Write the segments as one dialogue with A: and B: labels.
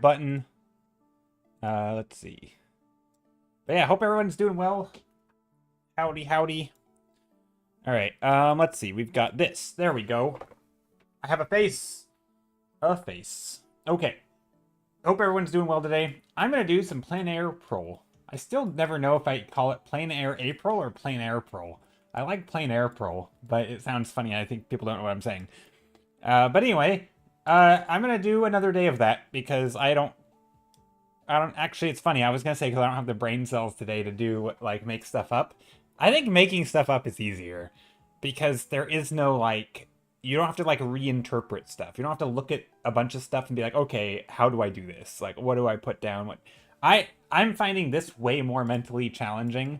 A: button. Let's see. But yeah, hope everyone's doing well. Howdy, howdy. All right, let's see. We've got this. There we go. I have a face. A face. Okay. Hope everyone's doing well today. I'm going to do some Plein Air Pro. I still never know if I call it Plein Air April or Plein Air Pro. I like Plein Air Pro, but it sounds funny. I think people don't know what I'm saying. But anyway, I'm going to do another day of that because actually, it's funny. I was going to say because I don't have the brain cells today to do, like, make stuff up. I think making stuff up is easier because there is no, like, you don't have to, like, reinterpret stuff. You don't have to look at a bunch of stuff and be like, okay, how do I do this? Like, what do I put down? I'm finding this way more mentally challenging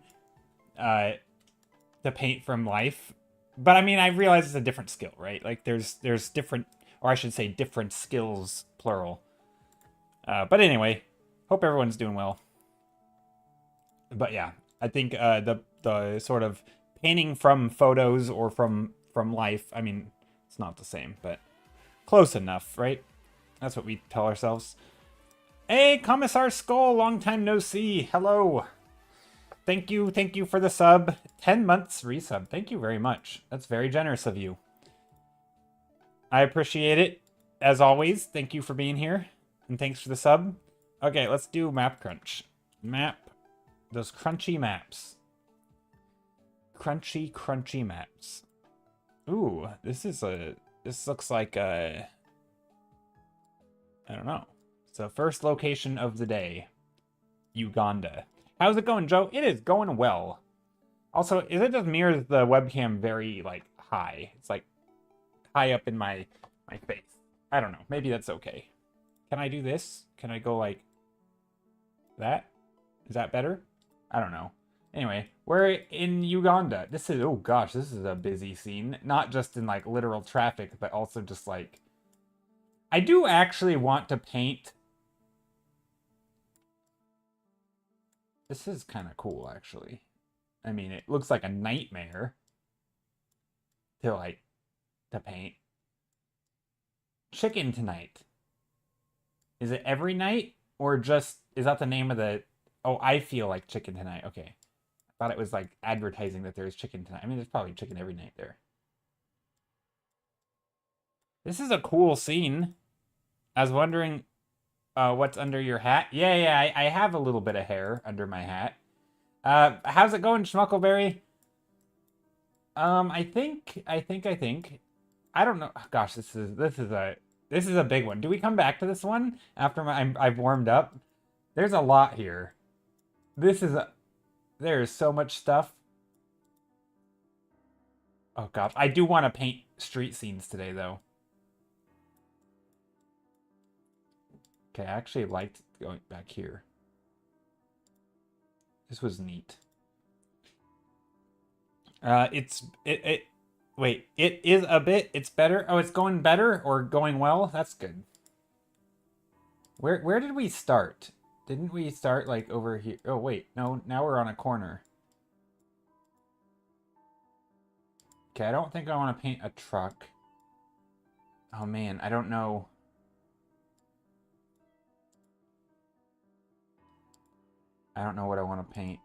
A: uh, to paint from life. But I mean, I realize it's a different skill, right? Like, there's different, or I should say different skills, plural. But anyway, hope everyone's doing well. But yeah, I think the sort of painting from photos or from life, I mean, it's not the same, but close enough, right? That's what we tell ourselves. Hey, Commissar Skull, long time no see. Hello. Thank you for the sub. 10 months resub. Thank you very much. That's very generous of you. I appreciate it. As always, thank you for being here. And thanks for the sub. Okay, let's do map crunch. Map. Those crunchy maps. Crunchy maps. Ooh, this looks like a, I don't know. So first location of the day. Uganda. How's it going, Joe? It is going well. Also, is it just mirrors the webcam very, like, high? It's, like, high up in my face. I don't know. Maybe that's okay. Can I do this? Can I go, like, that? Is that better? I don't know. Anyway, we're in Uganda. This is, oh gosh, this is a busy scene. Not just in, like, literal traffic, but also just, like... I do actually want to paint... This is kind of cool, actually. I mean, it looks like a nightmare to paint. Chicken tonight. Is it every night? Or just, is that the name of the... Oh, I feel like chicken tonight. Okay. I thought it was like advertising that there's chicken tonight. I mean, there's probably chicken every night there. This is a cool scene. I was wondering what's under your hat. Yeah, I have a little bit of hair under my hat. How's it going, Schmuckleberry? I think. I don't know. Gosh, this is a big one. Do we come back to this one after I've warmed up? There's a lot here. There's so much stuff. Oh gosh, I do want to paint street scenes today though. Okay, I actually liked going back here. This was neat. Wait, it is a bit, it's better. Oh, it's going better or going well? That's good. Where did we start? Didn't we start like over here? Oh, wait, no, now we're on a corner. Okay, I don't think I want to paint a truck. Oh man, I don't know. I don't know what I want to paint.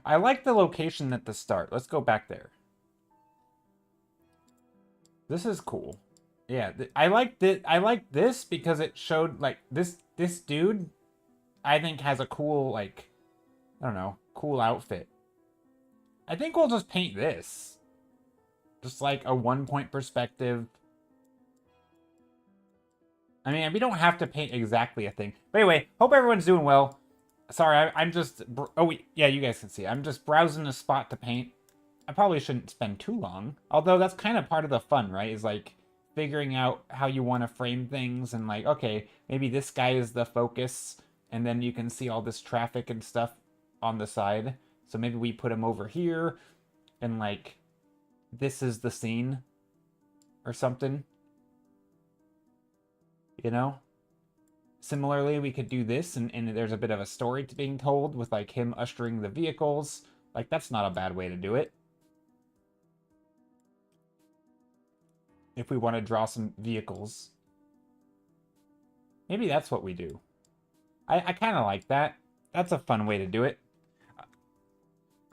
A: I like the location at the start. Let's go back there. This is cool. Yeah, I like this because it showed like this dude I think has a cool, like, I don't know, cool outfit. I think we'll just paint this. Just like a 1-point perspective. I mean, we don't have to paint exactly a thing. But anyway, hope everyone's doing well. Sorry, I'm just... Oh, yeah, you guys can see. I'm just browsing a spot to paint. I probably shouldn't spend too long. Although that's kind of part of the fun, right? Is like figuring out how you want to frame things and like, okay, maybe this guy is the focus. And then you can see all this traffic and stuff on the side. So maybe we put him over here. And like, this is the scene. Or something. You know? Similarly, we could do this, and there's a bit of a story being told with, like, him ushering the vehicles. Like, that's not a bad way to do it. If we want to draw some vehicles. Maybe that's what we do. I kind of like that. That's a fun way to do it.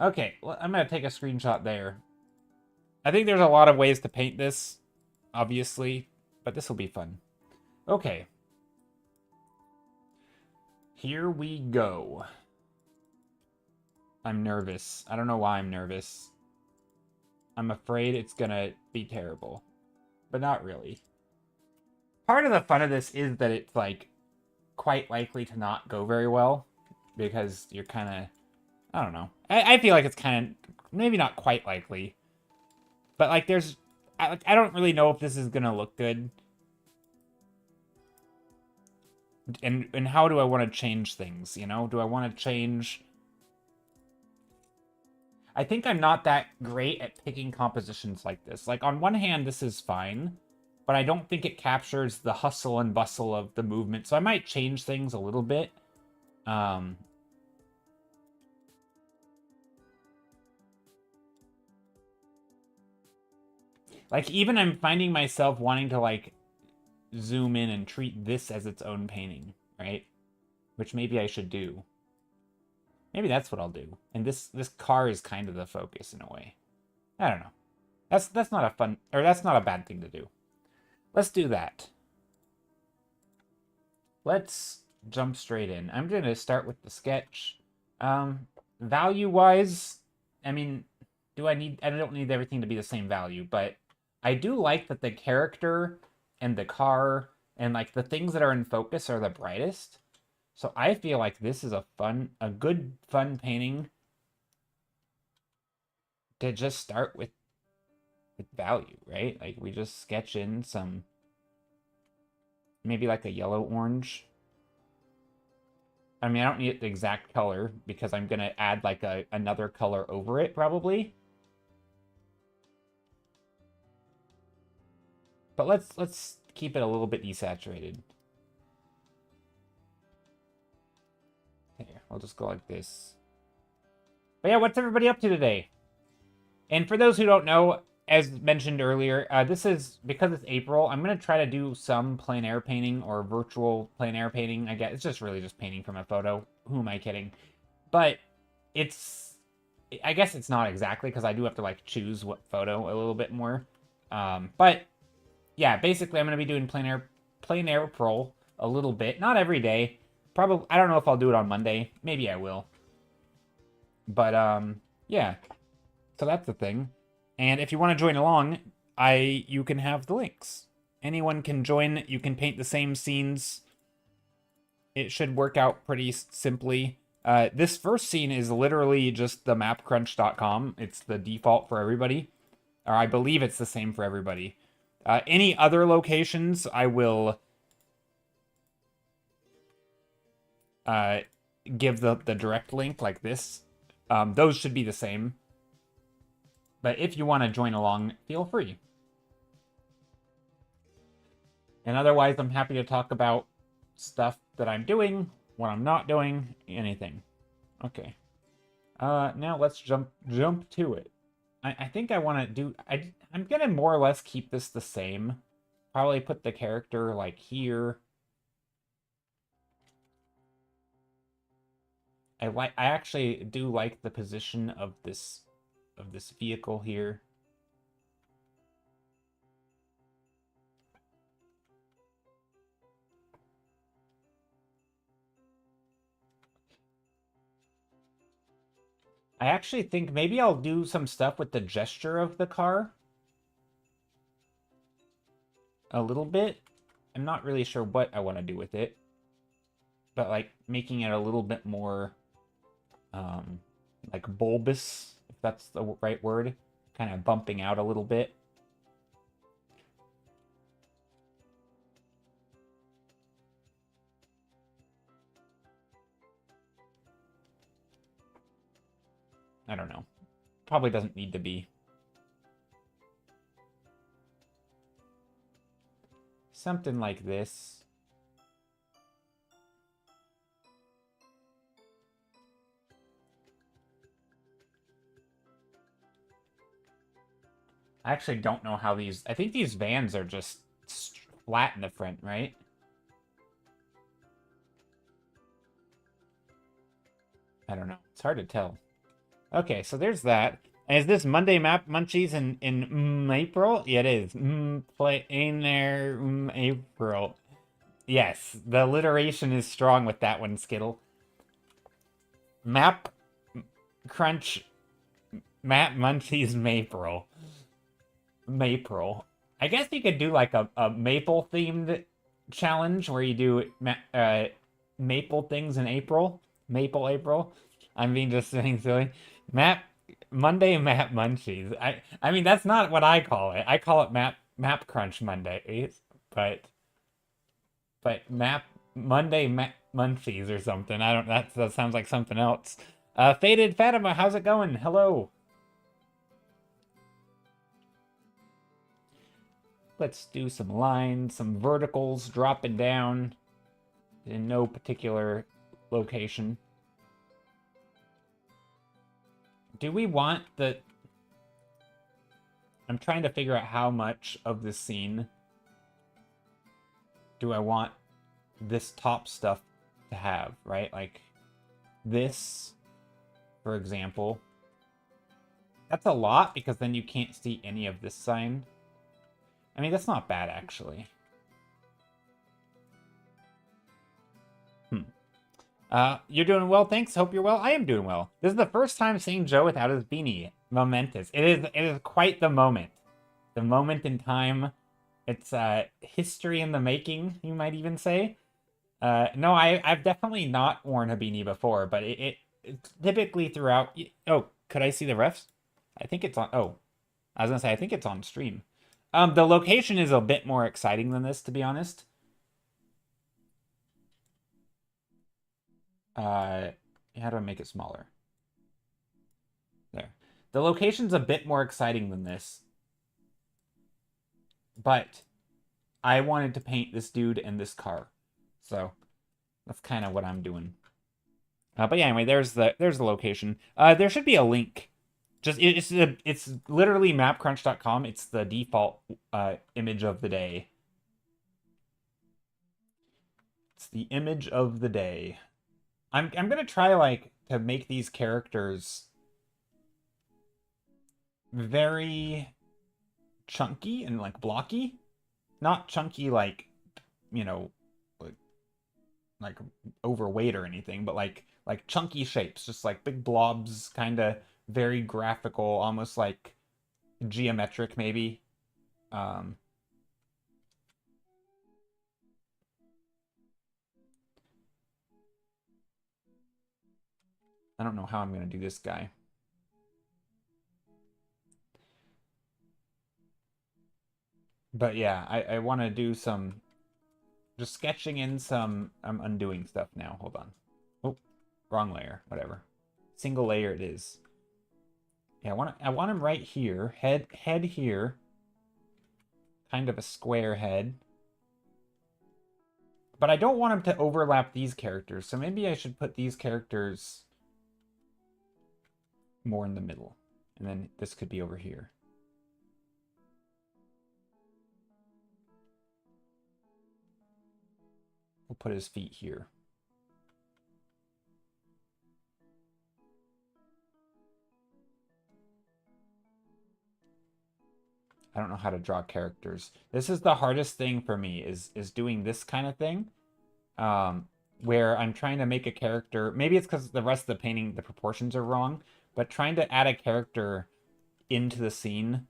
A: Okay, well, I'm going to take a screenshot there. I think there's a lot of ways to paint this, obviously, but this will be fun. Okay. Here we go. I'm nervous. I don't know why I'm nervous. I'm afraid it's gonna be terrible. But not really. Part of the fun of this is that it's, like, quite likely to not go very well. Because you're kind of... I don't know. I feel like it's kind of... Maybe not quite likely. But, like, there's... I don't really know if this is gonna look good. And how do I want to change things, you know? Do I want to change... I think I'm not that great at picking compositions like this. Like, on one hand, this is fine, but I don't think it captures the hustle and bustle of the movement, so I might change things a little bit. Like, even I'm finding myself wanting to, like, zoom in and treat this as its own painting, right? Which maybe I should do. Maybe that's what I'll do. And this car is kind of the focus in a way. I don't know. That's not a fun, or that's not a bad thing to do. Let's do that. Let's jump straight in. I'm going to start with the sketch. Value-wise, I mean, I don't need everything to be the same value, but I do like that the character and the car and, like, the things that are in focus are the brightest. So I feel like this is a good fun painting to just start with value, right? Like, we just sketch in some, maybe like a yellow-orange. I mean, I don't need the exact color because I'm gonna add like another color over it probably. But let's keep it a little bit desaturated. Here, I'll just go like this. But yeah, what's everybody up to today? And for those who don't know, as mentioned earlier, this is, because it's April, I'm going to try to do some plein air painting or virtual plein air painting. I guess it's just really just painting from a photo. Who am I kidding? But I guess it's not exactly, because I do have to, like, choose what photo a little bit more. But yeah, basically I'm going to be doing plein air April a little bit. Not every day. Probably, I don't know if I'll do it on Monday. Maybe I will. But, yeah. So that's the thing. And if you want to join along, you can have the links. Anyone can join. You can paint the same scenes. It should work out pretty simply. This first scene is literally just the mapcrunch.com. It's the default for everybody. Or I believe it's the same for everybody. Any other locations, I will give the direct link like this. Those should be the same. But if you want to join along, feel free. And otherwise, I'm happy to talk about stuff that I'm doing, what I'm not doing, anything. Okay. Now let's jump to it. I think I want to do... I'm going to more or less keep this the same. Probably put the character, like, here. I actually do like the position of this vehicle here. I actually think maybe I'll do some stuff with the gesture of the car. A little bit. I'm not really sure what I want to do with it. But, like, making it a little bit more, like, bulbous, if that's the right word. Kind of bumping out a little bit. I don't know. Probably doesn't need to be. Something like this. I actually don't know how these... I think these vans are just flat in the front, right? I don't know. It's hard to tell. Okay, so there's that. And is this Monday Map Munchies in April? Yeah, it is. Play in there, April. Yes, the alliteration is strong with that one, Skittle. Map Crunch Map Munchies Maple. Maple. I guess you could do like a maple themed challenge where you do maple things in April. Maple April. I'm being just saying silly. Monday Map Munchies. I mean that's not what I call it. I call it Map Crunch Mondays, but Monday Munchies or something. I don't. That sounds like something else. Faded Fatima, how's it going? Hello. Let's do some lines, some verticals dropping down in no particular location. Do we want the... I'm trying to figure out how much of this scene do I want this top stuff to have, right? Like this, for example. That's a lot because then you can't see any of this sign. I mean, that's not bad, actually. You're doing well, thanks. Hope you're well. I am doing well. This is the first time seeing Joe without his beanie. Momentous. It is quite the moment. The moment in time. It's history in the making, you might even say. No, I've definitely not worn a beanie before, but it typically throughout... Oh, could I see the refs? I think it's on... Oh, I was going to say, I think it's on stream. The location is a bit more exciting than this, to be honest. How do I make it smaller? There. The location's a bit more exciting than this. But I wanted to paint this dude and this car. So that's kind of what I'm doing. But yeah, anyway, there's the location. There should be a link. Just it's literally mapcrunch.com. It's the default image of the day. It's the image of the day. I'm gonna try like to make these characters very chunky and like blocky. Not chunky like, you know, like overweight or anything, but like chunky shapes, just like big blobs, kind of very graphical, almost like geometric maybe. I don't know how I'm going to do this guy. But yeah, I want to do some... Just sketching in some... I'm undoing stuff now. Hold on. Oh, wrong layer. Whatever. Single layer it is. Yeah, I want him right here. Head here. Kind of a square head. But I don't want him to overlap these characters, so maybe I should put these characters more in the middle. And then this could be over here. We'll put his feet here. I don't know how to draw characters. This is the hardest thing for me, is doing this kind of thing. Where I'm trying to make a character... Maybe it's because the rest of the painting, the proportions are wrong. But trying to add a character into the scene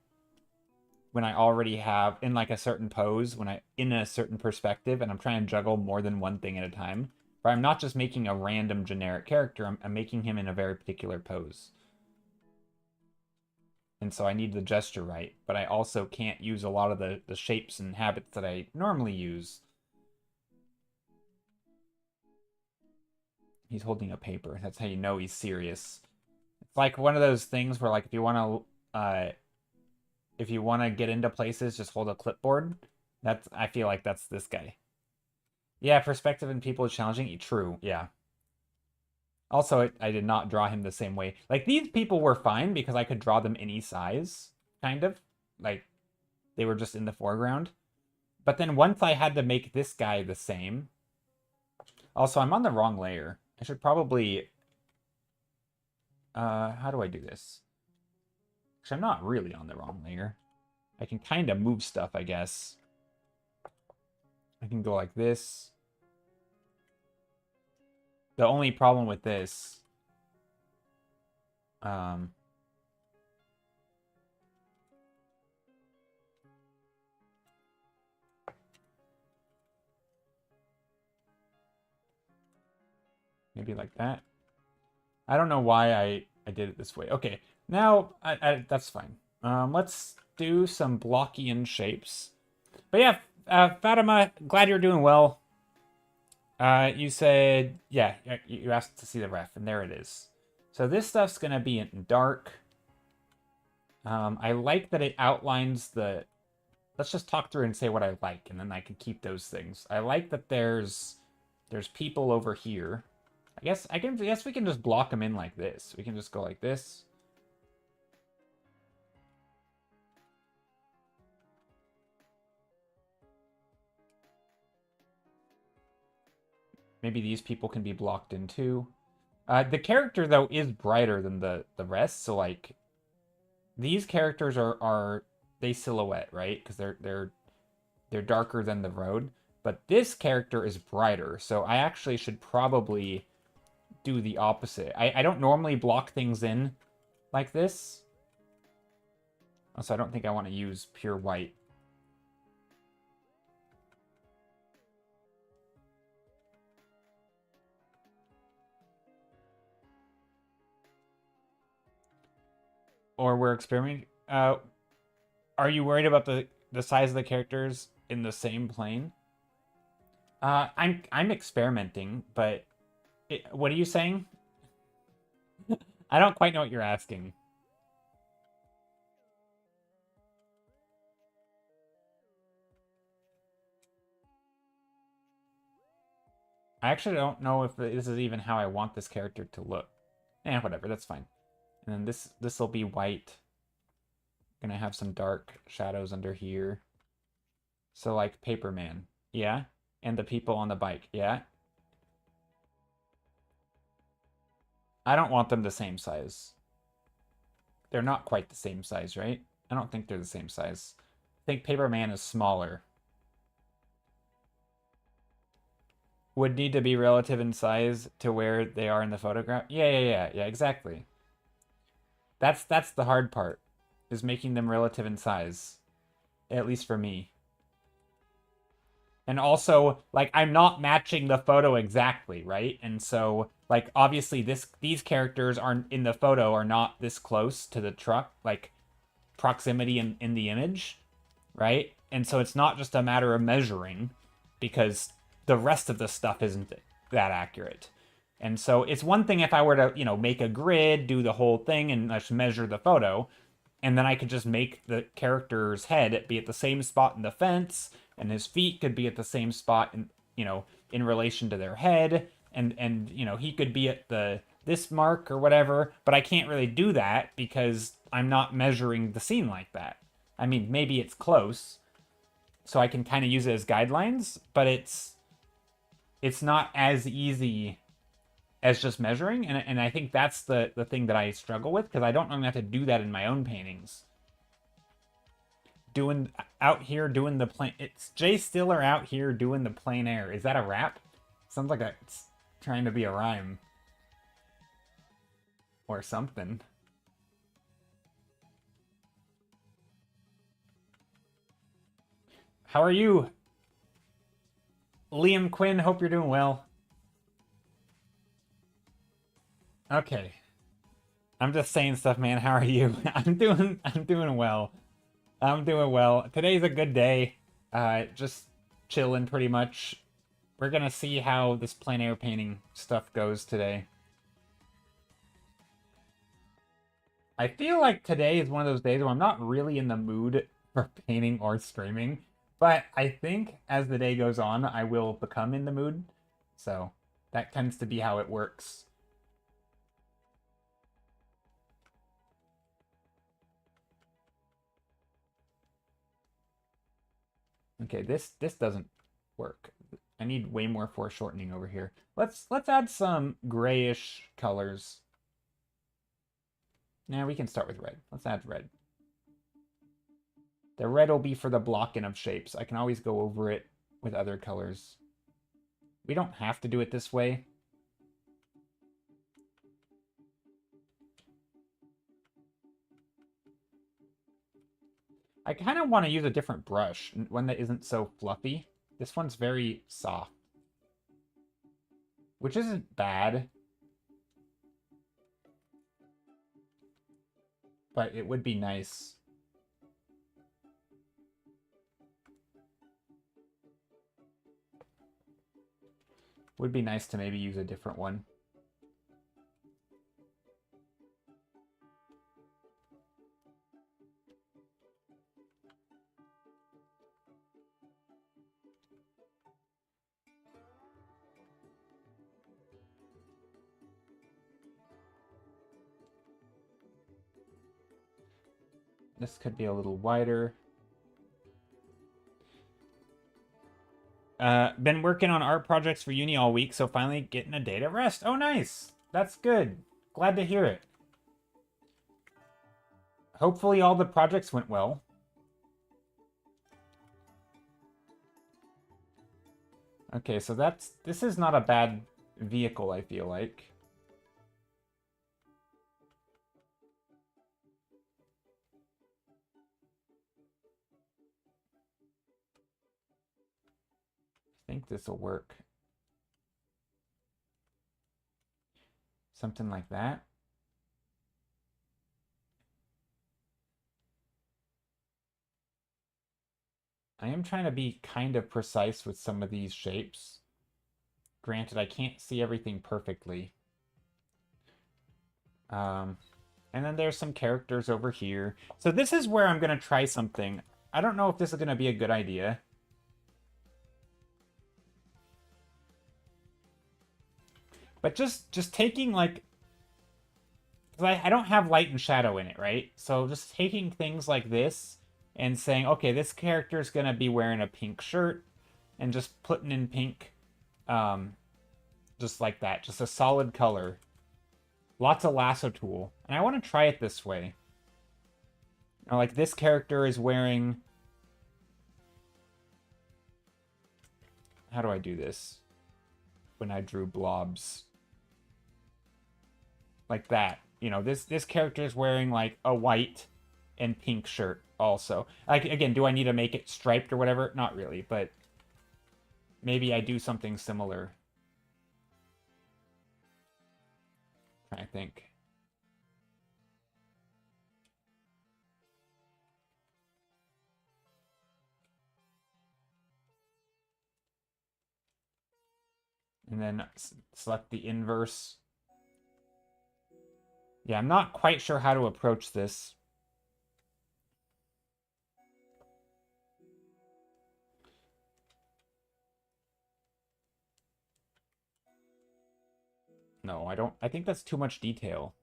A: when I already have, in like a certain pose, in a certain perspective, and I'm trying to juggle more than one thing at a time. Where I'm not just making a random generic character, I'm making him in a very particular pose. And so I need the gesture right, but I also can't use a lot of the shapes and habits that I normally use. He's holding a paper. That's how you know he's serious. It's like one of those things where, like, if you want to get into places, just hold a clipboard. I feel like that's this guy. Yeah, perspective and people is challenging. True, yeah. Also, I did not draw him the same way. Like, these people were fine because I could draw them any size, kind of. Like, they were just in the foreground. But then once I had to make this guy the same... Also, I'm on the wrong layer. I should probably How do I do this? Because I'm not really on the wrong layer. I can kind of move stuff, I guess. I can go like this. The only problem with this... maybe like that. I don't know why I did it this way. Okay, now that's fine. Let's do some Blockian shapes. But yeah, Fatima, glad you're doing well. You said, yeah, you asked to see the ref, and there it is. So this stuff's gonna be in dark. I like that it outlines the... Let's just talk through and say what I like, and then I can keep those things. I like that there's people over here. I guess we can just block them in like this. We can just go like this. Maybe these people can be blocked in too. The character though is brighter than the rest, so like these characters are they silhouette, right? Because they're darker than the road. But this character is brighter, so I actually should probably do the opposite. I don't normally block things in like this. So I don't think I want to use pure white. Or we're experimenting. Are you worried about the size of the characters in the same plane? I'm experimenting, but what are you saying? I don't quite know what you're asking. I actually don't know if this is even how I want this character to look. Eh, whatever, that's fine. And then this will be white. Gonna have some dark shadows under here. So like Paperman, yeah? And the people on the bike, yeah? I don't want them the same size. They're not quite the same size, right? I don't think they're the same size. I think Paperman is smaller. Would need to be relative in size to where they are in the photograph. Yeah, exactly. That's the hard part, is making them relative in size. At least for me. And also, like, I'm not matching the photo exactly, right? And so, like, obviously these characters aren't in the photo are not this close to the truck, like proximity in the image, right? And so it's not just a matter of measuring, because the rest of the stuff isn't that accurate. And so it's one thing if I were to, make a grid, do the whole thing, and just measure the photo, and then I could just make the character's head be at the same spot in the fence, and his feet could be at the same spot in relation to their head, and he could be at this mark or whatever, but I can't really do that because I'm not measuring the scene like that. I mean, maybe it's close, so I can kind of use it as guidelines, but it's not as easy as just measuring, and I think that's the thing that I struggle with, because I don't know have to do that in my own paintings. Out here doing the plain... It's Jay Stiller out here doing the plein air. Is that a rap? Sounds like it's trying to be a rhyme. Or something. How are you? Liam Quinn, hope you're doing well. Okay. I'm just saying stuff, man. How are you? I'm doing well. I'm doing well. Today's a good day. Just chilling pretty much. We're gonna see how this plein air painting stuff goes today. I feel like today is one of those days where I'm not really in the mood for painting or streaming, but I think as the day goes on, I will become in the mood. So that tends to be how it works. Okay, this doesn't work. I need way more foreshortening over here. Let's add some grayish colors. Nah, we can start with red. Let's add red. The red will be for the blocking of shapes. I can always go over it with other colors. We don't have to do it this way. I kind of want to use a different brush, one that isn't so fluffy. This one's very soft, which isn't bad, but it would be nice. Would be nice to maybe use a different one. This could be a little wider. Been working on art projects for uni all week, so finally getting a day to rest. Oh, nice. That's good. Glad to hear it. Hopefully all the projects went well. Okay, so this is not a bad vehicle, I feel like. I think this will work. Something like that. I am trying to be kind of precise with some of these shapes. Granted, I can't see everything perfectly. And then there's some characters over here. So this is where I'm going to try something. I don't know if this is going to be a good idea. But just taking, like... I don't have light and shadow in it, right? So just taking things like this and saying, okay, this character is going to be wearing a pink shirt, and just putting in pink, just like that. Just a solid color. Lots of lasso tool. And I want to try it this way. You know, like this character is wearing... How do I do this? When I drew blobs. Like that. You know, this character is wearing like a white and pink shirt also. Like, again, do I need to make it striped or whatever? Not really, but maybe I do something similar. I think. And then select the inverse. Yeah, I'm not quite sure how to approach this. No, I don't. I think that's too much detail.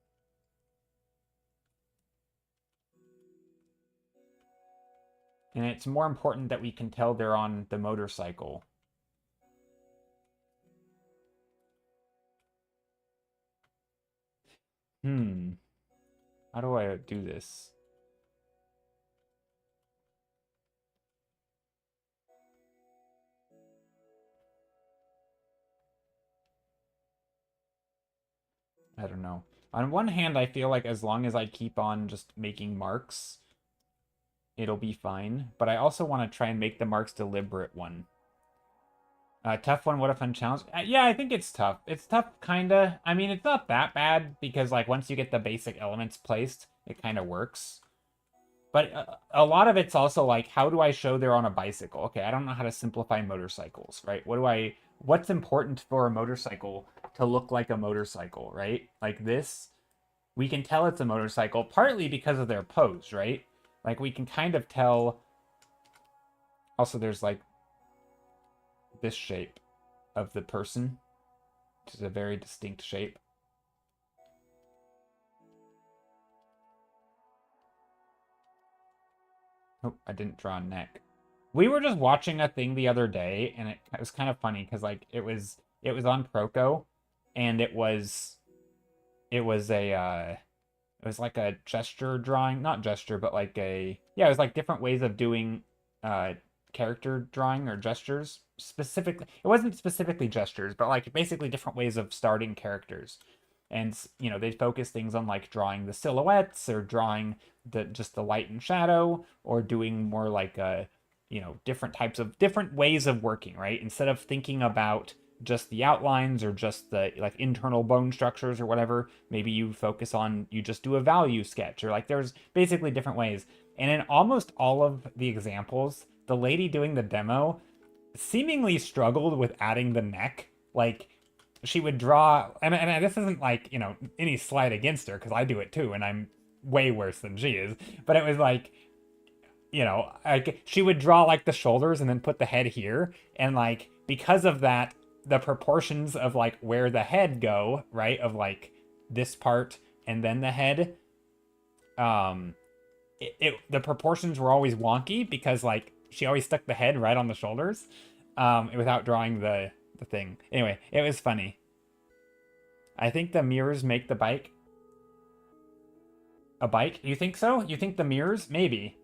A: And it's more important that we can tell they're on the motorcycle. How do I do this? I don't know. On one hand, I feel like as long as I keep on just making marks, it'll be fine. But I also want to try and make the marks deliberate one. Tough one, what a fun challenge. Yeah, I think it's tough. It's tough, kinda. I mean, it's not that bad, because, like, once you get the basic elements placed, it kind of works. But a lot of it's also, like, how do I show they're on a bicycle? Okay, I don't know how to simplify motorcycles, right? What's important for a motorcycle to look like a motorcycle, right? Like this, we can tell it's a motorcycle, partly because of their pose, right? Like, we can kind of tell... Also, there's, like, this shape of the person, which is a very distinct shape. Oh, I didn't draw a neck. We were just watching a thing the other day, and it was kind of funny because, like, it was on Proco, and it was a It was like a gesture drawing, not gesture, but like a, yeah, it was like different ways of doing uh character drawing or gestures. Specifically, it wasn't specifically gestures, but like basically different ways of starting characters. And you know, they focus things on like drawing the silhouettes or drawing the just the light and shadow, or doing more like you know, different ways of working, right? Instead of thinking about just the outlines or just the like internal bone structures or whatever, maybe you focus on, you just do a value sketch, or like there's basically different ways. And in almost all of the examples, the lady doing the demo seemingly struggled with adding the neck. Like she would draw, and this isn't like, you know, any slight against her, because I do it too and I'm way worse than she is, but it was like, you know, like she would draw like the shoulders and then put the head here, and like because of that, the proportions of like where the head go, right, of like this part and then the head, um the proportions were always wonky, because like she always stuck the head right on the shoulders, without drawing the thing. Anyway, it was funny. I think the mirrors make the bike a bike. You think so? You think the mirrors? Maybe.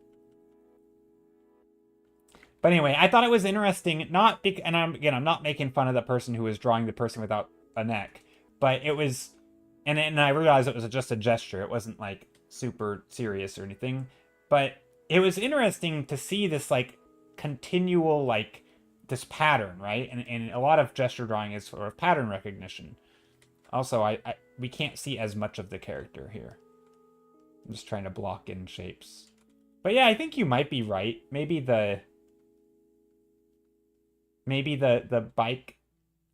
A: But anyway, I thought it was interesting, not and I'm not making fun of the person who was drawing the person without a neck, but it was, and I realized it was just a gesture. It wasn't like super serious or anything, but it was interesting to see this like continual like this pattern, right? And a lot of gesture drawing is sort of pattern recognition. Also, we can't see as much of the character here. I'm just trying to block in shapes. But yeah, I think you might be right. Maybe the bike,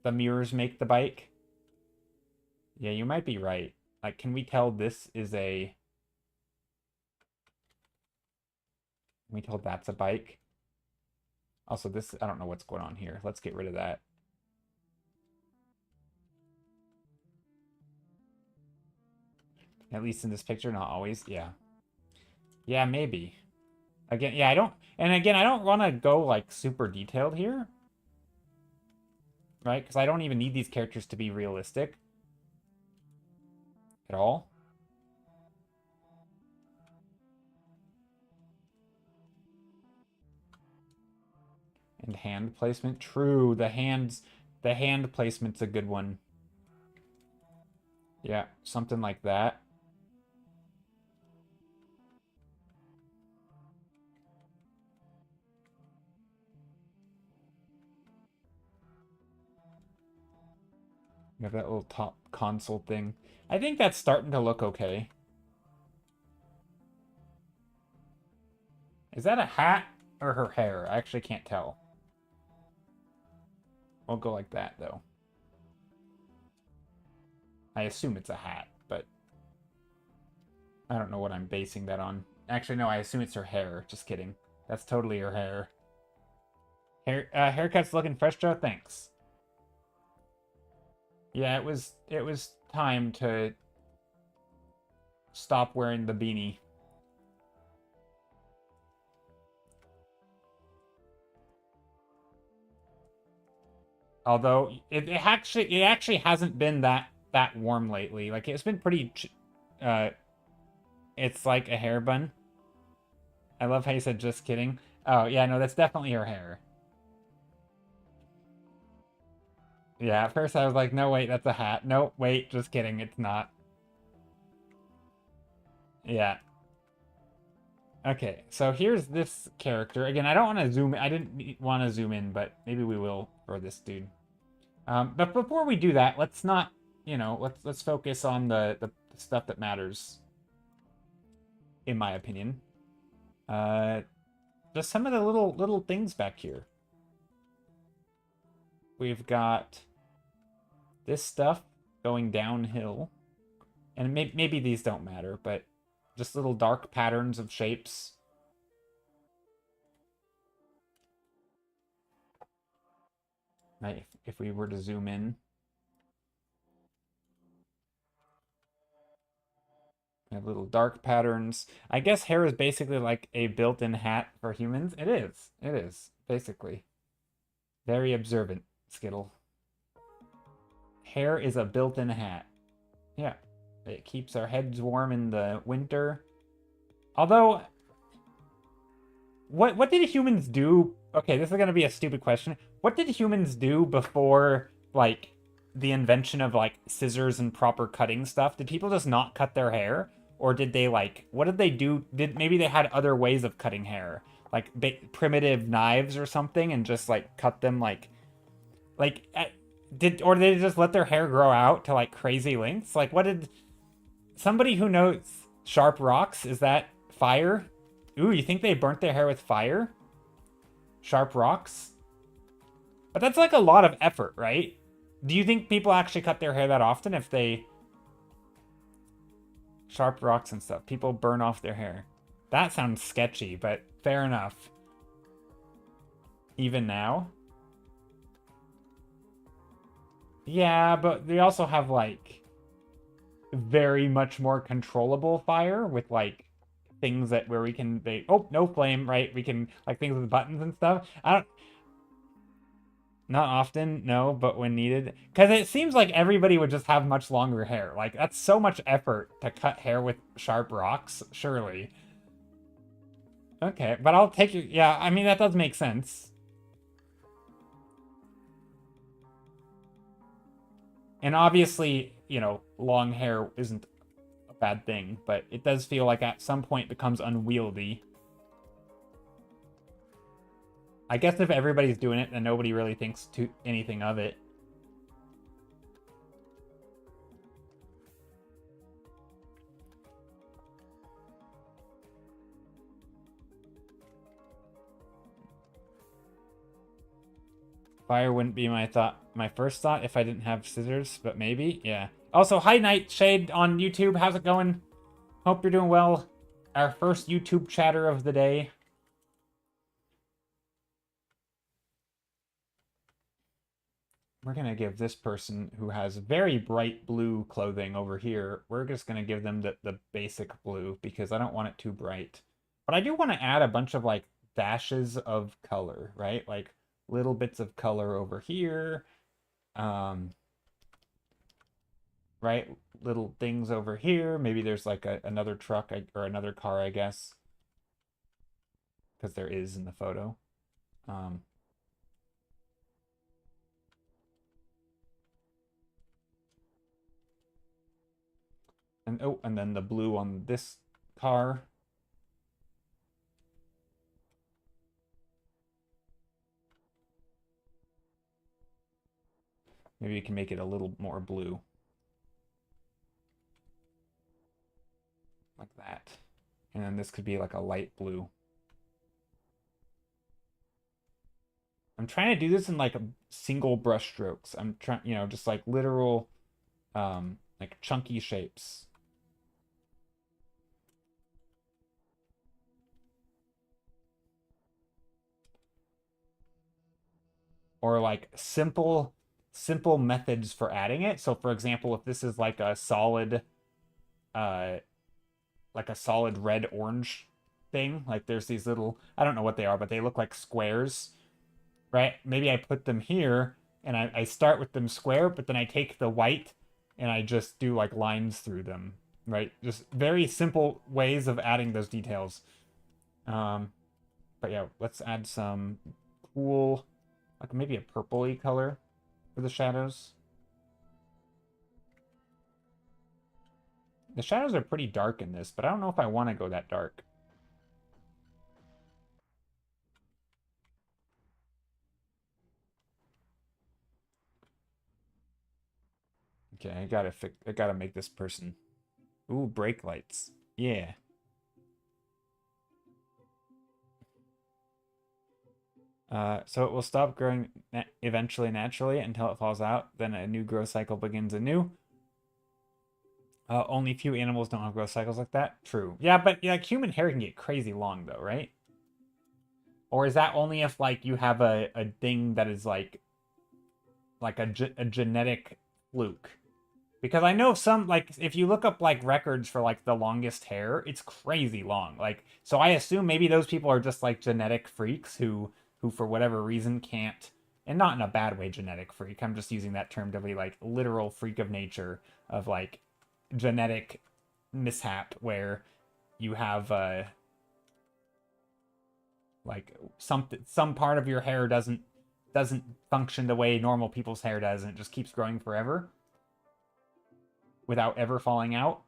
A: the mirrors make the bike. Yeah, you might be right. Like, can we tell this is a... Can we tell that's a bike? Also, this, I don't know what's going on here. Let's get rid of that. At least in this picture, not always. Yeah. Yeah, maybe. Again, yeah, I don't... And again, I don't want to go, like, super detailed here. Right? Because I don't even need these characters to be realistic. At all. And hand placement. True, the hand placement's a good one. Yeah, something like that. You have that little top console thing. I think that's starting to look okay. Is that a hat or her hair? I actually can't tell. I'll go like that, though. I assume it's a hat, but I don't know what I'm basing that on. Actually, no, I assume it's her hair. Just kidding. That's totally her hair. Haircut's looking fresh, Joe. Thanks. Yeah, it was time to stop wearing the beanie. Although it actually hasn't been that warm lately. Like it's been pretty it's like a hair bun. I love how you said just kidding. Oh, yeah, no, that's definitely her hair. Yeah, at first I was like, no, wait, that's a hat. No, wait, just kidding, it's not. Yeah. Okay, so here's this character. Again, I don't want to zoom in. I didn't want to zoom in, but maybe we will for this dude. But before we do that, let's not, you know, let's focus on the stuff that matters, in my opinion. Just some of the little things back here. We've got this stuff going downhill, and maybe these don't matter, but just little dark patterns of shapes. Right, if we were to zoom in. We have little dark patterns. I guess hair is basically like a built-in hat for humans. It is. It is, basically. Very observant, Skittle. Hair is a built-in hat. Yeah. It keeps our heads warm in the winter. Although, what did humans do? Okay, this is gonna be a stupid question. What did humans do before like the invention of like scissors and proper cutting stuff? Did people just not cut their hair, or did they like what did they do? Did maybe they had other ways of cutting hair, like primitive knives or something, and just like cut them like did or did they just let their hair grow out to like crazy lengths? Like what did somebody who knows sharp rocks, is that fire? Ooh, you think they burnt their hair with fire? Sharp rocks? But that's like a lot of effort, right? Do you think people actually cut their hair that often if they sharp rocks and stuff? People burn off their hair. That sounds sketchy, but fair enough. Even now? Yeah, but they also have like very much more controllable fire with like things that where we can they oh no flame, right? We can like things with buttons and stuff. I don't not often, no, but when needed. Because it seems like everybody would just have much longer hair. Like, that's so much effort to cut hair with sharp rocks, surely. Okay, but I'll take your... Yeah, I mean, that does make sense. And obviously, you know, long hair isn't a bad thing, but it does feel like at some point becomes unwieldy. I guess if everybody's doing it, then nobody really thinks anything of it. Fire wouldn't be my first thought if I didn't have scissors, but maybe, yeah. Also, hi Nightshade on YouTube, how's it going? Hope you're doing well. Our first YouTube chatter of the day. We're gonna give this person who has very bright blue clothing over here, we're just gonna give them the basic blue because I don't want it too bright. But I do want to add a bunch of like dashes of color, right? Like little bits of color over here. Right? Little things over here. Maybe there's like another truck or another car, I guess. Because there is in the photo. Um, and oh, and then the blue on this car. Maybe you can make it a little more blue. Like that. And then this could be like a light blue. I'm trying to do this in like single brush strokes. I'm trying, you know, just like literal, like chunky shapes. Or like simple methods for adding it. So for example, if this is uh, like a solid red orange thing, like there's these little, I don't know what they are, but they look like squares, right? Maybe I put them here and I start with them square, but then I take the white and I just do like lines through them, right? Just very simple ways of adding those details. Um, but yeah, let's add some cool, like maybe a purpley color for the shadows. The shadows are pretty dark in this, but I don't know if I want to go that dark. Okay, I gotta make this person. Ooh, brake lights. Yeah. So it will stop growing eventually naturally until it falls out. Then a new growth cycle begins anew. Only few animals don't have growth cycles like that. True. Yeah, but yeah, like human hair can get crazy long though, right? Or is that only if like you have a thing that is like a genetic fluke? Because I know some like if you look up like records for like the longest hair, it's crazy long. Like so I assume maybe those people are just like genetic freaks who for whatever reason can't, and not in a bad way genetic freak. I'm just using that term to be like literal freak of nature of like genetic mishap where you have like some part of your hair doesn't function the way normal people's hair does, and it just keeps growing forever without ever falling out.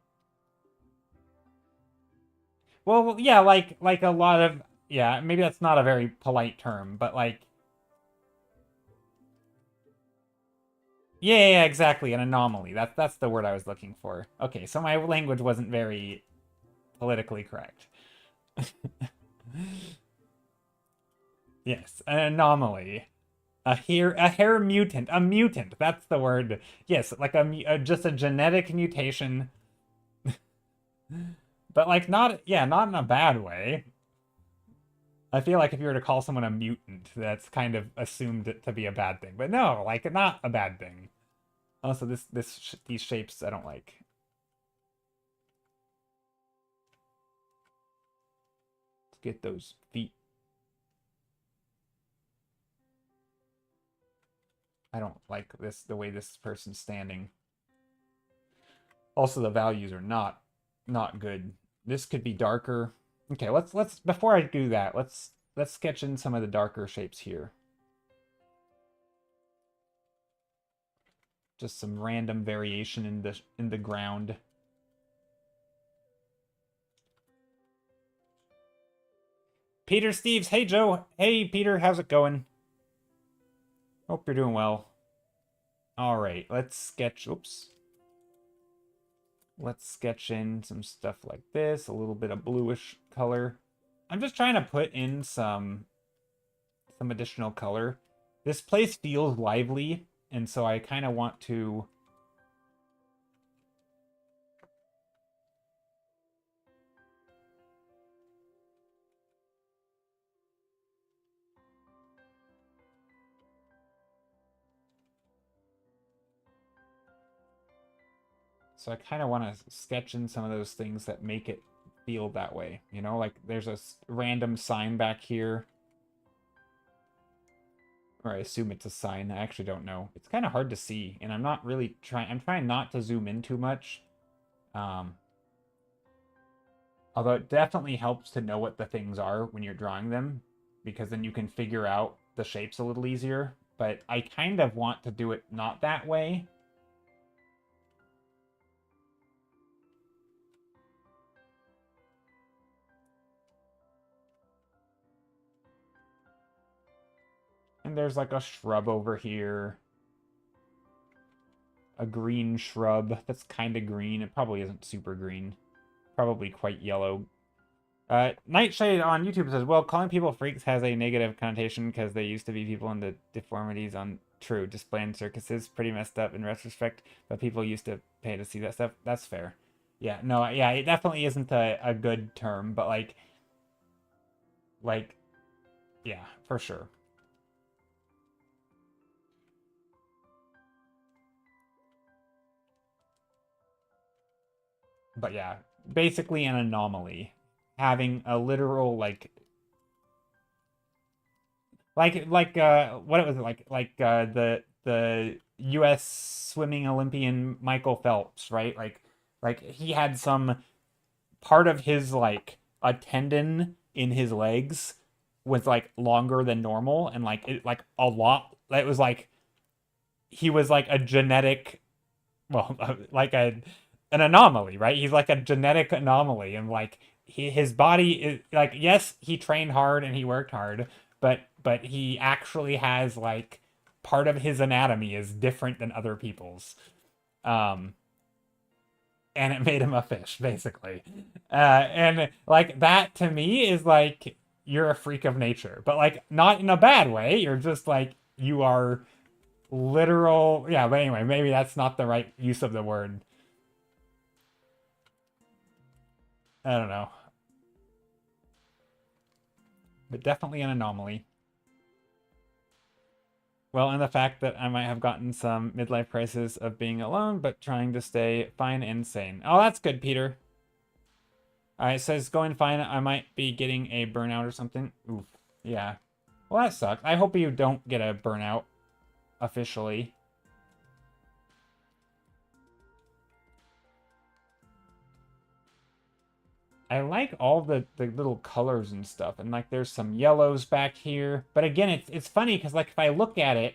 A: Well, yeah, like a lot of, yeah, maybe that's not a very polite term, but like, yeah, exactly, an anomaly. That's the word I was looking for. Okay, so my language wasn't very politically correct. Yes, an anomaly. A hair mutant. A mutant. That's the word. Yes, like just a genetic mutation. But like not, yeah, not in a bad way. I feel like if you were to call someone a mutant, that's kind of assumed to be a bad thing. But no, like not a bad thing. Also, these shapes I don't like. Let's get those feet. I don't like the way this person's standing. Also, the values are not good. This could be darker. Okay, let's before I do that, let's sketch in some of the darker shapes here. Just some random variation in the ground. Peter Steves, hey Joe. Hey Peter, how's it going? Hope you're doing well. All right, let's sketch, oops. Let's sketch in some stuff like this, a little bit of bluish color. I'm just trying to put in some additional color. This place feels lively, and so I kind of want to... So I kind of want to sketch in some of those things that make it feel that way. You know, like there's a random sign back here. Or I assume it's a sign. I actually don't know. It's kind of hard to see, and I'm not really trying... I'm trying not to zoom in too much. Although it definitely helps to know what the things are when you're drawing them, because then you can figure out the shapes a little easier. But I kind of want to do it not that way. And there's like a shrub over here. A green shrub that's kind of green. It probably isn't super green. Probably quite yellow. Nightshade on YouTube says, well, calling people freaks has a negative connotation because they used to be people into deformities on true display in circuses. Pretty messed up in retrospect, but people used to pay to see that stuff. That's fair. Yeah, no, yeah, it definitely isn't a good term, but like, yeah, for sure. But yeah, basically an anomaly. Having a literal what was it the US swimming Olympian Michael Phelps, right? Like he had some part of his like a tendon in his legs was like longer than normal, and like it like a lot, it was like he was like a genetic, well, like an anomaly, right? He's like a genetic anomaly, and like his body is like, yes, he trained hard and he worked hard, but he actually has like part of his anatomy is different than other people's. Um, and it made him a fish, basically. And like that to me is like you're a freak of nature, but like not in a bad way. You're just like you are literal. Yeah, but anyway, maybe that's not the right use of the word. I don't know. But definitely an anomaly. Well, and the fact that I might have gotten some midlife crisis of being alone, but trying to stay fine and sane. Oh, that's good, Peter. It says going fine. I might be getting a burnout or something. Oof. Yeah. Well, that sucks. I hope you don't get a burnout officially. I like all the little colors and stuff, and like there's some yellows back here. But again, it's funny because like if I look at it,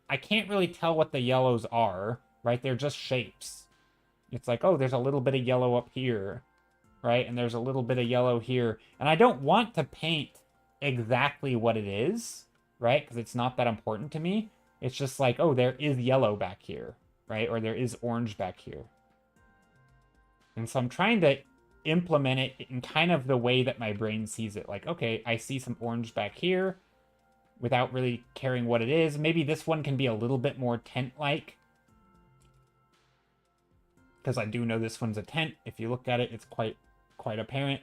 A: I can't really tell what the yellows are, right? They're just shapes. It's like, oh, there's a little bit of yellow up here, right? And there's a little bit of yellow here. And I don't want to paint exactly what it is, right? Because it's not that important to me. It's just like, oh, there is yellow back here, right? Or there is orange back here. And so I'm trying to implement it in kind of the way that my brain sees it. Like, okay, I see some orange back here without really caring what it is. Maybe this one can be a little bit more tent-like. Because I do know this one's a tent. If you look at it, it's quite apparent.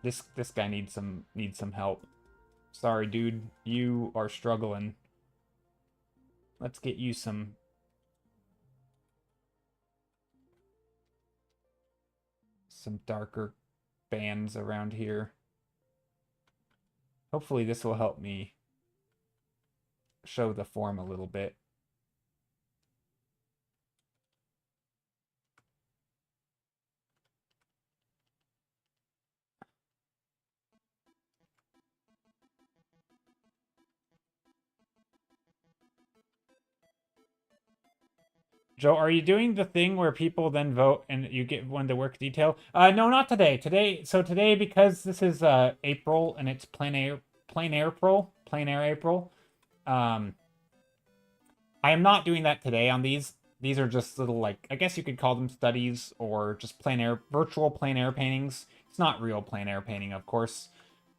A: This guy needs some help. Sorry, dude. You are struggling. Let's get you some darker bands around here. Hopefully this will help me show the form a little bit. Joe, are you doing the thing where people then vote and you get one to work detail? No, not today. Today, because this is April and it's plein air April. I am not doing that today on these. These are just little, like, I guess you could call them studies or just virtual plein air paintings. It's not real plein air painting, of course.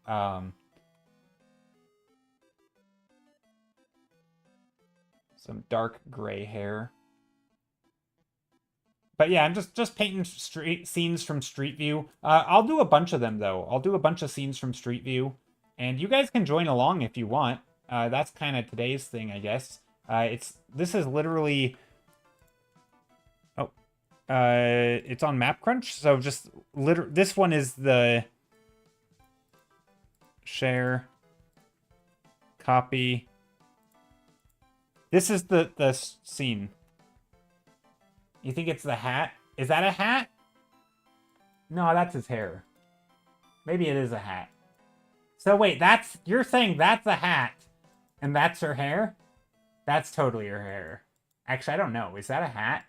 A: Some dark gray hair. But yeah, I'm just painting street scenes from Street View. I'll do a bunch of them, though. I'll do a bunch of scenes from Street View. And you guys can join along if you want. That's kind of today's thing, I guess. This is literally... Oh. It's on Map Crunch, so just... This one is the... Share. Copy. This is the scene. You think it's the hat? Is that a hat? No, that's his hair. Maybe it is a hat. So wait, you're saying that's a hat and that's her hair? That's totally her hair. Actually, I don't know. Is that a hat?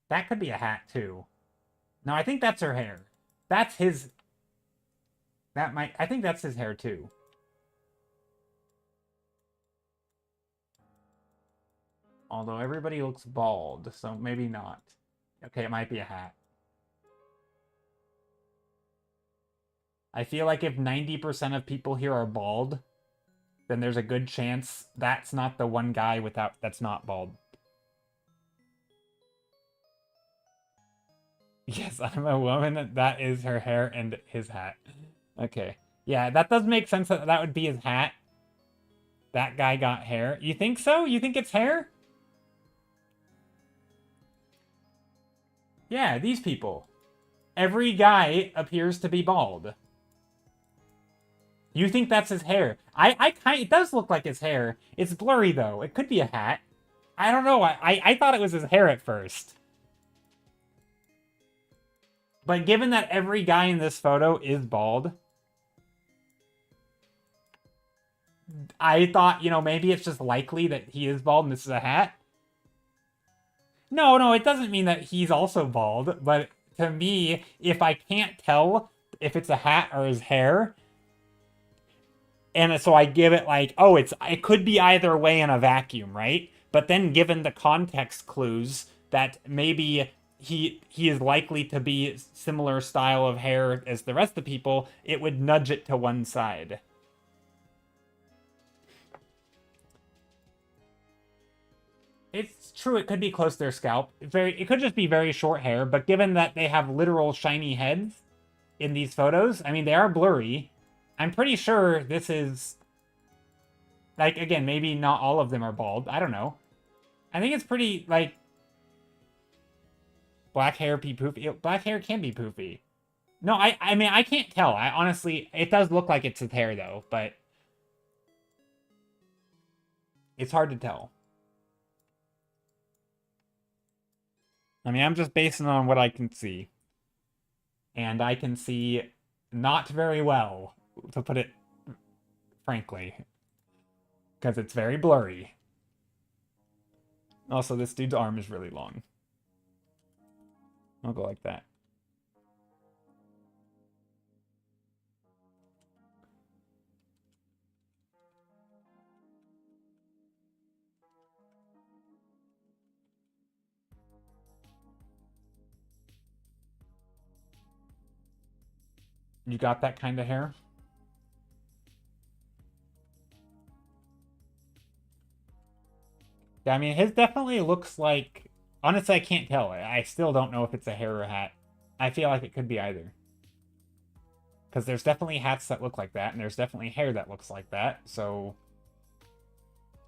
A: That could be a hat too. No, I think that's her hair. That's his... I think that's his hair too. Although everybody looks bald, so maybe not. Okay, it might be a hat. I feel like if 90% of people here are bald, then there's a good chance that's not the one guy that's not bald. Yes, I'm a woman. That is her hair and his hat. Okay. Yeah, that does make sense that would be his hat. That guy got hair. You think so? You think it's hair? Yeah, these people. Every guy appears to be bald. You think that's his hair? It does look like his hair. It's blurry though. It could be a hat. I don't know. I thought it was his hair at first. But given that every guy in this photo is bald, I thought, maybe it's just likely that he is bald and this is a hat. No, it doesn't mean that he's also bald, but to me, if I can't tell if it's a hat or his hair, and so I give it like, oh, it could be either way in a vacuum, right? But then given the context clues that maybe he is likely to be similar style of hair as the rest of the people, it would nudge it to one side. It's true, it could be close to their scalp. It could just be very short hair, but given that they have literal shiny heads in these photos, I mean, they are blurry. I'm pretty sure this is... Like, again, maybe not all of them are bald. I don't know. I think it's pretty, like... Black hair be poofy. Black hair can be poofy. No, I mean, I can't tell. I honestly... It does look like it's his hair, though, but... It's hard to tell. I mean, I'm just basing on what I can see. And I can see not very well, to put it frankly, because it's very blurry. Also, this dude's arm is really long. I'll go like that. You got that kind of hair? Yeah, I mean, his definitely looks like... Honestly, I can't tell. I still don't know if it's a hair or a hat. I feel like it could be either. Because there's definitely hats that look like that, and there's definitely hair that looks like that, so...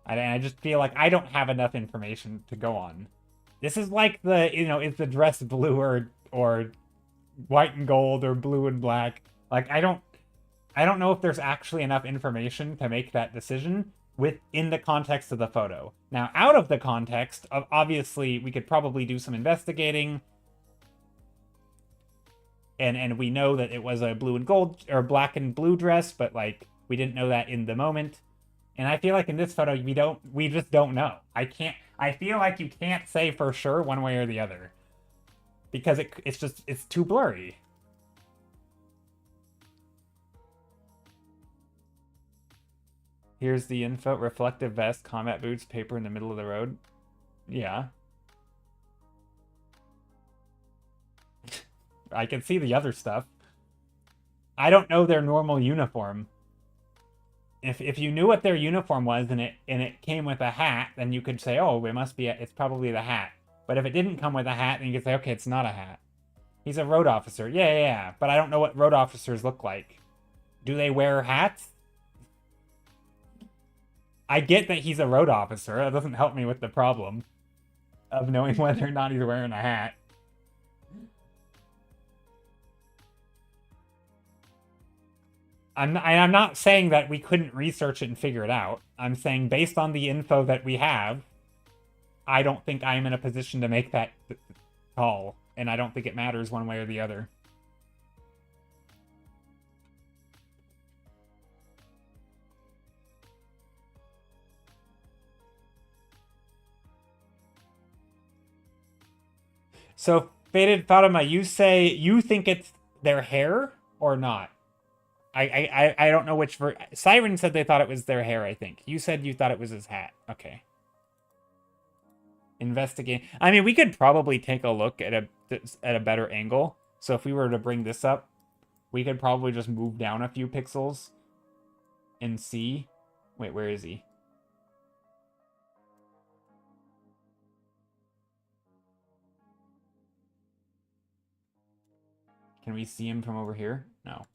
A: I just feel like I don't have enough information to go on. This is like the, is the dress blue or white and gold or blue and black? Like, I don't know if there's actually enough information to make that decision within the context of the photo. Now, out of the context, obviously, we could probably do some investigating. And we know that it was a blue and gold, or black and blue dress, but, like, we didn't know that in the moment. And I feel like in this photo, we just don't know. I feel like you can't say for sure one way or the other. Because it's too blurry. Here's the info. Reflective vest, combat boots, paper in the middle of the road. Yeah. I can see the other stuff. I don't know their normal uniform. If you knew what their uniform was and it came with a hat, then you could say, oh, it's probably the hat. But if it didn't come with a hat, then you could say, okay, it's not a hat. He's a road officer. Yeah. But I don't know what road officers look like. Do they wear hats? I get that he's a road officer. That doesn't help me with the problem of knowing whether or not he's wearing a hat. I'm not saying that we couldn't research it and figure it out. I'm saying based on the info that we have, I don't think I'm in a position to make that call. And I don't think it matters one way or the other. So, Faded Fatima, you say you think it's their hair or not? I don't know which Siren said they thought it was their hair, I think. You said you thought it was his hat. Okay. Investigate. I mean, we could probably take a look at a better angle. So if we were to bring this up, we could probably just move down a few pixels and see. Wait, where is he? Can we see him from over here? No.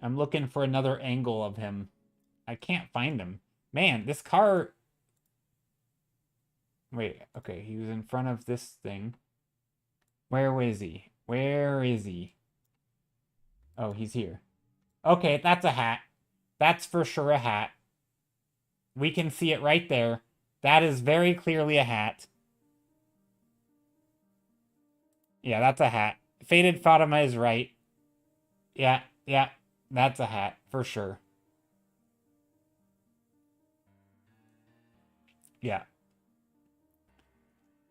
A: I'm looking for another angle of him. I can't find him. Man, this car... Wait, okay, he was in front of this thing. Where is he? Where is he? Oh, he's here. Okay, that's a hat. That's for sure a hat. We can see it right there. That is very clearly a hat. Yeah, that's a hat. Faded Fatima is right. Yeah, that's a hat, for sure. Yeah.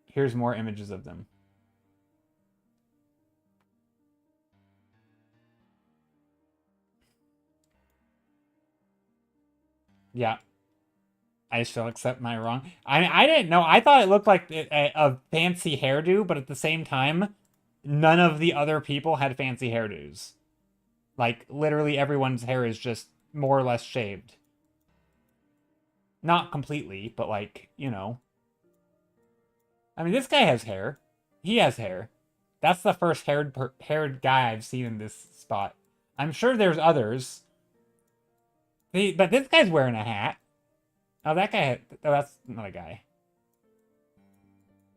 A: Here's more images of them. Yeah. I shall accept my wrong. I didn't know. I thought it looked like a fancy hairdo, but at the same time, none of the other people had fancy hairdos. Like, literally everyone's hair is just more or less shaved. Not completely, but like, I mean, this guy has hair. He has hair. That's the first haired guy I've seen in this spot. I'm sure there's others. But this guy's wearing a hat. Oh, that guy... Oh, that's not a guy.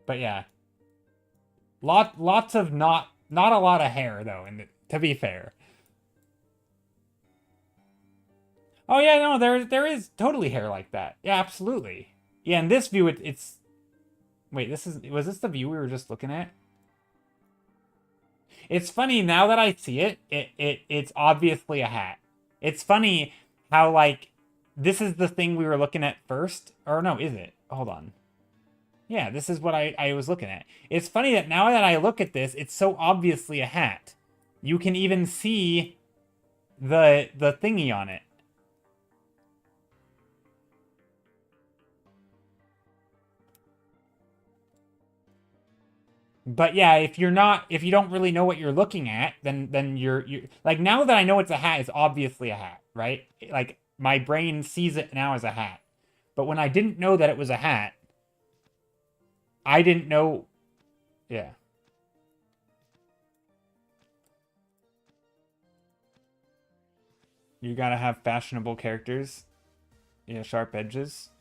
A: But yeah. Lots of not a lot of hair, though, to be fair. Oh yeah, no, there is totally hair like that. Yeah, absolutely. Yeah, in this view, it's. Wait, was this the view we were just looking at? It's funny now that I see it. It's obviously a hat. It's funny how like this is the thing we were looking at first, or no, is it? Hold on. Yeah, this is what I was looking at. It's funny that now that I look at this, it's so obviously a hat. You can even see the thingy on it. But yeah, if you don't really know what you're looking at, then you're like now that I know it's a hat, it's obviously a hat, right? Like my brain sees it now as a hat. But when I didn't know that it was a hat, I didn't know. Yeah. You gotta have fashionable characters. Yeah, sharp edges.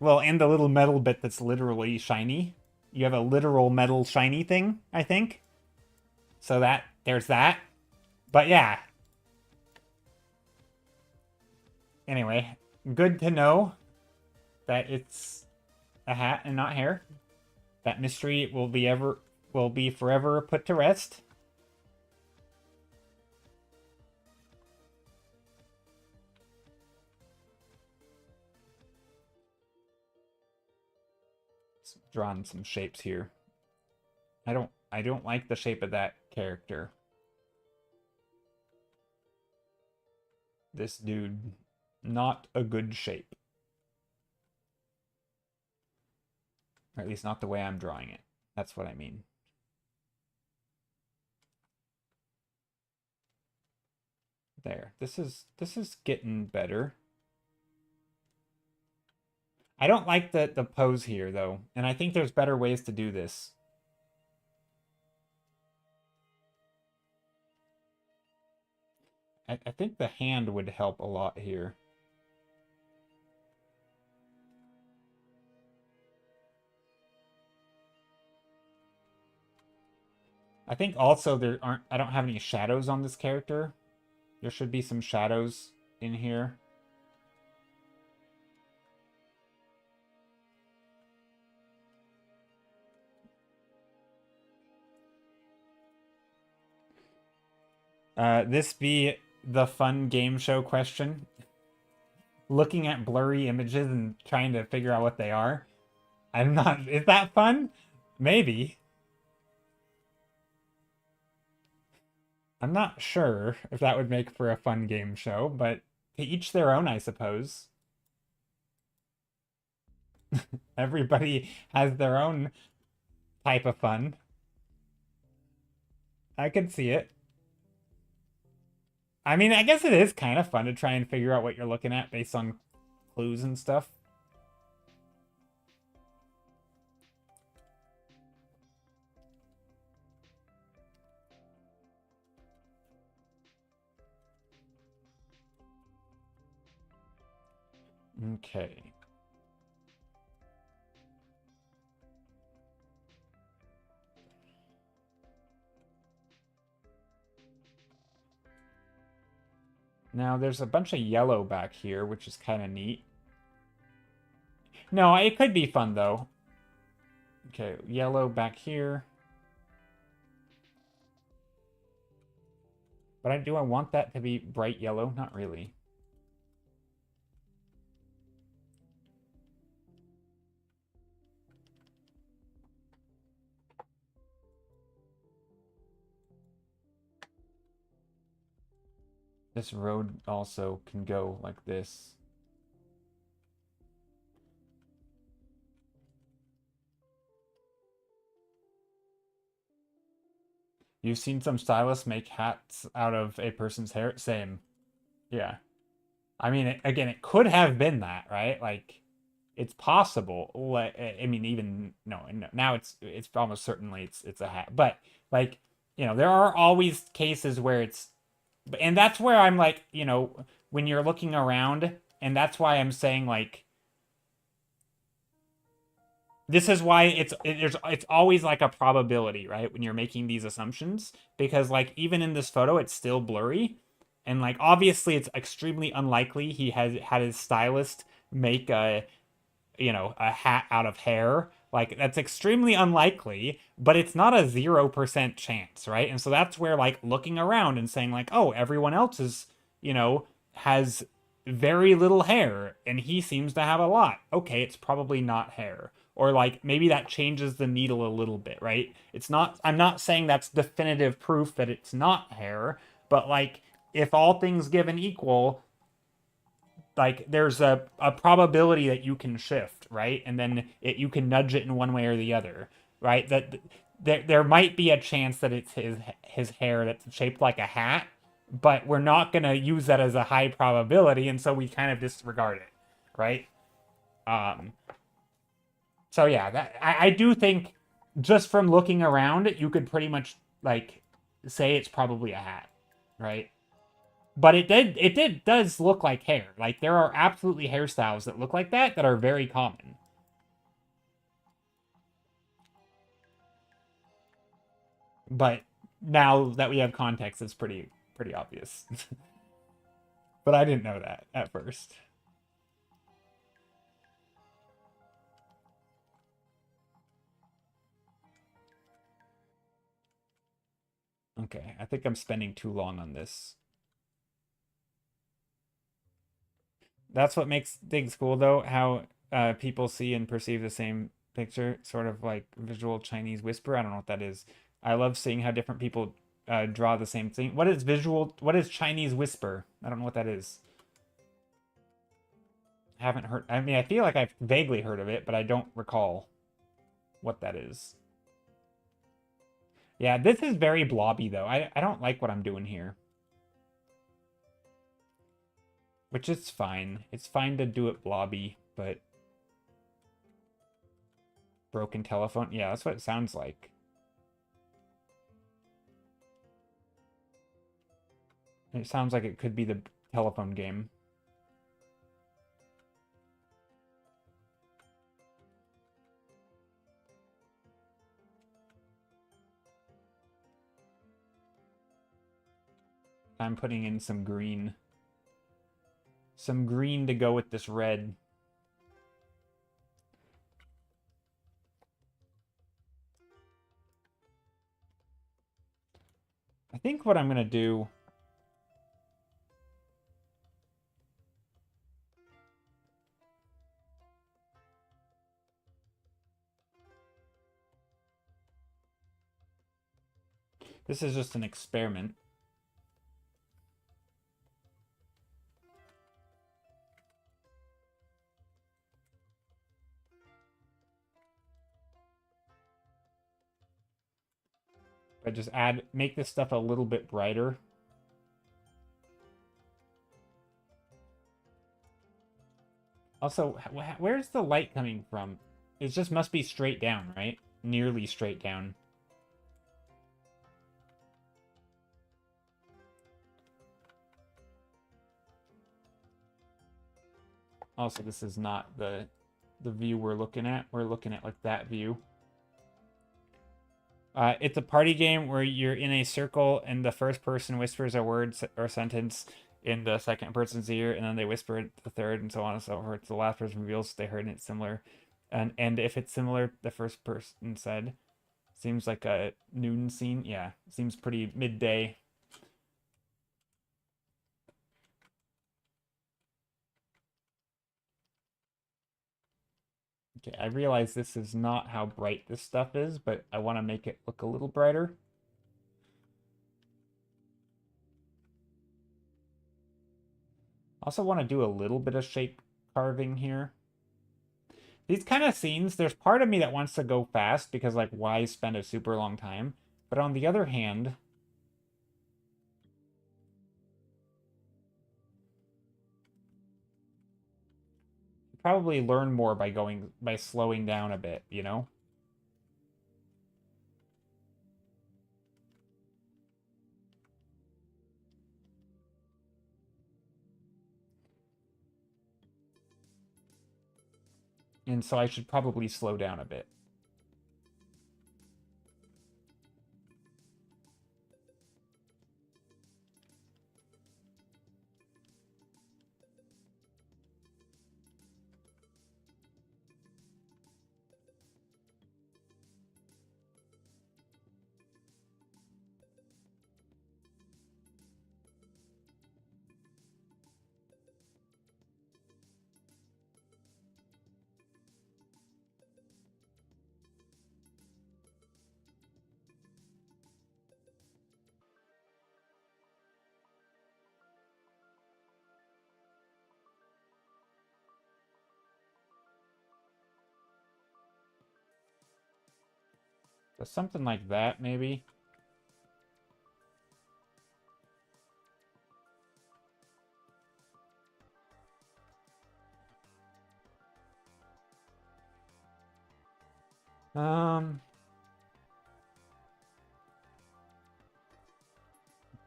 A: Well, and the little metal bit that's literally shiny. You have a literal metal shiny thing, I think. So there's that. But yeah. Anyway, good to know that it's a hat and not hair. That mystery will be forever put to rest. Drawn some shapes here. I don't like the shape of that character. This dude, not a good shape. Or at least not the way I'm drawing it. That's what I mean. There. This is getting better. I don't like the pose here though, and I think there's better ways to do this. I think the hand would help a lot here. I think also I don't have any shadows on this character. There should be some shadows in here. This be the fun game show question. Looking at blurry images and trying to figure out what they are. I'm not. Is that fun? Maybe. I'm not sure if that would make for a fun game show, but to each their own, I suppose. Everybody has their own type of fun. I could see it. I mean, I guess it is kind of fun to try and figure out what you're looking at based on clues and stuff. Okay. Now, there's a bunch of yellow back here, which is kind of neat. No, it could be fun, though. Okay, yellow back here. But do I want that to be bright yellow? Not really. This road also can go like this. You've seen some stylists make hats out of a person's hair? Same. Yeah. I mean, again, it could have been that, right? Like, it's possible. I mean, even no, now it's almost certainly it's a hat. But like, there are always cases where and that's where I'm like, when you're looking around, and that's why I'm saying like, this is why it's always like a probability, right? When you're making these assumptions, because like even in this photo, it's still blurry, And like obviously it's extremely unlikely he has had his stylist make a hat out of hair. Like that's extremely unlikely, but it's not a 0% chance, right? And so that's where like looking around and saying like, "Oh, everyone else is, has very little hair and he seems to have a lot." Okay, it's probably not hair. Or like maybe that changes the needle a little bit, right? It's not I'm not saying that's definitive proof that it's not hair, but like if all things given equal, like there's a probability that you can shift, right? And then you can nudge it in one way or the other, right? That there might be a chance that it's his hair that's shaped like a hat, but we're not gonna use that as a high probability, and so we kind of disregard it, right? Um, so yeah, I do think just from looking around, you could pretty much like say it's probably a hat, right? But it does look like hair. Like there are absolutely hairstyles that look like that are very common. But now that we have context, it's pretty obvious. But I didn't know that at first. Okay, I think I'm spending too long on this. That's what makes things cool though, how people see and perceive the same picture, sort of like visual Chinese whisper. I don't know what that is. I love seeing how different people draw the same thing. What is Chinese whisper? I don't know what that is. I haven't heard, I mean, I feel like I've vaguely heard of it, but I don't recall what that is. Yeah, this is very blobby though. I don't like what I'm doing here. Which is fine. It's fine to do it blobby, but broken telephone. Yeah, that's what it sounds like. It sounds like it could be the telephone game. I'm putting in some green. Some green to go with this red. I think what I'm going to do... This is just an experiment. But just make this stuff a little bit brighter. Also, where's the light coming from? It just must be straight down, right? Nearly straight down. Also, this is not the view we're looking at. We're looking at like that view. It's a party game where you're in a circle and the first person whispers a word or sentence in the second person's ear, and then they whisper it to the third, and so on and so forth. The last person reveals they heard it similar, and if it's similar, the first person said. Seems like a noon scene. Yeah, seems pretty midday. Okay, I realize this is not how bright this stuff is, but I want to make it look a little brighter. Also want to do a little bit of shape carving here. These kind of scenes, there's part of me that wants to go fast because, like, why spend a super long time? But on the other hand, you probably learn more by slowing down a bit, you know? And so I should probably slow down a bit. So something like that, maybe.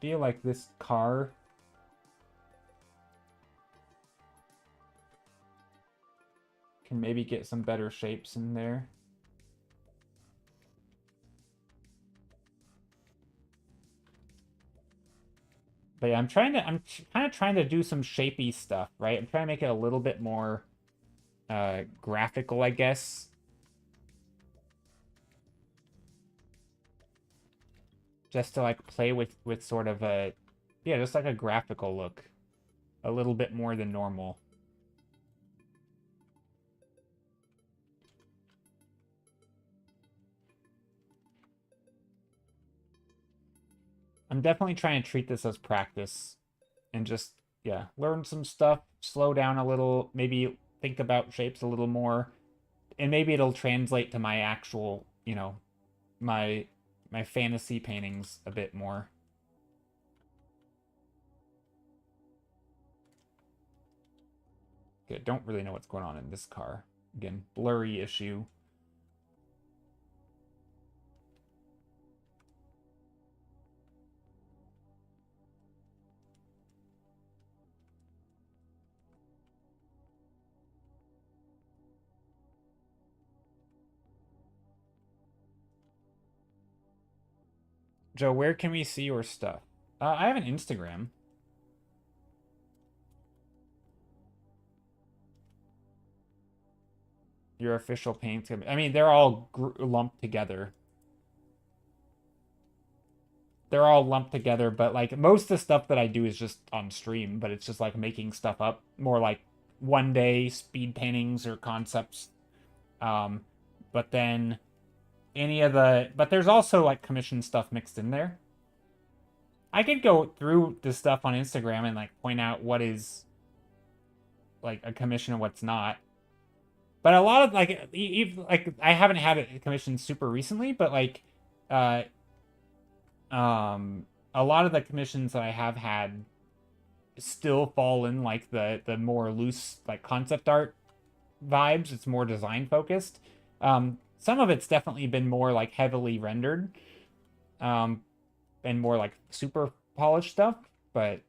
A: Feel like this car can maybe get some better shapes in there. But yeah, I'm kind of trying to do some shapey stuff, right? I'm trying to make it a little bit more graphical, I guess. Just to like play with sort of a, yeah, just like a graphical look. A little bit more than normal. I'm definitely trying to treat this as practice and just, yeah, learn some stuff, slow down a little, maybe think about shapes a little more, and maybe it'll translate to my actual, you know, my my fantasy paintings a bit more. Okay, don't really know what's going on in this car. Again, blurry issue. Joe, where can we see your stuff? I have an Instagram. Your official paints. I mean, they're all lumped together. They're all lumped together, but like most of the stuff that I do is just on stream, but it's just like making stuff up, more like one day speed paintings or concepts. Um, but then but there's also like commission stuff mixed in there. I could go through the stuff on Instagram and like point out what is like a commission and what's not. But a lot of like I haven't had a commission super recently, but like uh a lot of the commissions that I have had still fall in like the more loose like concept art vibes. It's more design focused. Some of it's definitely been more like heavily rendered, um, and more like super polished stuff. But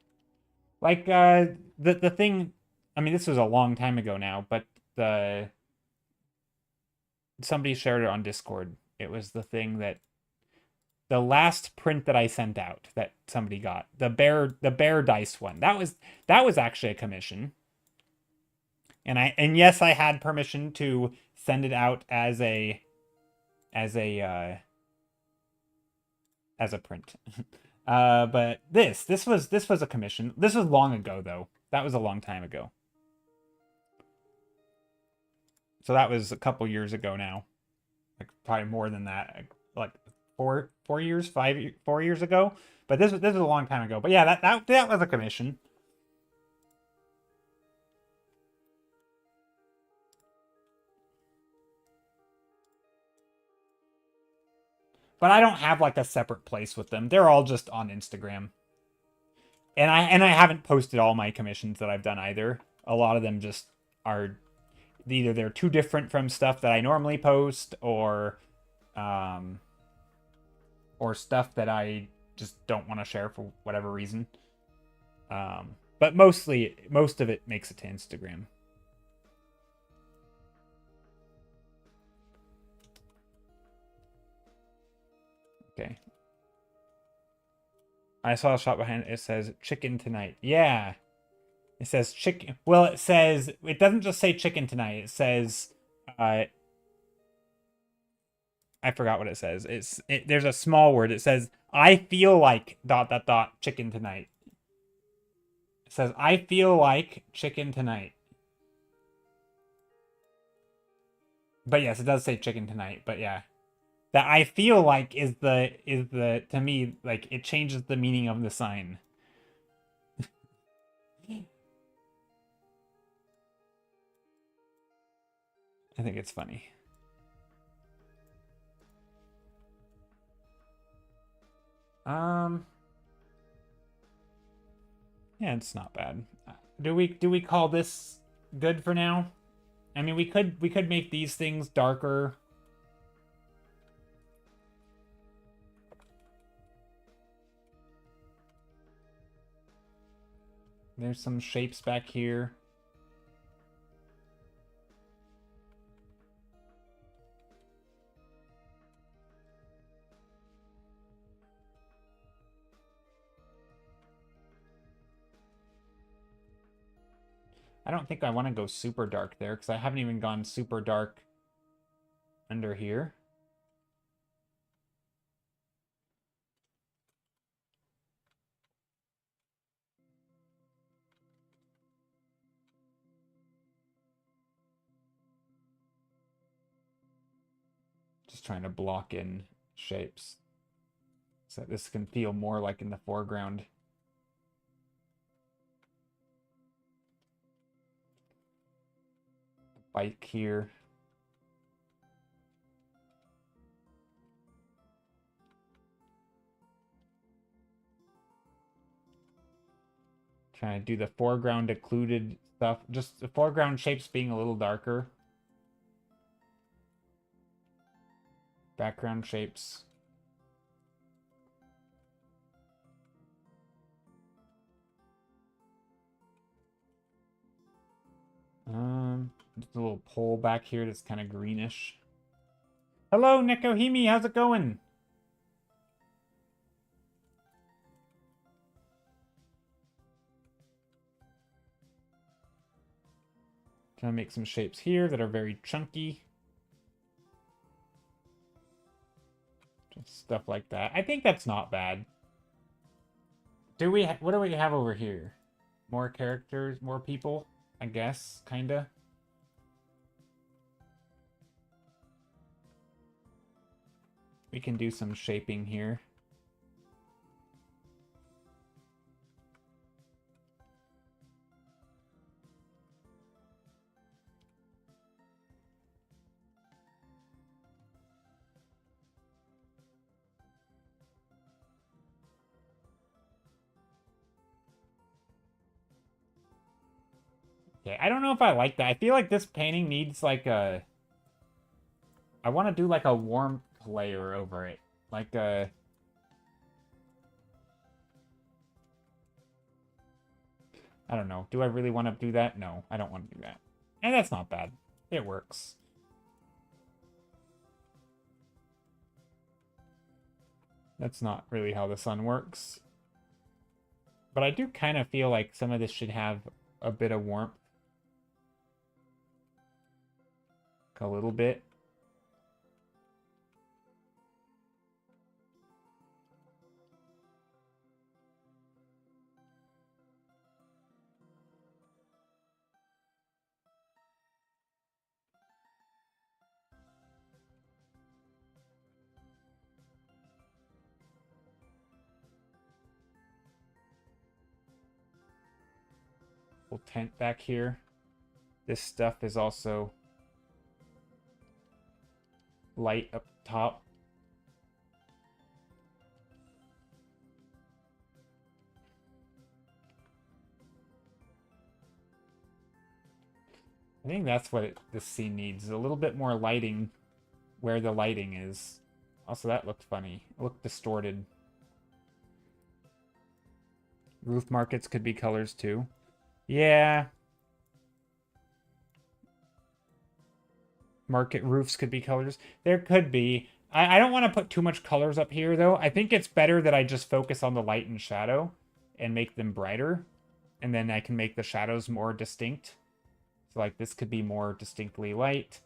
A: like the thing, I mean, this was a long time ago now, but the somebody shared it on Discord. It was the last print that I sent out that somebody got, the bear dice one. That was actually a commission. And yes, I had permission to send it out as a uh, as a print. But this was a commission. This was long ago though. That was a long time ago. So that was a couple years ago now. Like probably more than that. Like 4 years, 4 years ago. But this was a long time ago. But yeah, that was a commission. But I don't have like a separate place with them. They're all just on Instagram. And I haven't posted all my commissions that I've done either. A lot of them just are either they're too different from stuff that I normally post, or stuff that I just don't want to share for whatever reason. But most of it makes it to Instagram. Okay. I saw a shot behind it. It says chicken tonight. Yeah. It says chicken. Well, it doesn't just say chicken tonight. It says, I forgot what it says. There's a small word. It says, I feel like ... chicken tonight. It says, I feel like chicken tonight. But yes, it does say chicken tonight. But yeah. That I feel like is the to me, like it changes the meaning of the sign. I think it's funny. Um, yeah, it's not bad. Do we call this good for now? I mean, we could make these things darker. There's some shapes back here. I don't think I want to go super dark there because I haven't even gone super dark under here. Just trying to block in shapes so that this can feel more like in the foreground. Bike here. Trying to do the foreground occluded stuff. Just the foreground shapes being a little darker. Background shapes. Just a little pole back here that's kind of greenish. Hello, Nekohimi, how's it going? Trying to make some shapes here that are very chunky. Just stuff like that. I think that's not bad. What do we have over here? More characters, more people, I guess, kinda. We can do some shaping here. Okay, I don't know if I like that. I feel like this painting needs like a... I want to do like a warmth layer over it. Like a... I don't know. Do I really want to do that? No, I don't want to do that. And that's not bad. It works. That's not really how the sun works. But I do kind of feel like some of this should have a bit of warmth. A little bit. Little tent back here. This stuff is also light up top. I think that's what this scene needs. A little bit more lighting where the lighting is. Also, that looked funny. It looked distorted. Roof markets could be colors too. Yeah. Market roofs could be colors. There could be. I don't want to put too much colors up here, though. I think it's better that I just focus on the light and shadow and make them brighter. And then I can make the shadows more distinct. So, like, this could be more distinctly light.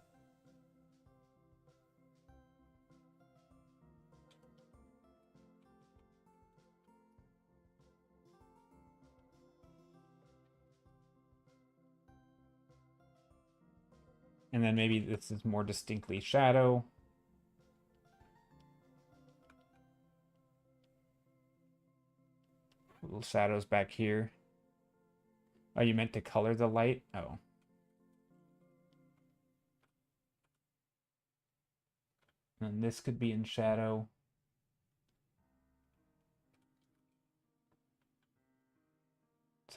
A: And then maybe this is more distinctly shadow. Little shadows back here. Oh, you meant to color the light? Oh. And this could be in shadow.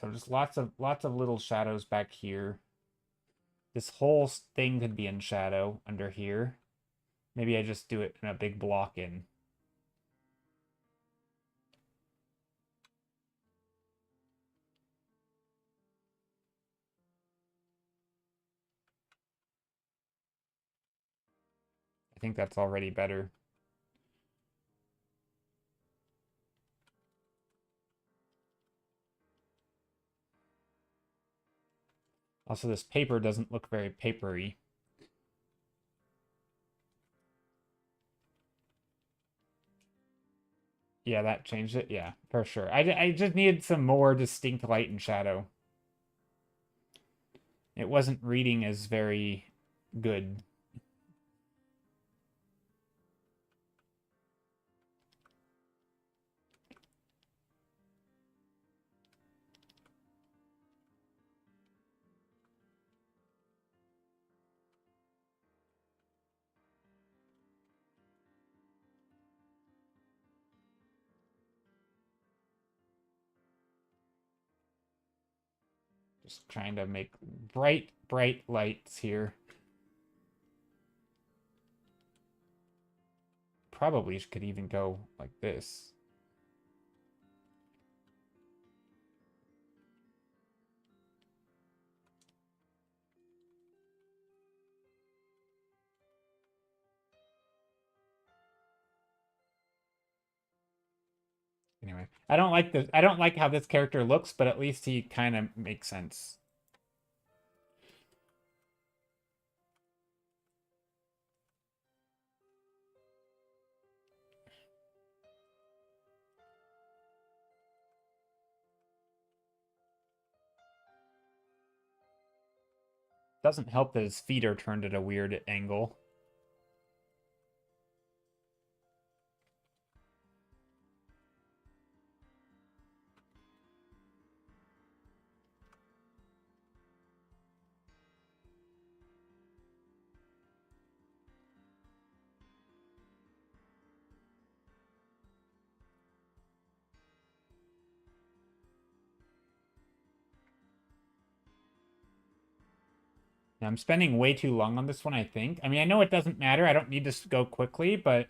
A: So just lots of little shadows back here. This whole thing could be in shadow under here. Maybe I just do it in a big block in. I think that's already better. Also, this paper doesn't look very papery. Yeah, that changed it. Yeah, for sure. I just needed some more distinct light and shadow. It wasn't reading as very good. Just trying to make bright lights here. Probably could even go like this. Anyway, I don't like how this character looks, but at least he kind of makes sense. Doesn't help that his feet are turned at a weird angle. Now, I'm spending way too long on this one, I think. I mean, I know it doesn't matter. I don't need to go quickly, but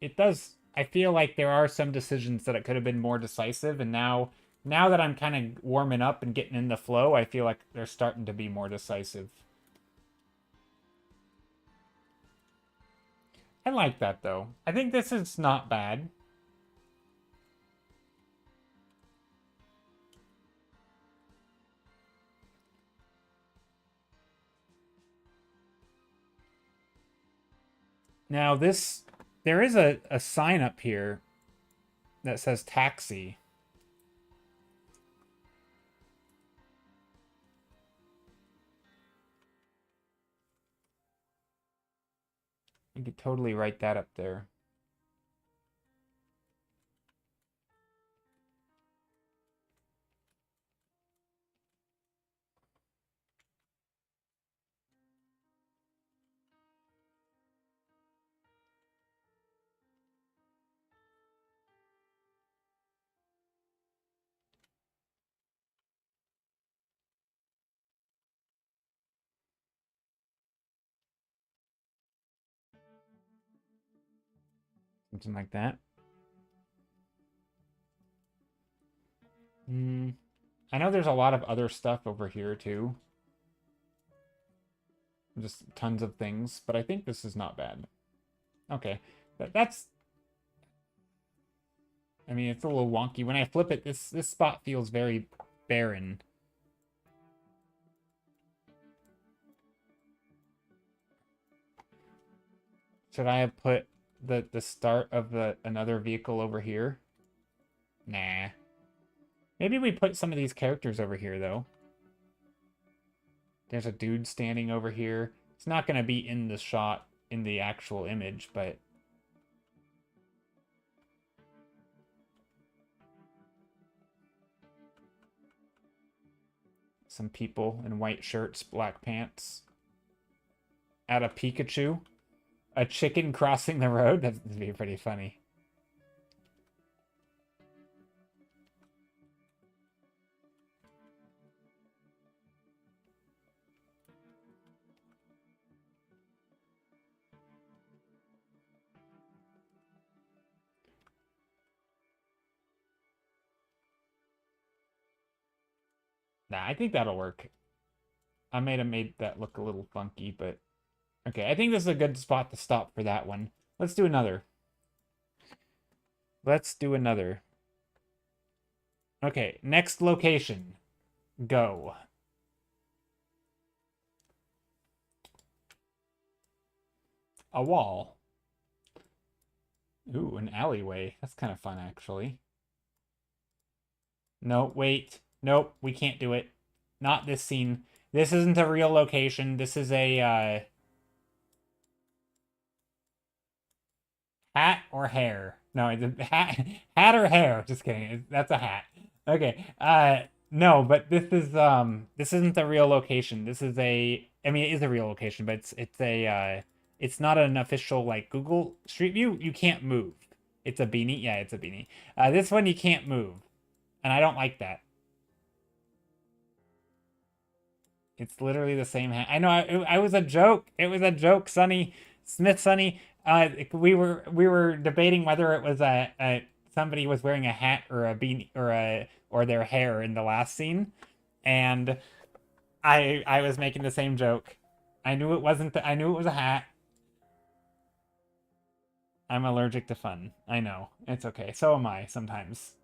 A: it does. I feel like there are some decisions that it could have been more decisive, and now that I'm kind of warming up and getting in the flow, I feel like they're starting to be more decisive. I like that, though. I think this is not bad. Now, there is a sign up here that says taxi. You could totally write that up there. Something like that. I know there's a lot of other stuff over here too. Just tons of things, but I think this is not bad. Okay. That's I mean, it's a little wonky. When I flip it, this spot feels very barren. Should I have put the start of another vehicle over here? Nah. Maybe we put some of these characters over here, though. There's a dude standing over here. It's not going to be in the shot, in the actual image, but... Some people in white shirts, black pants. At a Pikachu. A chicken crossing the road? That'd be pretty funny. Nah, I think that'll work. I might have made that look a little funky, but okay. I think this is a good spot to stop for that one. Let's do another. Let's do another. Okay, next location. Go. A wall. Ooh, an alleyway. That's kind of fun, actually. No, wait. Nope, we can't do it. Not this scene. This isn't a real location. This is a, hat or hair? No, it's a hat, hat or hair. Just kidding. That's a hat. Okay. No, but this isn't a real location. This is a, I mean, it is a real location, but it's not an official, like, Google Street View. You can't move. It's a beanie. Yeah, it's a beanie. This one you can't move, and I don't like that. It's literally the same hat. I know. I was a joke. It was a joke, Sonny Smith. Sonny. We were debating whether it was a somebody was wearing a hat or a beanie or their hair in the last scene, and I was making the same joke. I knew it wasn't. I knew it was a hat. I'm allergic to fun. I know. It's okay. So am I sometimes.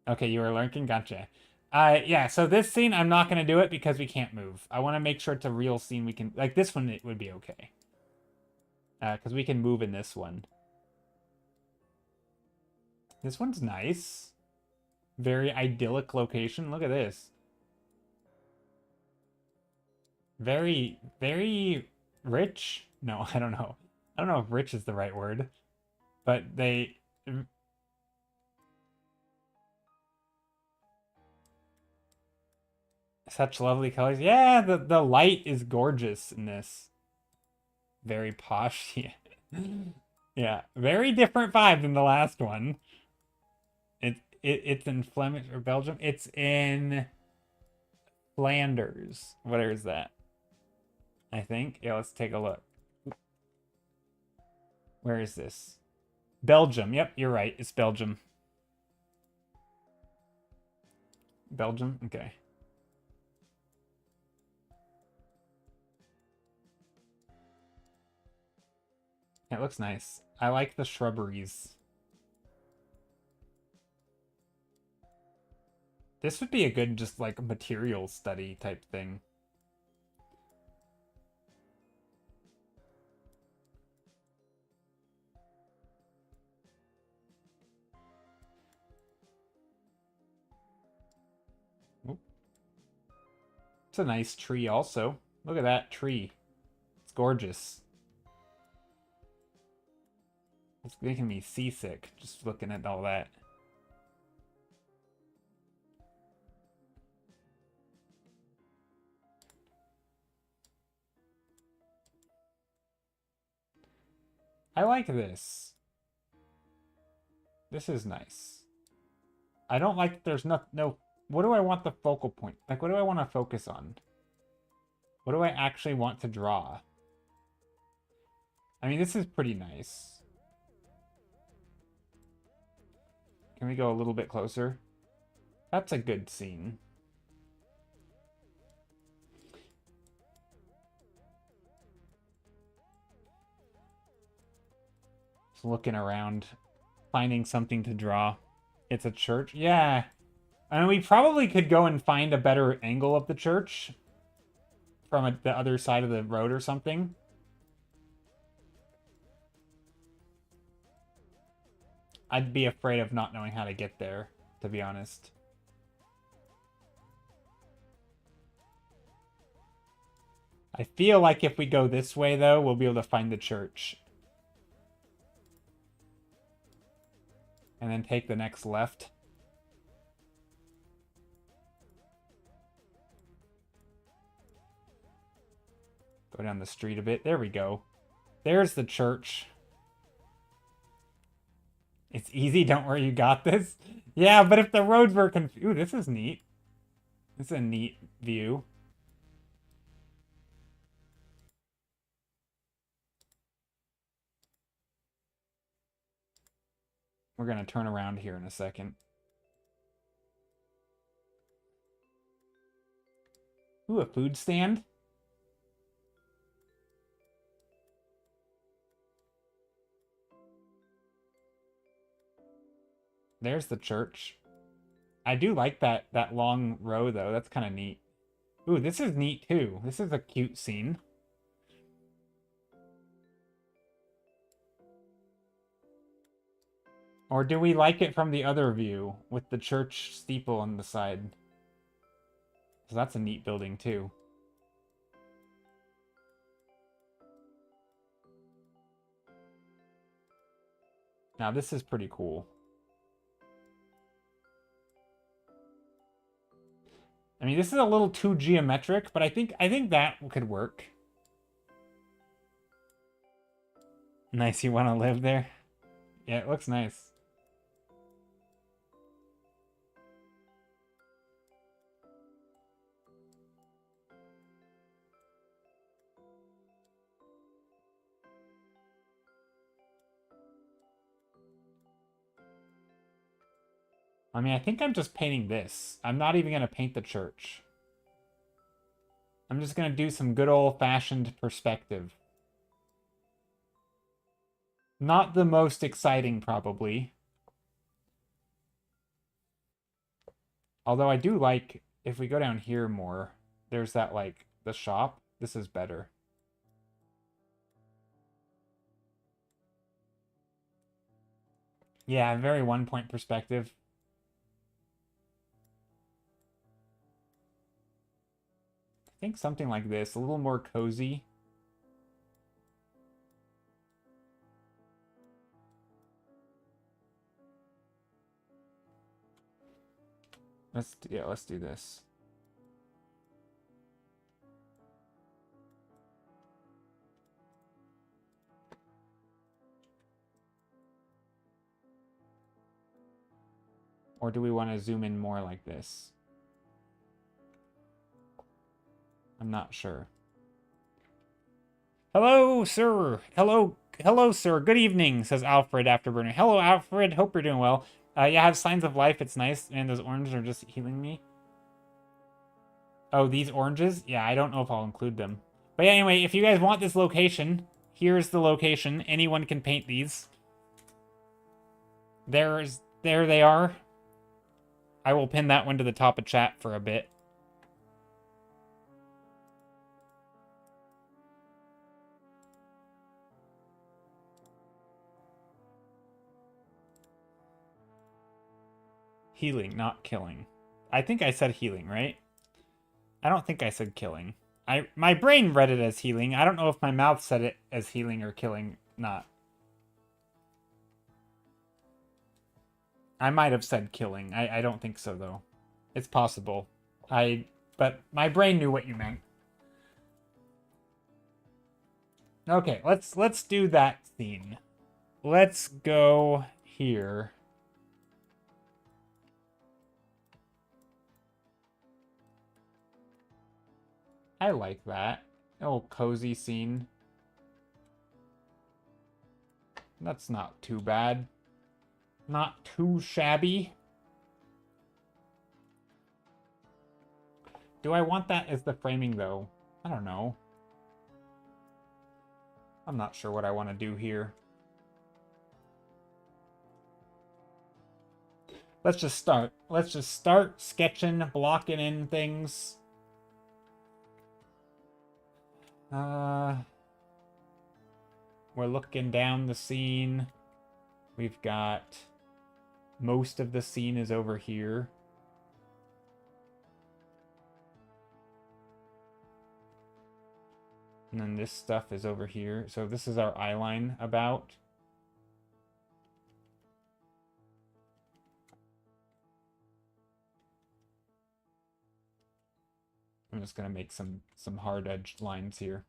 A: Okay, you were lurking? Gotcha. Yeah, so this scene, I'm not going to do it because we can't move. I want to make sure it's a real scene we can... Like, this one, it would be okay. Because we can move in this one. This one's nice. Very idyllic location. Look at this. Very, very rich? No, I don't know. I don't know if rich is the right word. But they... Such lovely colors. Yeah, the light is gorgeous in this. Very posh. Yeah. Yeah. Very different vibe than the last one. It's in Flemish or Belgium. It's in Flanders. Where is that? I think. Yeah, let's take a look. Where is this? Belgium. Yep, you're right. It's Belgium. Belgium? Okay. It looks nice. I like the shrubberies. This would be a good just like material study type thing. Oop. It's a nice tree also. Look at that tree. It's gorgeous. It's making me seasick just looking at all that. I like this. This is nice. I don't like there's no what do I want the focal point? Like what do I want to focus on? What do I actually want to draw? I mean, this is pretty nice. Can we go a little bit closer? That's a good scene. Just looking around, finding something to draw. It's a church? Yeah. I mean, we probably could go and find a better angle of the church from the other side of the road or something. I'd be afraid of not knowing how to get there, to be honest. I feel like if we go this way, though, we'll be able to find the church. And then take the next left. Go down the street a bit. There we go. There's the church. It's easy, don't worry, you got this. Yeah, but if the roads were confused... Ooh, this is neat. This is a neat view. We're going to turn around here in a second. Ooh, a food stand? There's the church. I do like that long row, though. That's kind of neat. Ooh, this is neat, too. This is a cute scene. Or do we like it from the other view, with the church steeple on the side? So that's a neat building, too. Now, this is pretty cool. I mean, this is a little too geometric, but I think that could work. Nice, you want to live there? Yeah, it looks nice. I mean, I think I'm just painting this. I'm not even going to paint the church. I'm just going to do some good old-fashioned perspective. Not the most exciting, probably. Although I do like, if we go down here more, there's that, like, the shop. This is better. Yeah, very one-point perspective. I think something like this, a little more cozy. Let's do this. Or do we want to zoom in more like this? I'm not sure. Hello, sir. Hello, sir. Good evening, says Alfred Afterburner. Hello, Alfred. Hope you're doing well. Yeah, I have signs of life. It's nice. And those oranges are just healing me. Oh, these oranges? Yeah, I don't know if I'll include them. But yeah, anyway, if you guys want this location, here's the location. Anyone can paint these. There they are. I will pin that one to the top of chat for a bit. Healing, not killing. I think I said healing, right? I don't think I said killing. My brain read it as healing. I don't know if my mouth said it as healing or killing not. I might have said killing. I don't think so though. It's possible. But my brain knew what you meant. Okay, let's do that scene. Let's go here. I like that. A little cozy scene. That's not too bad. Not too shabby. Do I want that as the framing, though? I don't know. I'm not sure what I want to do here. Let's just start. Let's just start sketching, blocking in things. We're looking down the scene. We've got... most of the scene is over here. And then this stuff is over here. So this is our eye line about. I'm just going to make some hard edged lines here.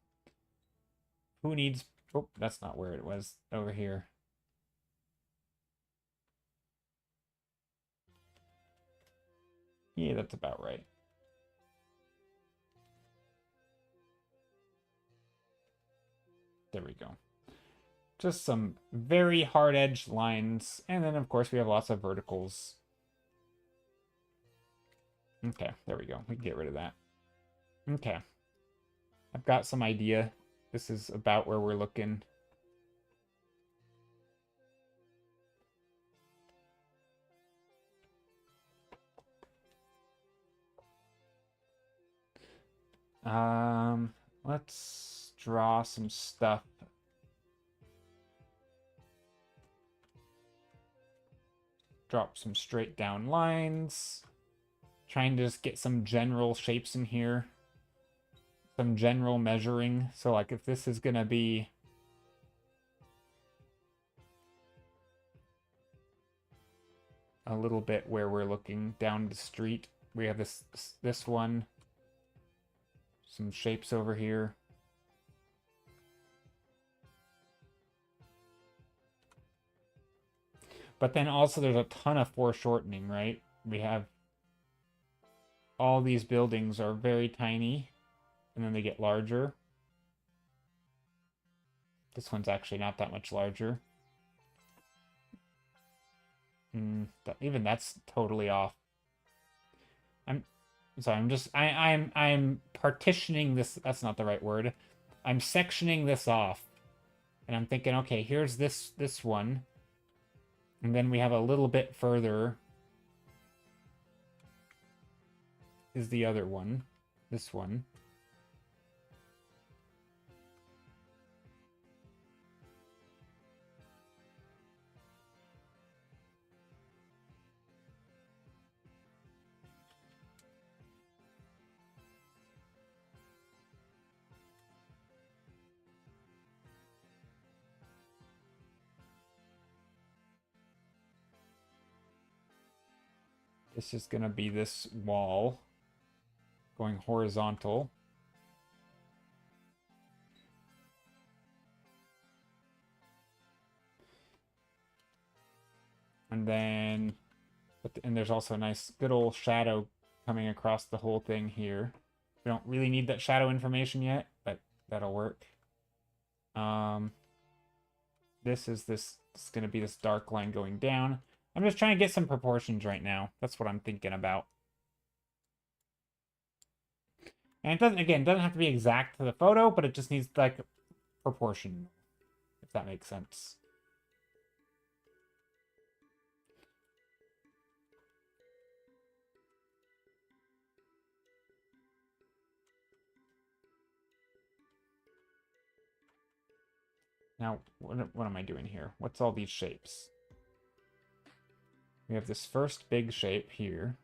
A: Who needs... oh, that's not where it was. Over here. Yeah, that's about right. There we go. Just some very hard-edged lines. And then, of course, we have lots of verticals. Okay, there we go. We can get rid of that. Okay. I've got some idea. This is about where we're looking. Let's draw some stuff. Drop some straight down lines. Trying to just get some general shapes in here. Some general measuring. So like if this is gonna be a little bit where we're looking down the street, we have this one. Some shapes over here. But then also there's a ton of foreshortening, right? We have all these buildings are very tiny, and then they get larger. This one's actually not that much larger. Even that's totally off. I'm partitioning this. That's not the right word. I'm sectioning this off, and I'm thinking, okay, here's this one, and then we have a little bit further is the other one, this one. This is going to be this wall going horizontal. And then, and there's also a nice good old shadow coming across the whole thing here. We don't really need that shadow information yet, but that'll work. This is going to be this dark line going down. I'm just trying to get some proportions right now. That's what I'm thinking about. And it doesn't have to be exact to the photo, but it just needs like proportion, if that makes sense. Now, what am I doing here? What's all these shapes? We have this first big shape here.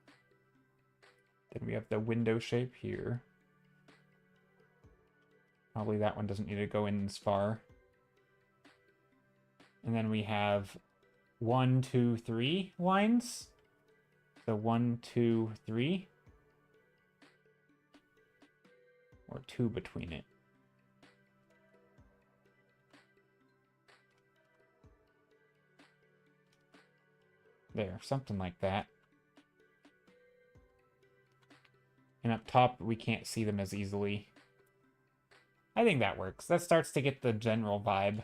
A: Then we have the window shape here. Probably that one doesn't need to go in as far. And then we have 1, 2, 3 lines. So 1, 2, 3. Or 2 between it. There, something like that. And up top, we can't see them as easily. I think that works. That starts to get the general vibe.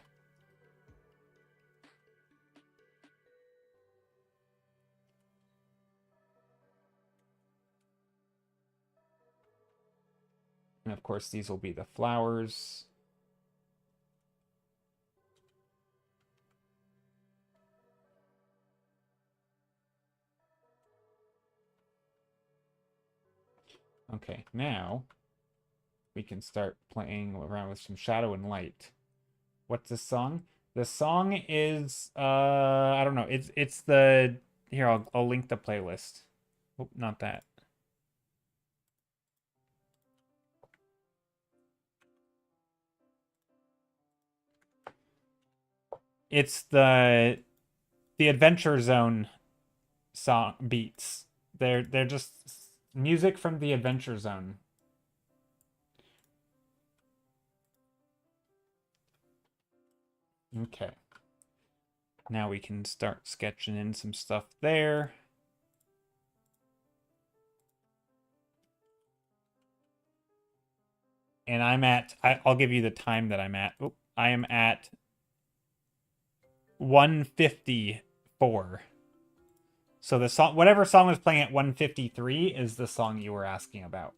A: And of course, these will be the flowers. Okay, now we can start playing around with some shadow and light. What's this song? The song is I don't know. It's the here I'll link the playlist. Oh, not that. It's the Adventure Zone song beats. They're just music from the Adventure Zone. Okay. Now we can start sketching in some stuff there. And I'll give you the time that I'm at. Oh, I am at 154. So the song, whatever song was playing at 153 is the song you were asking about.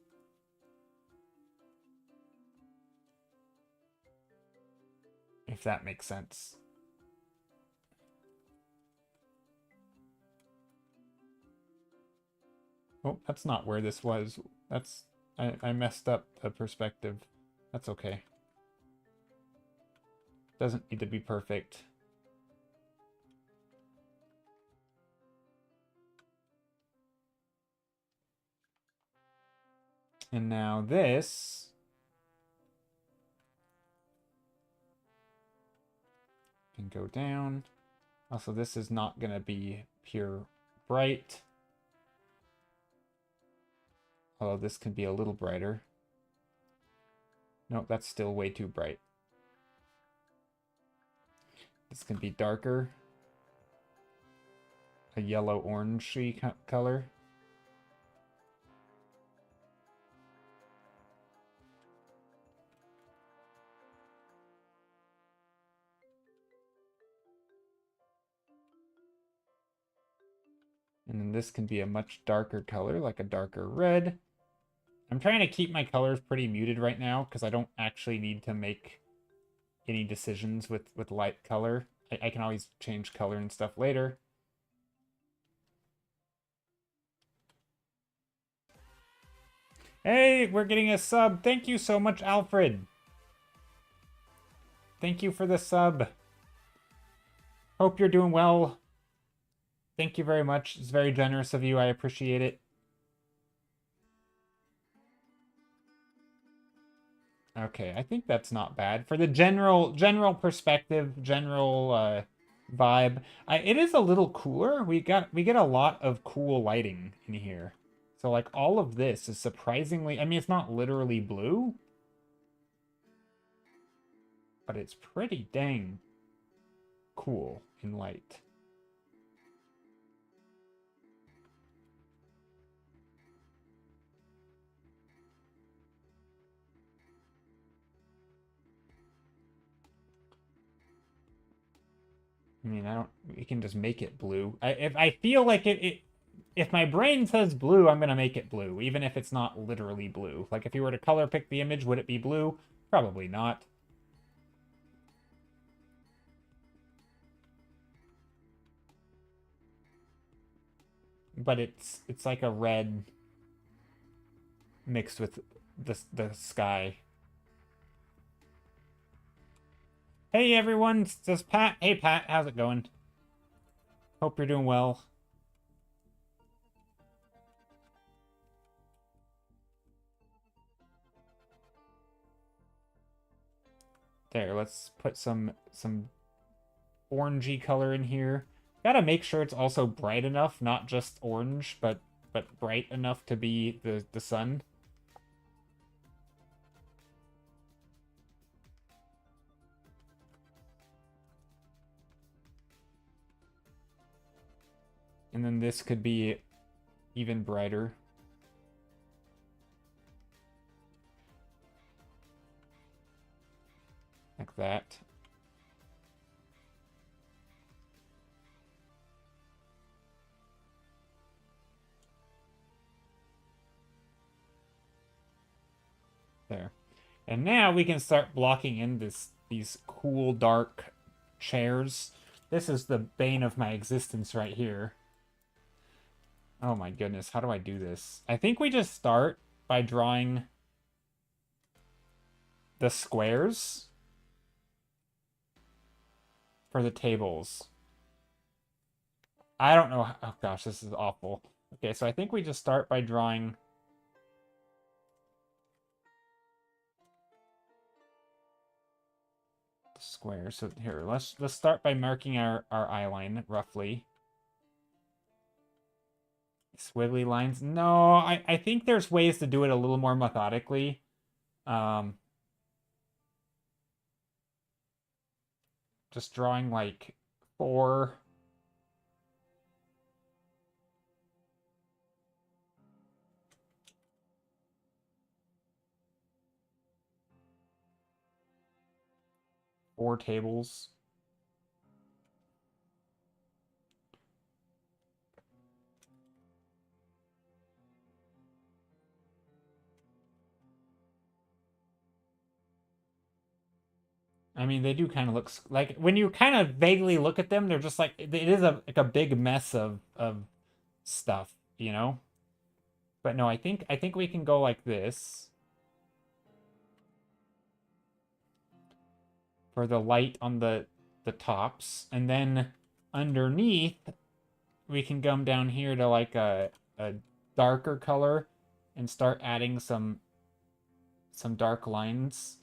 A: if that makes sense. Oh, that's not where this was. That's... I messed up the perspective. That's okay. Doesn't need to be perfect. And now this... can go down. Also, this is not going to be pure bright. Although this can be a little brighter. Nope, that's still way too bright. This can be darker. A yellow-orangey color. And then this can be a much darker color, like a darker red. I'm trying to keep my colors pretty muted right now because I don't actually need to make any decisions with light color. I can always change color and stuff later. Hey, we're getting a sub. Thank you so much, Alfred. Thank you for the sub. Hope you're doing well. Thank you very much. It's very generous of you. I appreciate it. Okay, I think that's not bad. For the general perspective, general vibe, it is a little cooler. We get a lot of cool lighting in here. So like all of this is surprisingly, I mean it's not literally blue, but it's pretty dang cool in light. I mean, we can just make it blue. If I feel like if my brain says blue, I'm gonna make it blue, even if it's not literally blue. Like if you were to color pick the image, would it be blue? Probably not. But it's like a red mixed with the sky. Hey everyone, it's Pat. Hey Pat, how's it going? Hope you're doing well. There, let's put some orangey color in here. Gotta make sure it's also bright enough, not just orange, but bright enough to be the sun. And then this could be even brighter. Like that. There. And now we can start blocking in these cool dark chairs. This is the bane of my existence right here. Oh my goodness, how do I do this? I think we just start by drawing the squares for the tables. I don't know. Oh gosh, this is awful. Okay, so I think we just start by drawing the square. So here, let's start by marking our eye line roughly. Squiggly lines. No, I think there's ways to do it a little more methodically. Just drawing like 4 tables. I mean, they do kind of look like when you kind of vaguely look at them, they're just like it is a like a big mess of stuff, you know? But no, I think we can go like this for the light on the tops, and then underneath we can come down here to like a darker color and start adding some dark lines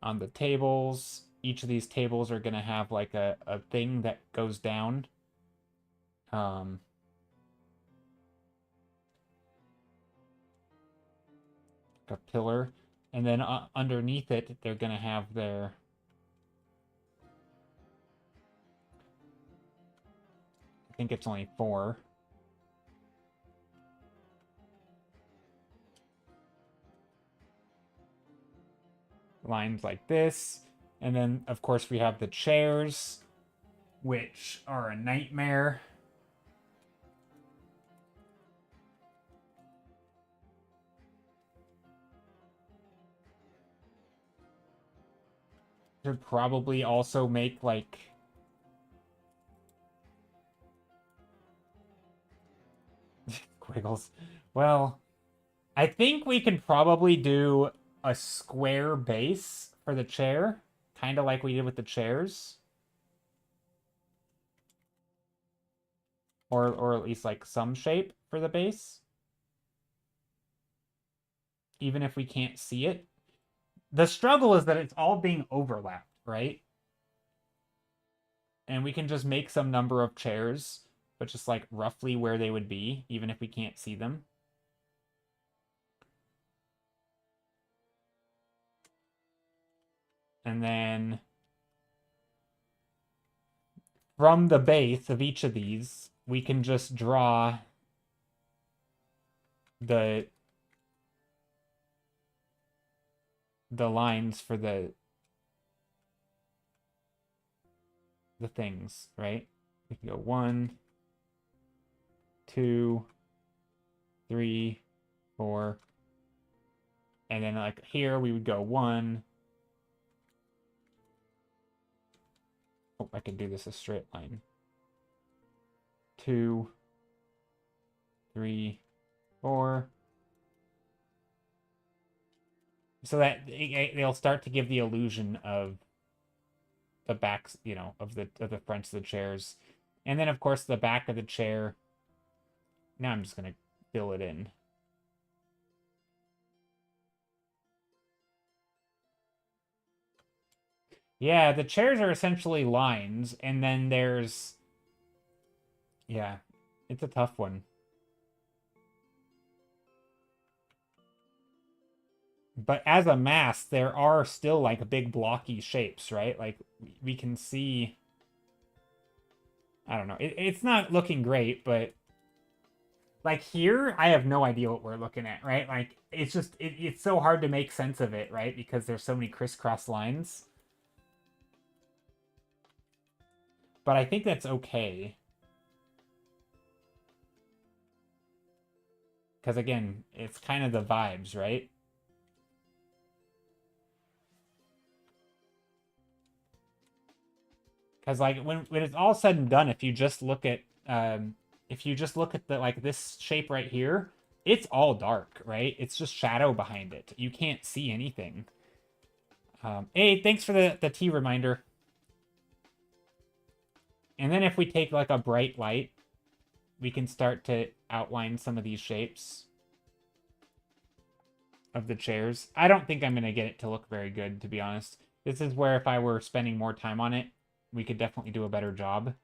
A: on the tables. Each of these tables are going to have like a thing that goes down. Um, a pillar. And then underneath it, they're going to have their... I think it's only 4. Lines like this. And then, of course, we have the chairs, which are a nightmare. Should probably also make, like... Quiggles. Well, I think we can probably do a square base for the chair, kind of like we did with the chairs. Or at least like some shape for the base. Even if we can't see it. The struggle is that it's all being overlapped, right? And we can just make some number of chairs, but just like roughly where they would be, even if we can't see them. And then from the base of each of these, we can just draw the lines for the things, right? We can go 1, 2, 3, 4. And then like here we would go 1. Oh, I can do this a straight line. 2, 3, 4. So that they'll start to give the illusion of the backs, you know, of the fronts of the chairs. And then of course the back of the chair. Now I'm just gonna fill it in. Yeah, the chairs are essentially lines, and then there's... Yeah, it's a tough one. But as a mass, there are still, like, big blocky shapes, right? Like, we can see... I don't know. It's not looking great, but... Like, here, I have no idea what we're looking at, right? Like, it's just... It's so hard to make sense of it, right? Because there's so many crisscross lines. But I think that's okay. Because, again, it's kind of the vibes, right? Because, like, when it's all said and done, if you just look at the like this shape right here, it's all dark, right? It's just shadow behind it. You can't see anything. Hey, thanks for the tea reminder. And then if we take like a bright light, we can start to outline some of these shapes of the chairs. I don't think I'm going to get it to look very good, to be honest. This is where if I were spending more time on it, we could definitely do a better job.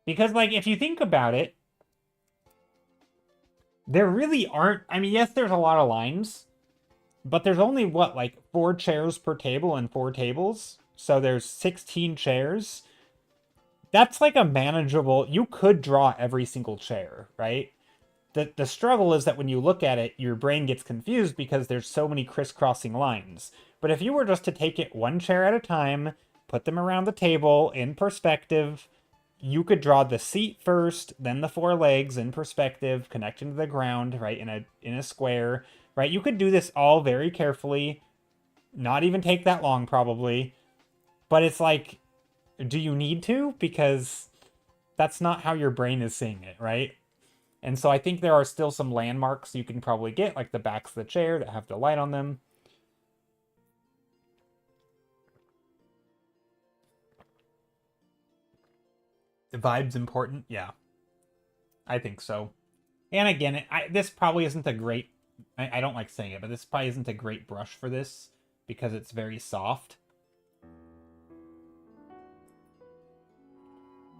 A: Because, like, if you think about it, there really aren't... I mean, yes, there's a lot of lines, but there's only, what, like 4 chairs per table and 4 tables? So there's 16 chairs. That's like a manageable... You could draw every single chair, right? The struggle is that when you look at it, your brain gets confused because there's so many crisscrossing lines. But if you were just to take it 1 chair at a time, put them around the table in perspective, you could draw the seat first, then the 4 legs in perspective, connecting to the ground, right, in a square, right? You could do this all very carefully, not even take that long probably, But it's like, do you need to? Because that's not how your brain is seeing it, right? And so I think there are still some landmarks you can probably get, like the backs of the chair that have the light on them. The vibe's important, yeah. I think so. And again, this probably isn't a great... I don't like saying it, but this probably isn't a great brush for this because it's very soft.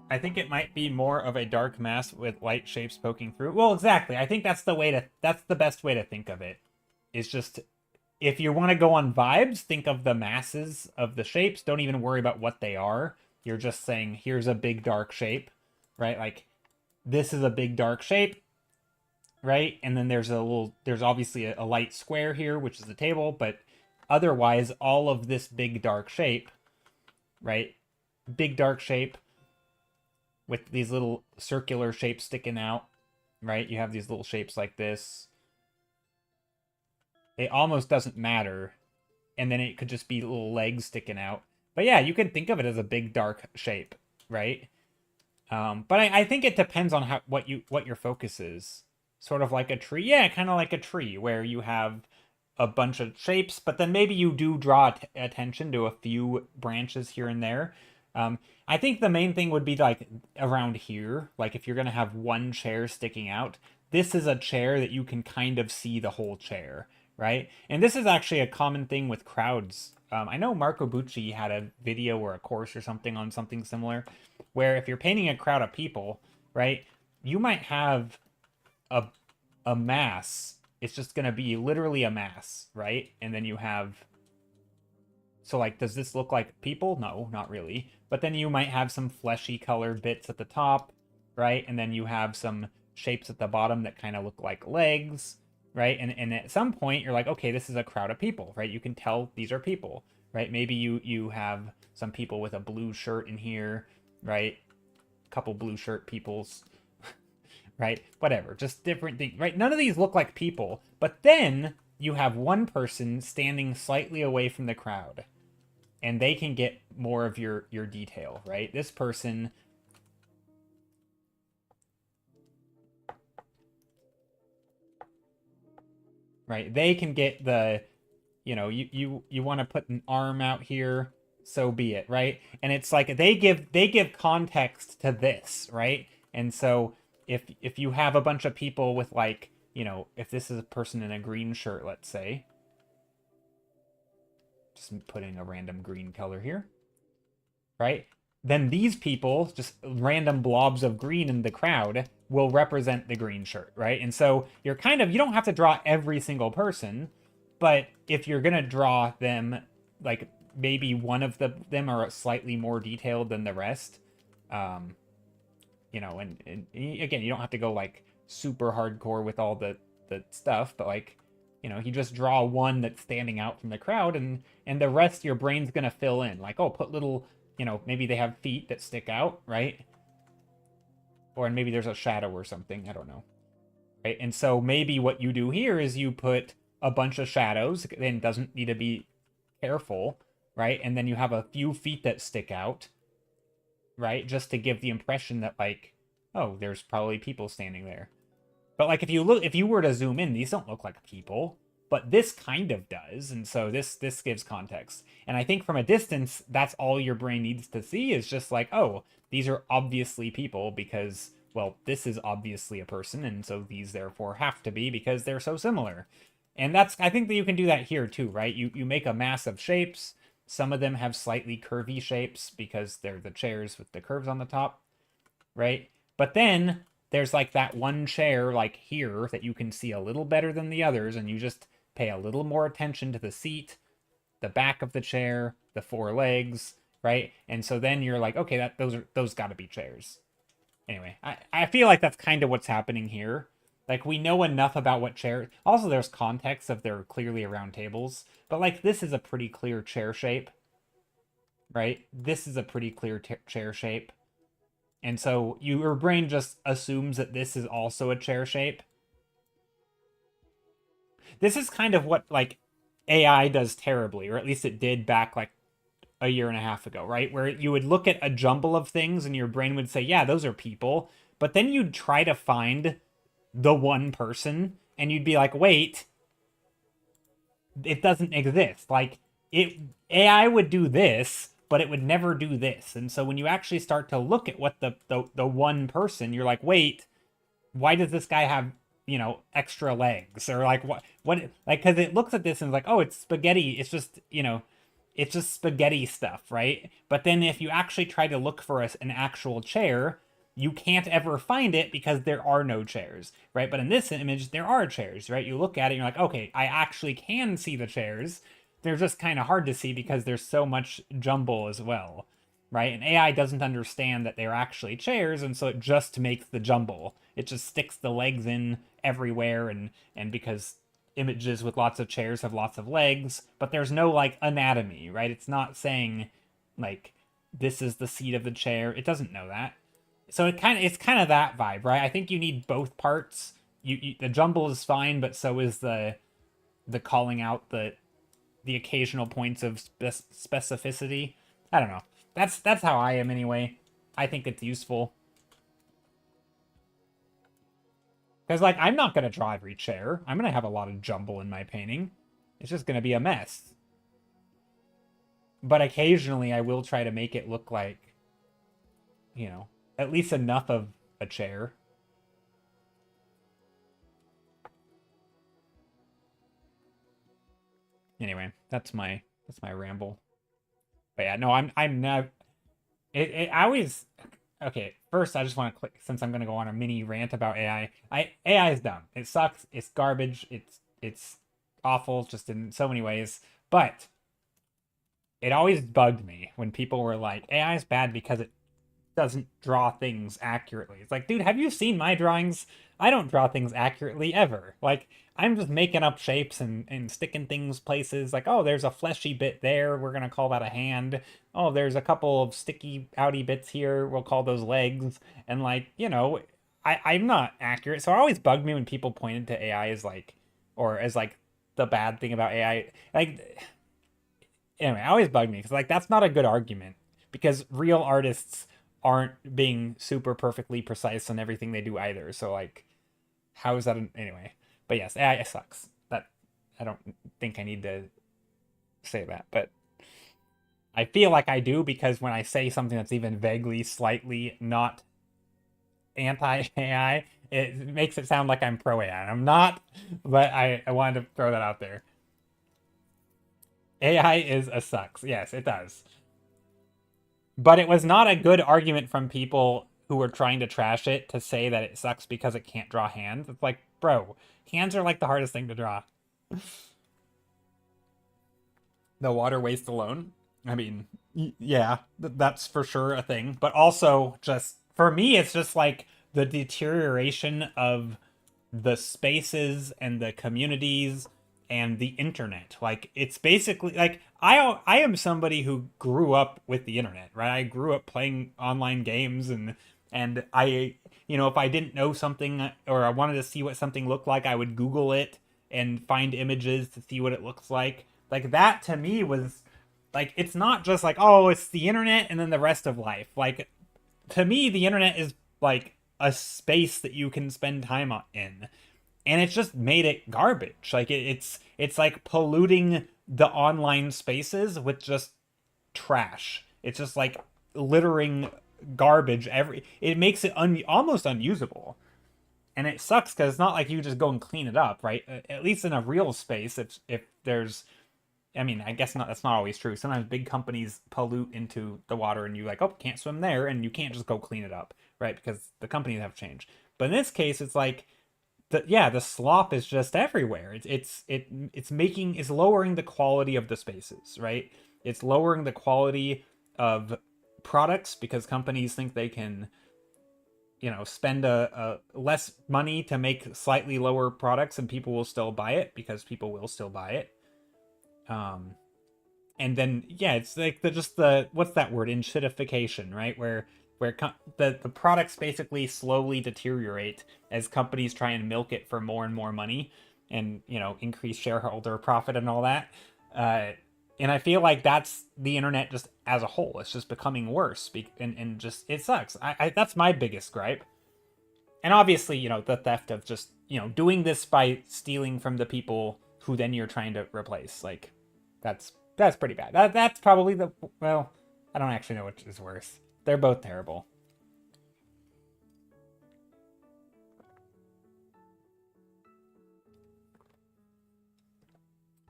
A: I think it might be more of a dark mass with light shapes poking through. Well, exactly. I think that's the best way to think of it. Is just, if you want to go on vibes, think of the masses of the shapes. Don't even worry about what they are. You're just saying, here's a big dark shape, right? Like, this is a big dark shape, right? And then there's obviously a light square here, which is the table, but otherwise, all of this big dark shape, right? Big dark shape with these little circular shapes sticking out, right? You have these little shapes like this. It almost doesn't matter. And then it could just be little legs sticking out. But yeah, you can think of it as a big dark shape, right? But I think it depends on what your focus is. Sort of like a tree. Yeah, kind of like a tree where you have a bunch of shapes, but then maybe you do draw attention to a few branches here and there. I think the main thing would be like around here. Like if you're going to have one chair sticking out, this is a chair that you can kind of see the whole chair, right? And this is actually a common thing with crowds. I know Marco Bucci had a video or a course or something on something similar, where if you're painting a crowd of people, right, you might have a mass. It's just going to be literally a mass, right? And then you have... So, like, does this look like people? No, not really. But then you might have some fleshy colored bits at the top, right? And then you have some shapes at the bottom that kind of look like legs, right? And at some point, you're like, okay, this is a crowd of people, right? You can tell these are people, right? Maybe you have some people with a blue shirt in here, right? A couple blue shirt peoples, right? Whatever, just different things, right? None of these look like people, but then you have one person standing slightly away from the crowd, and they can get more of your detail, right? This person... Right, they can get the... you want to put an arm out here, so be it, right? And it's like they give context to this, right? And so if you have a bunch of people with, like, if this is a person in a green shirt, let's say, just putting a random green color here, right? Then these people, just random blobs of green in the crowd, will represent the green shirt, right? And so you don't have to draw every single person, but if you're gonna draw them, like, maybe one of them are slightly more detailed than the rest, and again, you don't have to go like super hardcore with all the stuff, but like, you just draw one that's standing out from the crowd, and the rest your brain's gonna fill in. Like, oh, put little, maybe they have feet that stick out, right? Or maybe there's a shadow or something, I don't know. Right? And so maybe what you do here is you put a bunch of shadows, then doesn't need to be careful, right? And then you have a few feet that stick out, right? Just to give the impression that, like, oh, there's probably people standing there. But like, if you were to zoom in, these don't look like people, but this kind of does, and so this gives context. And I think from a distance, that's all your brain needs to see, is just like, oh, these are obviously people because, well, this is obviously a person, and so these therefore have to be because they're so similar. And I think that you can do that here too, right? You make a mass of shapes. Some of them have slightly curvy shapes because they're the chairs with the curves on the top, right? But then there's like that one chair like here that you can see a little better than the others, and you just pay a little more attention to the seat, the back of the chair, the four legs, right? And so then you're like, okay, those got to be chairs. Anyway, I feel like that's kind of what's happening here. Like, we know enough about what chair... Also, there's context of they're clearly around tables, but like, this is a pretty clear chair shape, right? This is a pretty clear chair shape. And so your brain just assumes that this is also a chair shape. This is kind of what, like, AI does terribly, or at least it did back, like, a year and a half ago, right? Where you would look at a jumble of things and your brain would say, yeah, those are people. But then you'd try to find the one person and you'd be like, wait, it doesn't exist. Like it AI would do this, but it would never do this. And so when you actually start to look at what the one person, you're like, wait, why does this guy have, extra legs? Or like what like cuz it looks at this and it's like, oh, it's spaghetti. It's just, it's just spaghetti stuff, right? But then if you actually try to look for an actual chair, you can't ever find it because there are no chairs, right? But in this image, there are chairs, right? You look at it, and you're like, okay, I actually can see the chairs. They're just kind of hard to see because there's so much jumble as well, right? And AI doesn't understand that they're actually chairs, and so it just makes the jumble. It just sticks the legs in everywhere, and because images with lots of chairs have lots of legs, but there's no like anatomy, right? It's not saying like this is the seat of the chair. It doesn't know that. So it's kind of that vibe, right? I think you need both parts. The jumble is fine, but so is the calling out the occasional points of specificity. I don't know. That's how I am anyway. I think it's useful. Because, like, I'm not going to draw every chair. I'm going to have a lot of jumble in my painting. It's just going to be a mess. But occasionally I will try to make it look like, at least enough of a chair. Anyway, that's my ramble. But yeah, no, I'm never. I always. Okay, first I just want to click, since I'm going to go on a mini rant about AI. AI is dumb. It sucks. It's garbage. It's awful just in so many ways. But it always bugged me when people were like, AI is bad because it doesn't draw things accurately. It's like, dude, have you seen my drawings? I don't draw things accurately ever. Like, I'm just making up shapes and sticking things places. Like, oh, there's a fleshy bit there. We're going to call that a hand. Oh, there's a couple of sticky outy bits here. We'll call those legs. And like, I'm not accurate. So it always bugged me when people pointed to AI as like, or as like the bad thing about AI. Like, anyway, it always bugged me because like, that's not a good argument because real artists aren't being super perfectly precise on everything they do either. So like, how is that anyway? But yes, AI sucks. That I don't think I need to say that, but I feel like I do because when I say something that's even vaguely, slightly not anti-AI, it makes it sound like I'm pro-AI. I'm not, but I wanted to throw that out there. AI is a sucks. Yes, it does. But it was not a good argument from people who were trying to trash it to say that it sucks because it can't draw hands. It's like, bro, hands are like the hardest thing to draw. The water waste alone. I mean, yeah, that's for sure a thing. But also, just for me, it's just like the deterioration of the spaces and the communities and the internet. Like it's basically like I am somebody who grew up with the internet, right? I grew up playing online games and I if I didn't know something or I wanted to see what something looked like, I would Google it and find images to see what it looks like. Like that to me was like it's not just like, oh, it's the internet and then the rest of life. Like to me the internet is like a space that you can spend time in, and it's just made it garbage. Like it's like polluting the online spaces with just trash. It's just like littering garbage it makes it almost unusable. And it sucks because it's not like you just go and clean it up, right? At least in a real space, if there's, I mean, I guess not. That's not always true. Sometimes big companies pollute into the water, and you like, oh, can't swim there, and you can't just go clean it up, right? Because the companies have changed. But in this case, it's like, the slop is just everywhere. It's lowering the quality of the spaces, right? It's lowering the quality of products because companies think they can spend a less money to make slightly lower products and people will still buy it because people will still buy it. And then it's like the what's that word, enshittification, right? Where the products basically slowly deteriorate as companies try and milk it for more and more money and increase shareholder profit and all that. And I feel like that's the internet just as a whole. It's just becoming worse, and just it sucks. That's my biggest gripe. And obviously, the theft of just doing this by stealing from the people who then you're trying to replace. Like, that's pretty bad. That's probably the well. I don't actually know which is worse. They're both terrible.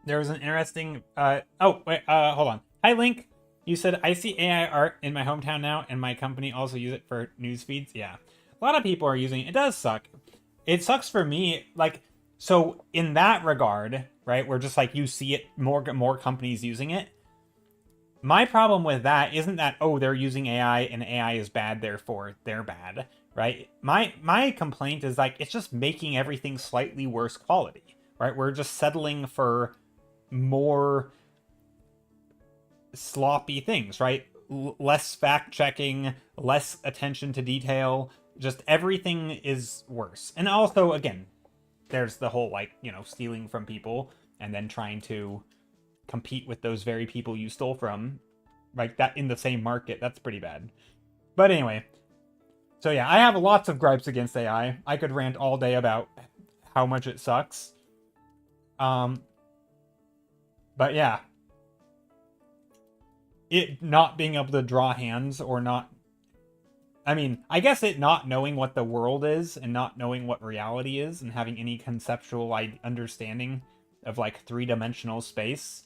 A: There was an interesting. Oh wait. Hold on. Hi, Link. You said I see AI art in my hometown now, and my company also use it for news feeds. Yeah, a lot of people are using it. It does suck. It sucks for me. Like, so in that regard, right? Where just like you see it more companies using it. My problem with that isn't that, oh, they're using AI and AI is bad, therefore they're bad, right? My complaint is like it's just making everything slightly worse quality, right? We're just settling for more sloppy things, right? Less fact checking, less attention to detail, just everything is worse. And also, again, there's the whole like, stealing from people and then trying to compete with those very people you stole from, like that in the same market. That's pretty bad. But anyway, so yeah, I have lots of gripes against AI. I could rant all day about how much it sucks. But yeah, it not being able to draw hands or not. I mean, I guess it not knowing what the world is and not knowing what reality is and having any conceptual understanding of like three-dimensional space.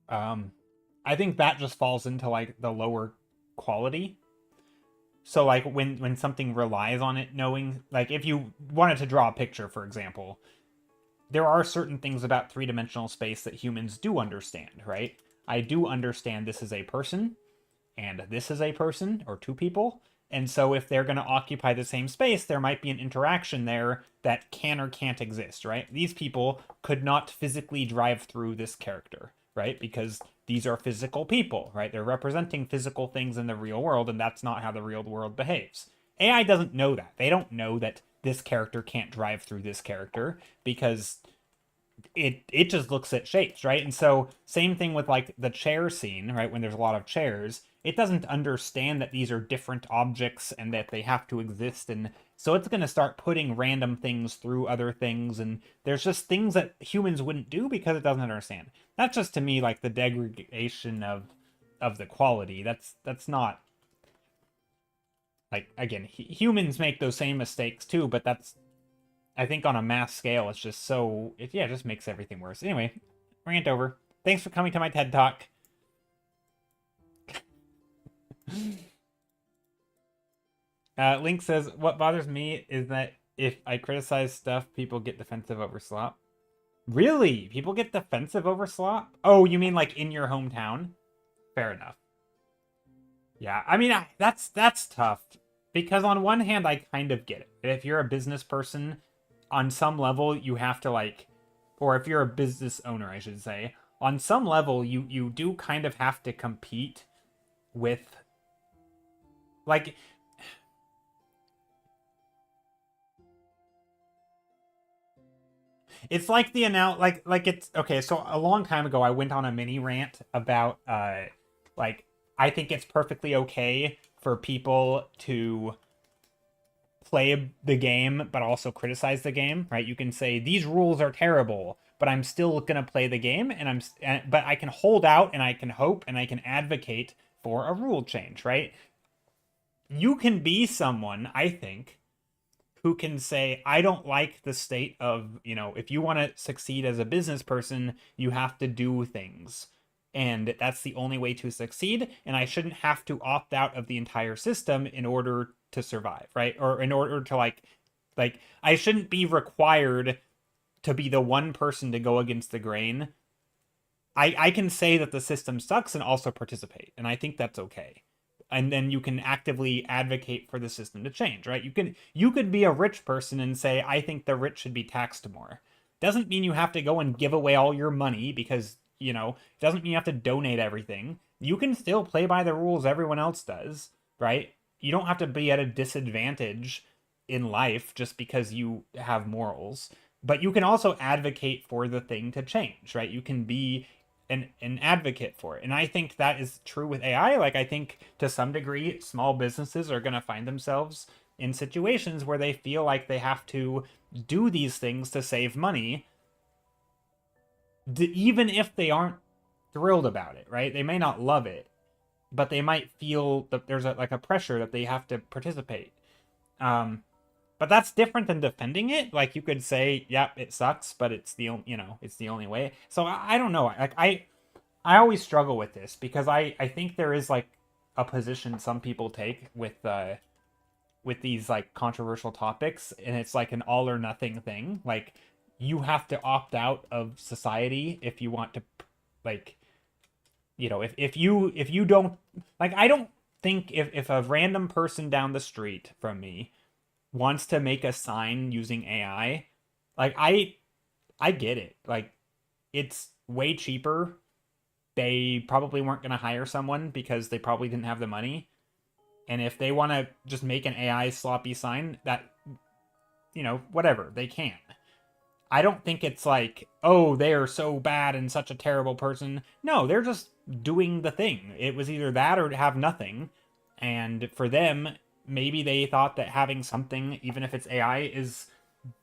A: I think that just falls into like the lower quality. So like when something relies on it knowing, like if you wanted to draw a picture, for example, there are certain things about three-dimensional space that humans do understand, right? I do understand this is a person and this is a person or two people. And so if they're going to occupy the same space, there might be an interaction there that can or can't exist, right? These people could not physically drive through this character, right? Because these are physical people, right? They're representing physical things in the real world, and that's not how the real world behaves. AI doesn't know that. They don't know that this character can't drive through this character because it just looks at shapes, right? And so same thing with like the chair scene, right? When there's a lot of chairs, it doesn't understand that these are different objects and that they have to exist, and so it's going to start putting random things through other things, and there's just things that humans wouldn't do because it doesn't understand. That's just to me like the degradation of the quality. That's not like, again, humans make those same mistakes too, but that's, I think on a mass scale, it's just so it just makes everything worse. Anyway, rant over. Thanks for coming to my TED Talk. Link says, what bothers me is that if I criticize stuff, people get defensive over slop. Really? People get defensive over slop? Oh, you mean like in your hometown? Fair enough. Yeah, I mean, that's tough. Because on one hand, I kind of get it. If you're a business person, on some level, you have to like, or if you're a business owner, I should say, on some level, you do kind of have to compete with, like, it's like the like it's okay. So a long time ago, I went on a mini rant about like I think it's perfectly okay for people to play the game but also criticize the game, right? You can say these rules are terrible, but I'm still gonna play the game, but I can hold out and I can hope and I can advocate for a rule change, right? You can be someone, I think, who can say, I don't like the state of, if you want to succeed as a business person, you have to do things. And that's the only way to succeed. And I shouldn't have to opt out of the entire system in order to survive, right? Or in order to like I shouldn't be required to be the one person to go against the grain. I can say that the system sucks and also participate. And I think that's okay. And then you can actively advocate for the system to change, right? You could be a rich person and say, I think the rich should be taxed more. Doesn't mean you have to go and give away all your money because, doesn't mean you have to donate everything. You can still play by the rules everyone else does, right? You don't have to be at a disadvantage in life just because you have morals. But you can also advocate for the thing to change, right? You can be an advocate for it. And I think that is true with AI. Like, I think to some degree, small businesses are going to find themselves in situations where they feel like they have to do these things to save money, even if they aren't thrilled about it, right? They may not love it, but they might feel that there's a pressure that they have to participate. But that's different than defending it. Like, you could say, "Yep, it sucks, but it's the it's the only way." So I don't know. Like, I always struggle with this because I think there is like a position some people take with these like controversial topics, and it's like an all or nothing thing. Like, you have to opt out of society if you want to, like, if you don't, like, I don't think if a random person down the street from me wants to make a sign using AI, like, I get it. Like, it's way cheaper. They probably weren't going to hire someone because they probably didn't have the money. And if they want to just make an AI sloppy sign, that, whatever, they can. I don't think it's like, oh, they are so bad and such a terrible person. No, they're just doing the thing. It was either that or have nothing. And for them, maybe they thought that having something, even if it's AI, is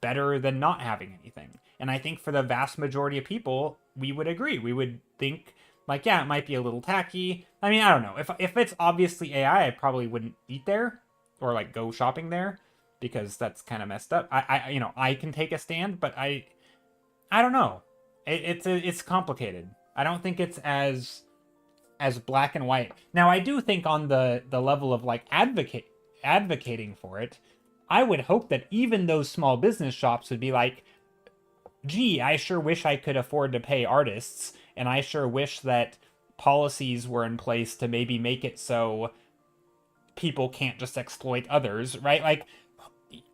A: better than not having anything. And I think for the vast majority of people, we would agree. We would think, like, yeah, it might be a little tacky. I mean, I don't know. If it's obviously AI, I probably wouldn't eat there or like go shopping there because that's kind of messed up. I can take a stand, but I don't know. It's complicated. I don't think it's as black and white. Now, I do think on the level of like advocating for it, I would hope that even those small business shops would be like, gee, I sure wish I could afford to pay artists, and I sure wish that policies were in place to maybe make it so people can't just exploit others, right? Like,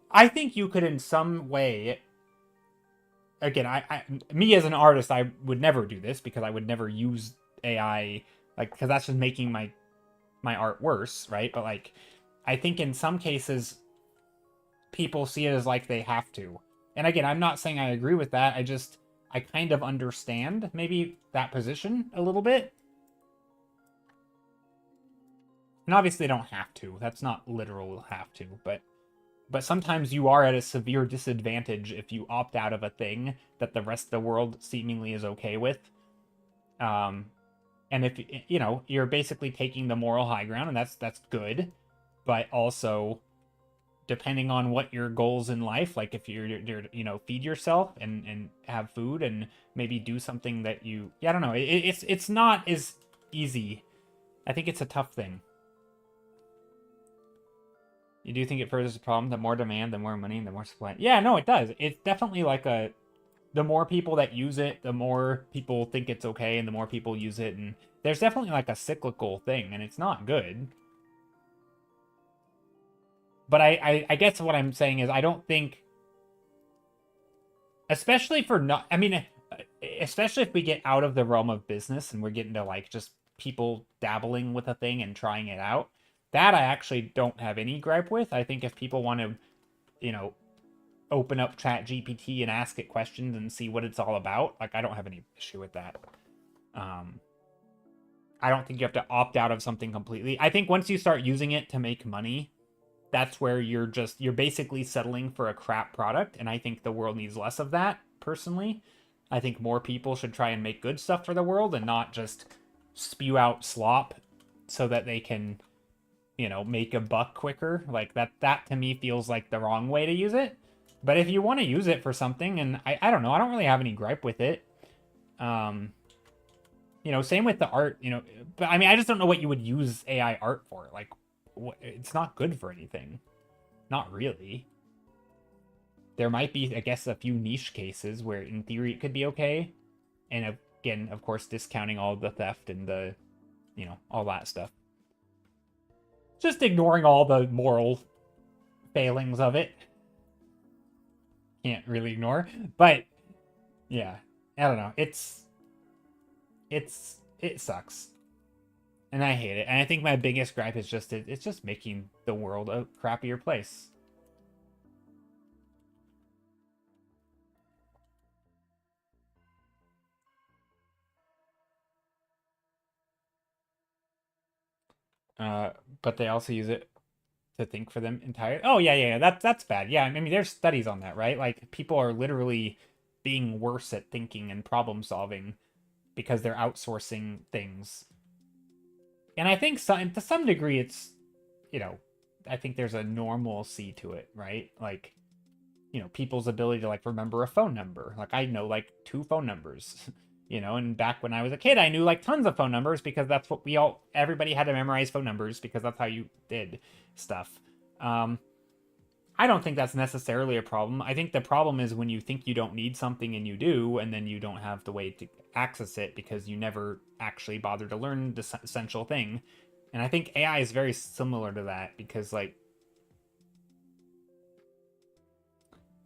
A: I think you could in some way, again, me as an artist, I would never do this because I would never use AI, like, because that's just making my art worse, right? But like, I think in some cases people see it as like they have to. And again, I'm not saying I agree with that. I kind of understand maybe that position a little bit. And obviously they don't have to. That's not literal have to, but sometimes you are at a severe disadvantage if you opt out of a thing that the rest of the world seemingly is okay with. And if you're basically taking the moral high ground, and that's good, but also depending on what your goals in life, like if you're feed yourself and have food and maybe do something that I don't know, it's not as easy. I think it's a tough thing. You do think it furthers the problem? The more demand, the more money, the more supply. Yeah, no, it does. It's definitely like the more people that use it, the more people think it's okay, and the more people use it, and there's definitely like a cyclical thing, and it's not good. But I guess what I'm saying is I don't think, especially for not, I mean, especially if we get out of the realm of business and we're getting to like just people dabbling with a thing and trying it out, that I actually don't have any gripe with. I think if people want to, open up ChatGPT and ask it questions and see what it's all about, like, I don't have any issue with that. I don't think you have to opt out of something completely. I think once you start using it to make money, that's where you're basically settling for a crap product, and I think the world needs less of that, personally. I think more people should try and make good stuff for the world and not just spew out slop so that they can, make a buck quicker. Like, that to me feels like the wrong way to use it. But if you want to use it for something, and I don't know, I don't really have any gripe with it. Same with the art, but I mean, I just don't know what you would use AI art for. Like, it's not good for anything. Not really. There might be, I guess, a few niche cases where in theory it could be okay. And again, of course, discounting all the theft and the, all that stuff. Just ignoring all the moral failings of it. Can't really ignore. But, yeah. I don't know. It sucks. And I hate it. And I think my biggest gripe is it's just making the world a crappier place. Uh, but they also use it to think for them entirely. Oh yeah. That's bad. Yeah, I mean, there's studies on that, right? Like people are literally being worse at thinking and problem solving because they're outsourcing things. And I think to some degree, it's, you know, I think there's a normalcy to it, right? Like, you know, people's ability to like remember a phone number. Like I know like two phone numbers, you know, and back when I was a kid, I knew like tons of phone numbers because that's what everybody had to memorize phone numbers because that's how you did stuff. Um, I don't think that's necessarily a problem. I think the problem is when you think you don't need something and you do, and then you don't have the way to access it because you never actually bothered to learn the essential thing. And I think AI is very similar to that because, like,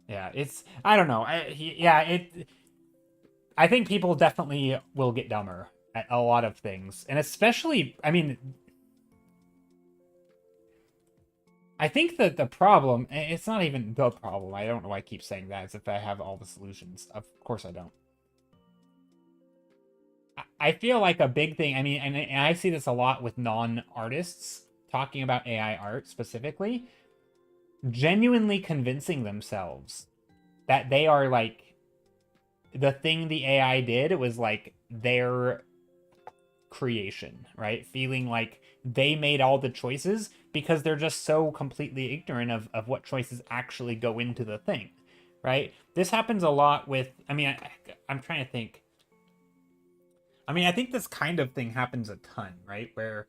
A: yeah, it's I don't know. I think people definitely will get dumber at a lot of things, and especially, I mean, I think that the problem, it's not even the problem. I don't know why I keep saying that as if I have all the solutions. Of course I don't. I feel like a big thing, I mean, and I see this a lot with non-artists talking about AI art specifically, genuinely convincing themselves that they are like the thing the AI did was like their creation, right? Feeling like they made all the choices because they're just so completely ignorant of what choices actually go into the thing, right? This happens a lot with, I mean, I'm trying to think. I mean, I think this kind of thing happens a ton, right? Where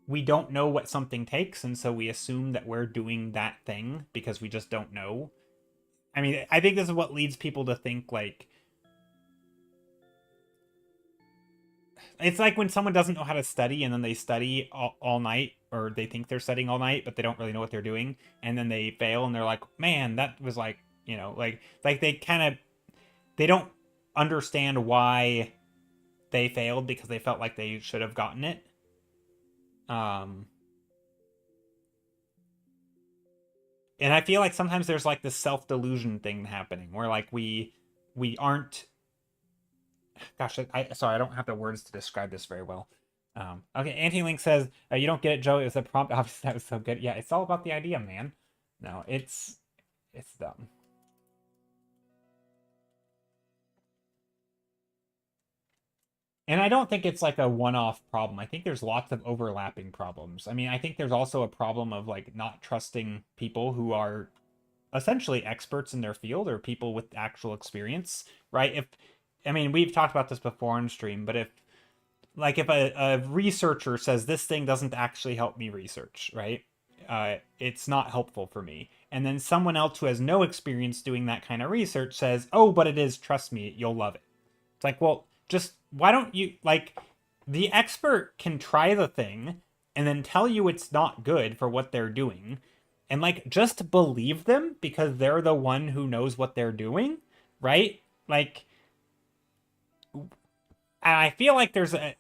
A: we don't know what something takes, and so we assume that we're doing that thing because we just don't know. I mean, I think this is what leads people to think like it's like when someone doesn't know how to study and then they study all night or they think they're studying all night but they don't really know what they're doing and then they fail and they're like, man, that was like, you know, like they kind of they don't understand why they failed because they felt like they should have gotten it. um and I feel like sometimes there's like this self-delusion thing happening where like we aren't, gosh, sorry, I don't have the words to describe this very well. Okay, Anti-Link says, you don't get it, Joe. It was a prompt. Obviously, that was so good. Yeah, it's all about the idea, man. No, it's dumb. And I don't think it's like a one-off problem. I think there's lots of overlapping problems. I mean, I think there's also a problem of like not trusting people who are essentially experts in their field or people with actual experience, right? If I mean, we've talked about this before on stream, but if a researcher says this thing doesn't actually help me research, right? It's not helpful for me. And then someone else who has no experience doing that kind of research says, oh, but it is, trust me, you'll love it. It's like, well, just why don't you, like, the expert can try the thing and then tell you it's not good for what they're doing. And, like, just believe them because they're the one who knows what they're doing, right? Like, and I feel like there's a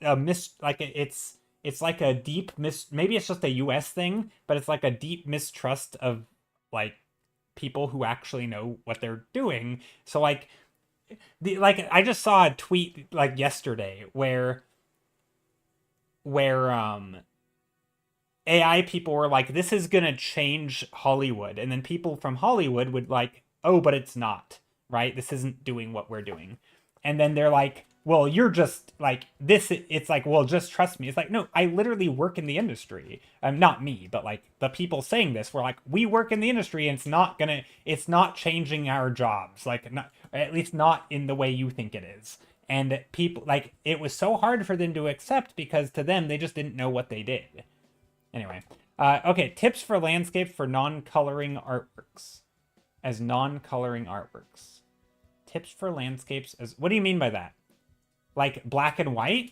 A: like it's like a deep maybe it's just a US thing, but it's like a deep mistrust of like people who actually know what they're doing. So like I just saw a tweet like yesterday where AI people were like, this is gonna change Hollywood, and then people from Hollywood would like, oh, but it's not, right? This isn't doing what we're doing. And then they're like, well, you're just like this. It's like, well, just trust me. It's like, no, I literally work in the industry. Not me, but like the people saying this were like, we work in the industry, and it's not changing our jobs. Like, not, at least not in the way you think it is. And people like it was so hard for them to accept because to them they just didn't know what they did. Anyway, okay, tips for landscapes for non-coloring artworks. As non-coloring artworks. Tips for landscapes as what do you mean by that? Like black and white?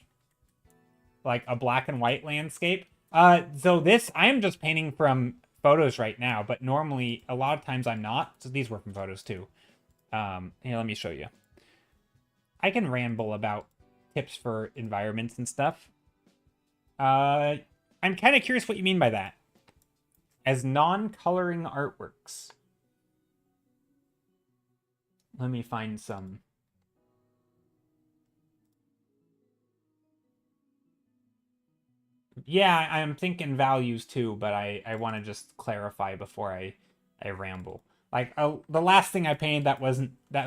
A: Like a black and white landscape? So this I am just painting from photos right now, but normally a lot of times I'm not. So these were from photos too. Here, let me show you. I can ramble about tips for environments and stuff. I'm kind of curious what you mean by that. As non-coloring artworks. Let me find some. Yeah, I'm thinking values too, but I want to just clarify before I ramble. Like the last thing I painted that was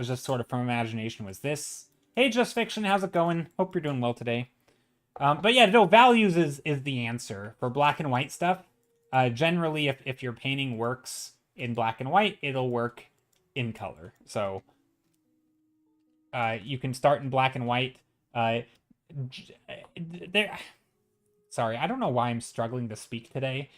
A: just sort of from imagination was this. Hey, Just Fiction, how's it going? Hope you're doing well today. But yeah, no, values is the answer for black and white stuff. Generally, if your painting works in black and white, it'll work in color. So you can start in black and white. There. Sorry, I don't know why I'm struggling to speak today.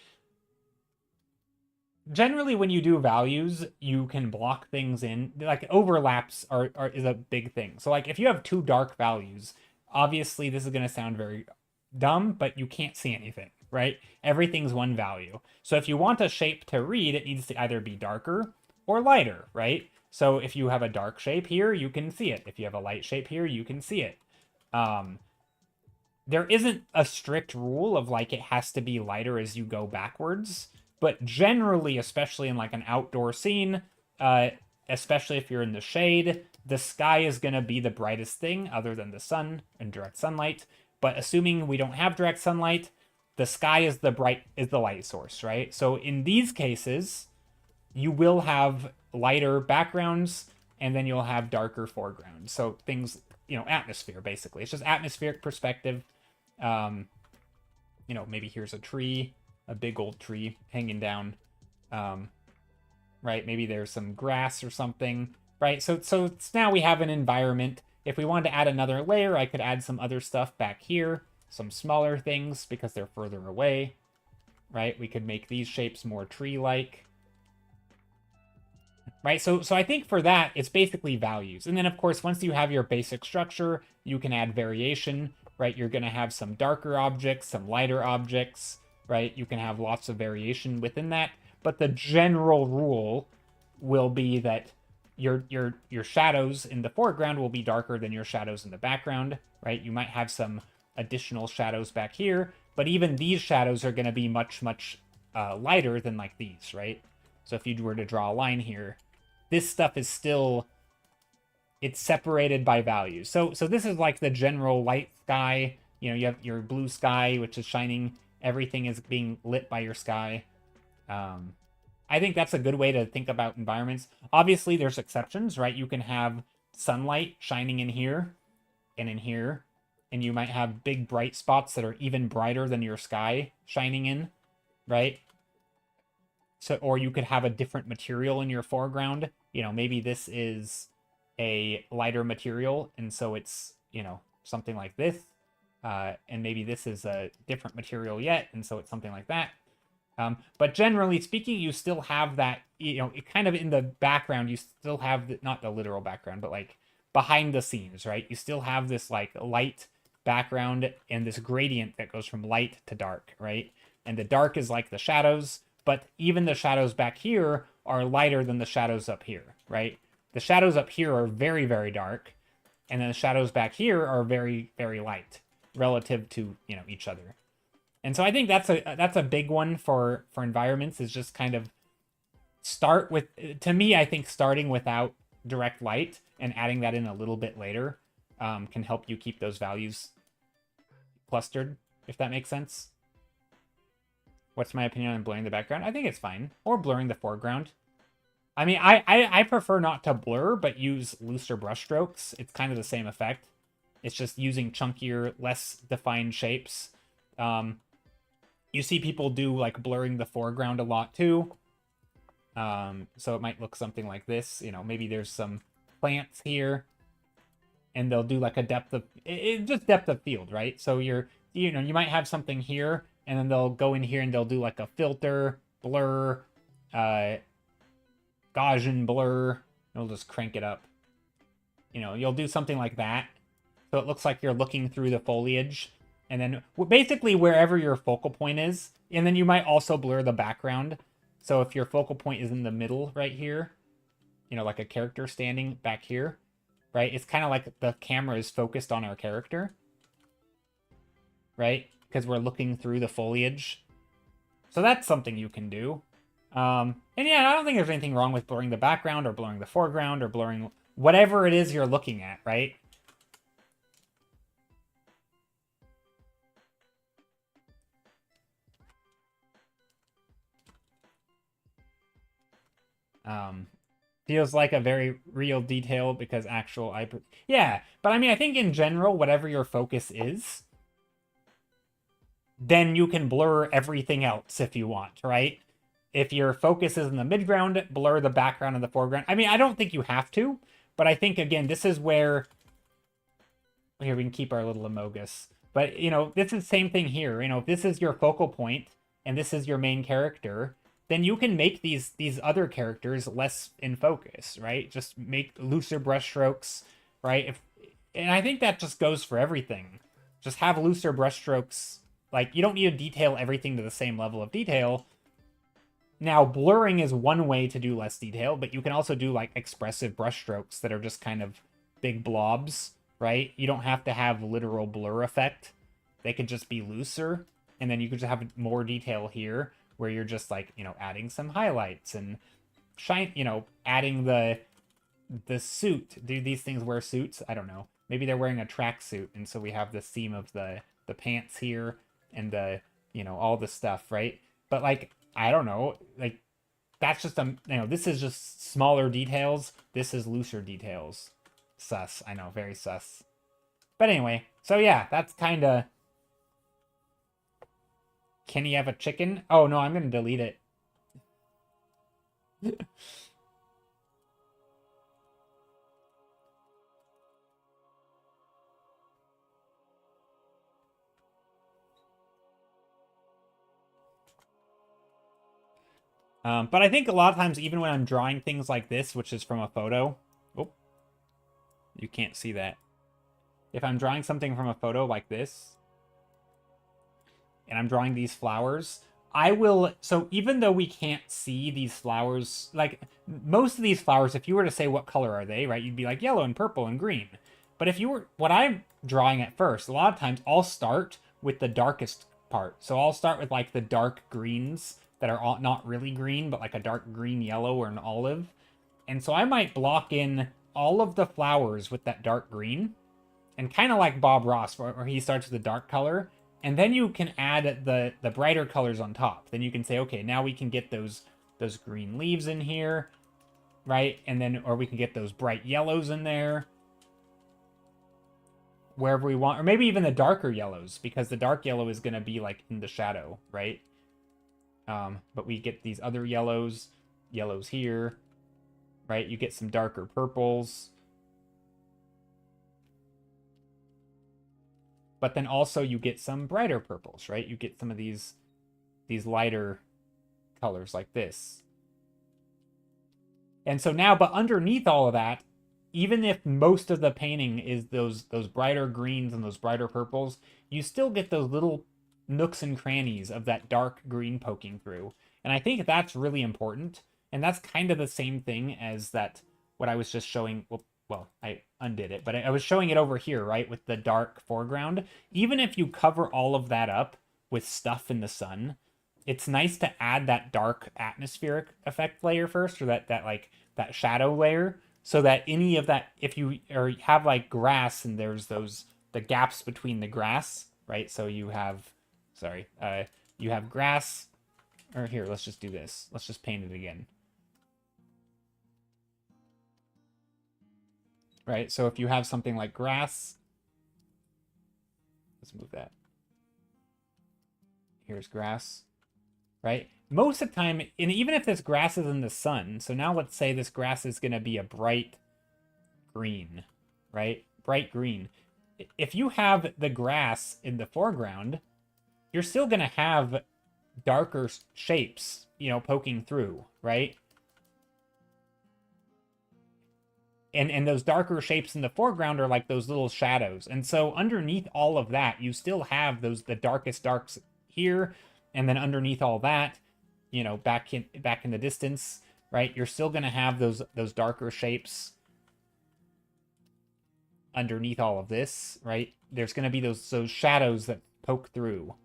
A: Generally, when you do values, you can block things in. Like overlaps are is a big thing. So like if you have two dark values, obviously this is going to sound very dumb, but you can't see anything, right? Everything's one value. So if you want a shape to read, it needs to either be darker or lighter, right? So if you have a dark shape here, you can see it. If you have a light shape here, you can see it. There isn't a strict rule of like it has to be lighter as you go backwards, but generally, especially in like an outdoor scene, especially if you're in the shade, the sky is going to be the brightest thing other than the sun and direct sunlight. But assuming we don't have direct sunlight, the sky is the light source, right? So in these cases, you will have lighter backgrounds and then you'll have darker foregrounds. So things, atmosphere basically. It's just atmospheric perspective. Maybe here's a tree, a big old tree hanging down. Right? Maybe there's some grass or something, right? So now we have an environment. If we wanted to add another layer, I could add some other stuff back here, some smaller things because they're further away, right? We could make these shapes more tree-like, right? So I think for that, it's basically values. And then, of course, once you have your basic structure, you can add variation, right? You're going to have some darker objects, some lighter objects, right? You can have lots of variation within that. But the general rule will be that your shadows in the foreground will be darker than your shadows in the background, right? You might have some additional shadows back here, but even these shadows are going to be much, much lighter than like these, right? So if you were to draw a line here, this stuff is still, it's separated by values. So this is like the general light sky. You have your blue sky, which is shining. Everything is being lit by your sky. I think that's a good way to think about environments. Obviously, there's exceptions, right? You can have sunlight shining in here and in here, and you might have big bright spots that are even brighter than your sky shining in, right? So, or you could have a different material in your foreground. Maybe this is a lighter material, and so it's, something like this. And maybe this is a different material yet, and so it's something like that. But generally speaking, you still have that, kind of in the background, you still have, not the literal background, but like behind the scenes, right? You still have this like light background and this gradient that goes from light to dark, right? And the dark is like the shadows, but even the shadows back here are lighter than the shadows up here, right? The shadows up here are very, very dark, and then the shadows back here are very, very light relative to, each other. And so I think that's a big one for environments, is just kind of start with, to me, I think starting without direct light and adding that in a little bit later can help you keep those values clustered, if that makes sense. What's my opinion on blurring the background? I think it's fine. Or blurring the foreground. I mean, I prefer not to blur, but use looser brush strokes. It's kind of the same effect. It's just using chunkier, less defined shapes. You see people do like blurring the foreground a lot too. So it might look something like this. Maybe there's some plants here, and they'll do like a depth of, just depth of field, right? So you might have something here, and then they'll go in here and they'll do like a filter, blur, Gaussian blur. It'll just crank it up. You'll do something like that. So it looks like you're looking through the foliage. And then basically wherever your focal point is. And then you might also blur the background. So if your focal point is in the middle right here, like a character standing back here, right? It's kind of like the camera is focused on our character, right? Because we're looking through the foliage. So that's something you can do. And yeah, I don't think there's anything wrong with blurring the background or blurring the foreground or blurring whatever it is you're looking at, right? Um, feels like a very real detail because actual yeah, but I mean, I think in general, whatever your focus is, then you can blur everything else if you want, right? If your focus is in the midground, blur the background and the foreground. I mean, I don't think you have to, but I think, again, this is where... Here, we can keep our little Amogus. But, you know, this is the same thing here. You know, if this is your focal point, and this is your main character, then you can make these other characters less in focus, right? Just make looser brushstrokes, right? And I think that just goes for everything. Just have looser brushstrokes. Like, you don't need to detail everything to the same level of detail. Now, blurring is one way to do less detail, but you can also do, like, expressive brushstrokes that are just kind of big blobs, right? You don't have to have literal blur effect. They could just be looser, and then you could just have more detail here, where you're just, like, you know, adding some highlights and shine, you know, adding the suit. Do these things wear suits? I don't know. Maybe they're wearing a tracksuit, and so we have the seam of the pants here and the, you know, all the stuff, right? But, like, I don't know, like, that's just you know, this is just smaller details. This is looser details. Sus. I know, very sus. But anyway, so yeah, that's kind of... Can he have a chicken? Oh, no, I'm going to delete it. But I think a lot of times, even when I'm drawing things like this, which is from a photo... Oh, you can't see that. If I'm drawing something from a photo like this, and I'm drawing these flowers, I will... So even though we can't see these flowers, like, most of these flowers, if you were to say what color are they, right, you'd be like yellow and purple and green. But if you were... What I'm drawing at first, a lot of times I'll start with the darkest part. So I'll start with, like, the dark greens that are all, not really green, but like a dark green yellow or an olive. And so I might block in all of the flowers with that dark green, and kind of like Bob Ross, where he starts with the dark color, and then you can add the brighter colors on top. Then you can say, okay, now we can get those green leaves in here, right? And then, or we can get those bright yellows in there, wherever we want, or maybe even the darker yellows, because the dark yellow is going to be like in the shadow, right? But we get these other yellows here, right? You get some darker purples. But then also you get some brighter purples, right? You get some of these lighter colors like this. And so now, but underneath all of that, even if most of the painting is those brighter greens and those brighter purples, you still get those little nooks and crannies of that dark green poking through. And I think that's really important. And that's kind of the same thing as that, what I was just showing. Well, I undid it, but I was showing it over here, right, with the dark foreground. Even if you cover all of that up with stuff in the sun, it's nice to add that dark atmospheric effect layer first, or that like that shadow layer, so that any of that, if you or have like grass and there's the gaps between the grass, right? So you have, sorry, you have grass, or here, let's just do this. Let's just paint it again. Right, so if you have something like grass, let's move that. Here's grass, right? Most of the time, and even if this grass is in the sun, so now let's say this grass is going to be a bright green, right? Bright green. If you have the grass in the foreground, you're still going to have darker shapes, you know, poking through, right? And those darker shapes in the foreground are like those little shadows. And so underneath all of that, you still have the darkest darks here, and then underneath all that, you know, back in the distance, right? You're still going to have those darker shapes underneath all of this, right? There's going to be those shadows that poke through.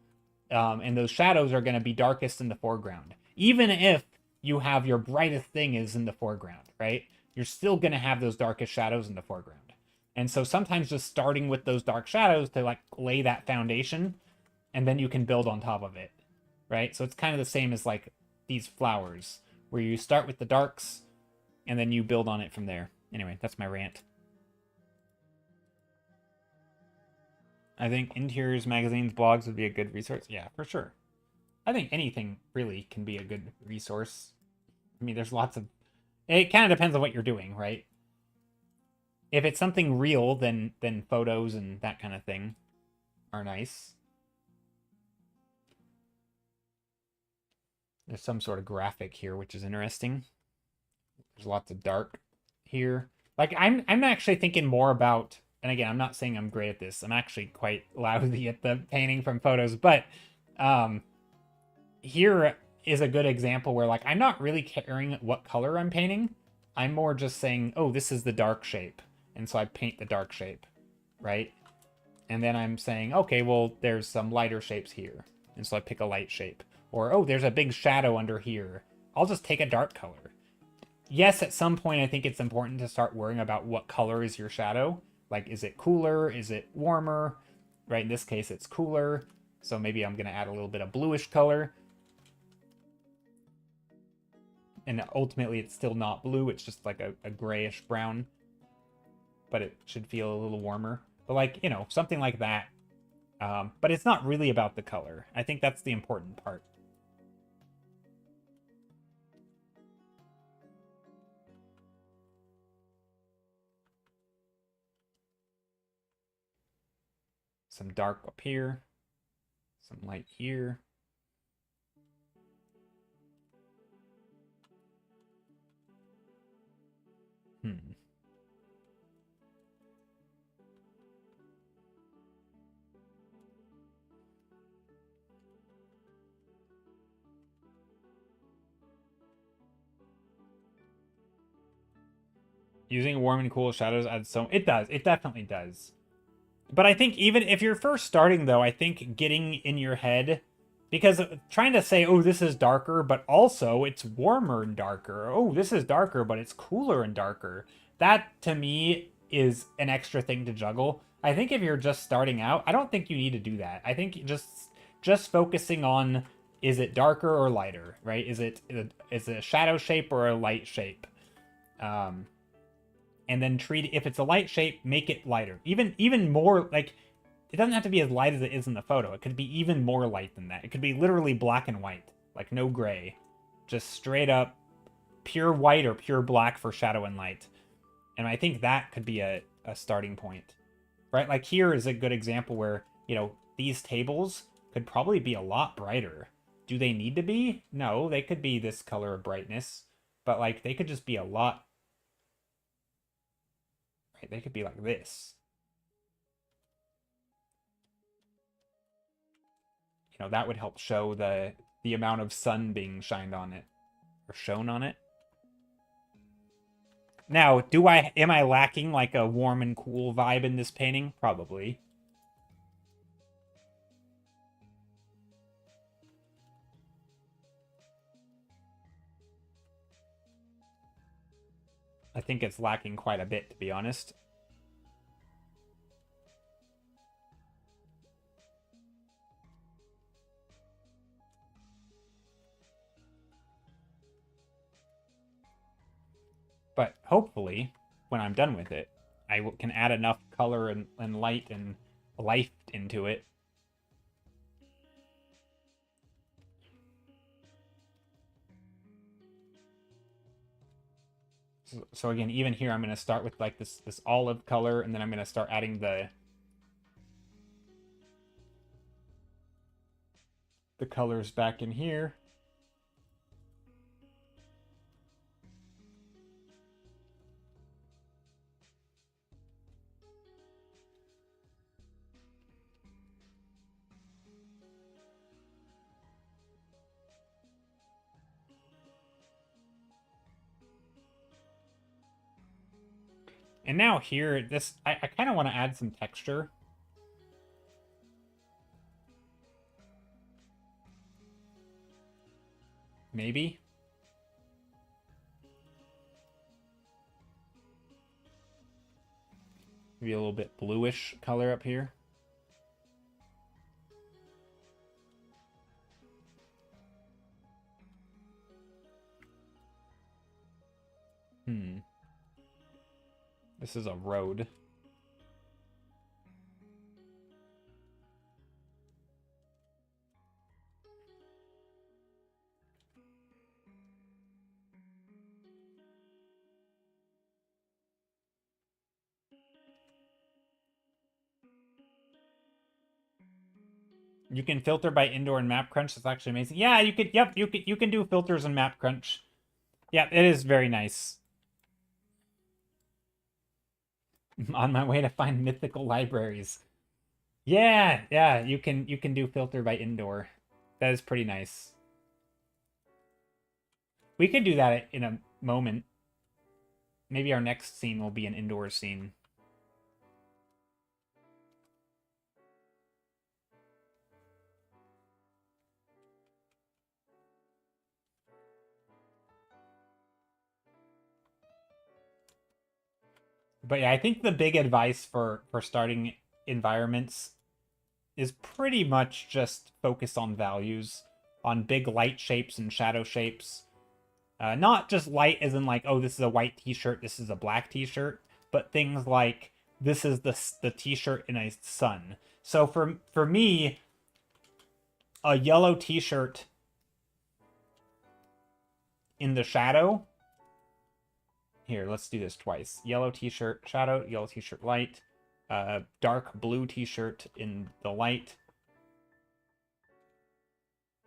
A: And those shadows are going to be darkest in the foreground. Even if you have your brightest thing is in the foreground, right? You're still going to have those darkest shadows in the foreground. And so sometimes just starting with those dark shadows to like lay that foundation, and then you can build on top of it, right? So it's kind of the same as like these flowers, where you start with the darks, and then you build on it from there. Anyway, that's my rant. I think interiors, magazines, blogs would be a good resource. Yeah, for sure. I think anything really can be a good resource. I mean, there's lots of... It kind of depends on what you're doing, right? If it's something real, then photos and that kind of thing are nice. There's some sort of graphic here, which is interesting. There's lots of dark here. Like, I'm actually thinking more about... And again, I'm not saying I'm great at this. I'm actually quite lousy at the painting from photos. But here is a good example where, like, I'm not really caring what color I'm painting. I'm more just saying, oh, this is the dark shape. And so I paint the dark shape, right? And then I'm saying, okay, well, there's some lighter shapes here. And so I pick a light shape. Or, oh, there's a big shadow under here. I'll just take a dark color. Yes, at some point, I think it's important to start worrying about what color is your shadow. Like, is it cooler? Is it warmer? Right, in this case, it's cooler. So maybe I'm going to add a little bit of bluish color. And ultimately, it's still not blue. It's just like a grayish brown. But it should feel a little warmer. But like, you know, something like that. But it's not really about the color. I think that's the important part. Some dark up here. Some light here. Using warm and cool shadows adds so... It does. It definitely does. But I think even if you're first starting, though, I think getting in your head... Because trying to say, oh, this is darker, but also it's warmer and darker. Oh, this is darker, but it's cooler and darker. That, to me, is an extra thing to juggle. I think if you're just starting out, I don't think you need to do that. I think just focusing on, is it darker or lighter, right? Is it a shadow shape or a light shape? And then if it's a light shape, make it lighter. Even more, like, it doesn't have to be as light as it is in the photo. It could be even more light than that. It could be literally black and white, like no gray. Just straight up pure white or pure black for shadow and light. And I think that could be a starting point, right? Like here is a good example where, you know, these tables could probably be a lot brighter. Do they need to be? No, they could be this color of brightness, but like they could just be a lot... They could be like this. You know, that would help show the amount of sun being shined on it. Or shown on it. Now, am I lacking like a warm and cool vibe in this painting? Probably. I think it's lacking quite a bit, to be honest. But hopefully, when I'm done with it, I can add enough color and light and life into it. So again, even here, I'm going to start with like this olive color, and then I'm going to start adding the colors back in here. And now here, I kind of want to add some texture. Maybe. Maybe a little bit bluish color up here. This is a road. You can filter by indoor and map crunch. That's actually amazing. Yeah, you could. Yep, you can do filters and map crunch. Yeah, it is very nice. On my way to find mythical libraries. Yeah, yeah, you can do filter by indoor. That is pretty nice. We could do that in a moment. Maybe our next scene will be an indoor scene. But yeah, I think the big advice for starting environments is pretty much just focus on values, on big light shapes and shadow shapes. Not just light as in like, oh, this is a white t-shirt, this is a black t-shirt, but things like this is the t-shirt in a sun. So for me, a yellow t-shirt in the shadow. Here, let's do this twice. Yellow t-shirt, shadow, yellow t-shirt, light. Dark blue t-shirt in the light.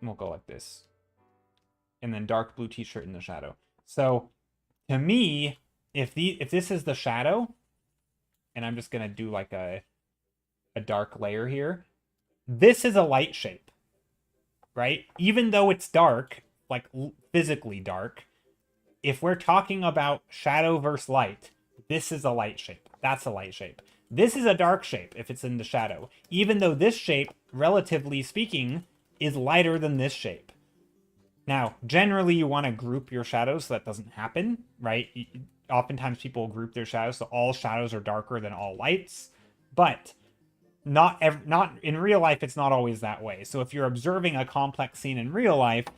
A: And we'll go like this. And then dark blue t-shirt in the shadow. So, to me, if this is the shadow, and I'm just gonna do like a dark layer here, this is a light shape, right? Even though it's dark, like physically dark, if we're talking about shadow versus light, this is a light shape. That's a light shape. This is a dark shape if it's in the shadow, even though this shape, relatively speaking, is lighter than this shape. Now, generally, you want to group your shadows so that doesn't happen, right? Oftentimes, people group their shadows so all shadows are darker than all lights, but not in real life. It's not always that way. So if you're observing a complex scene in real life,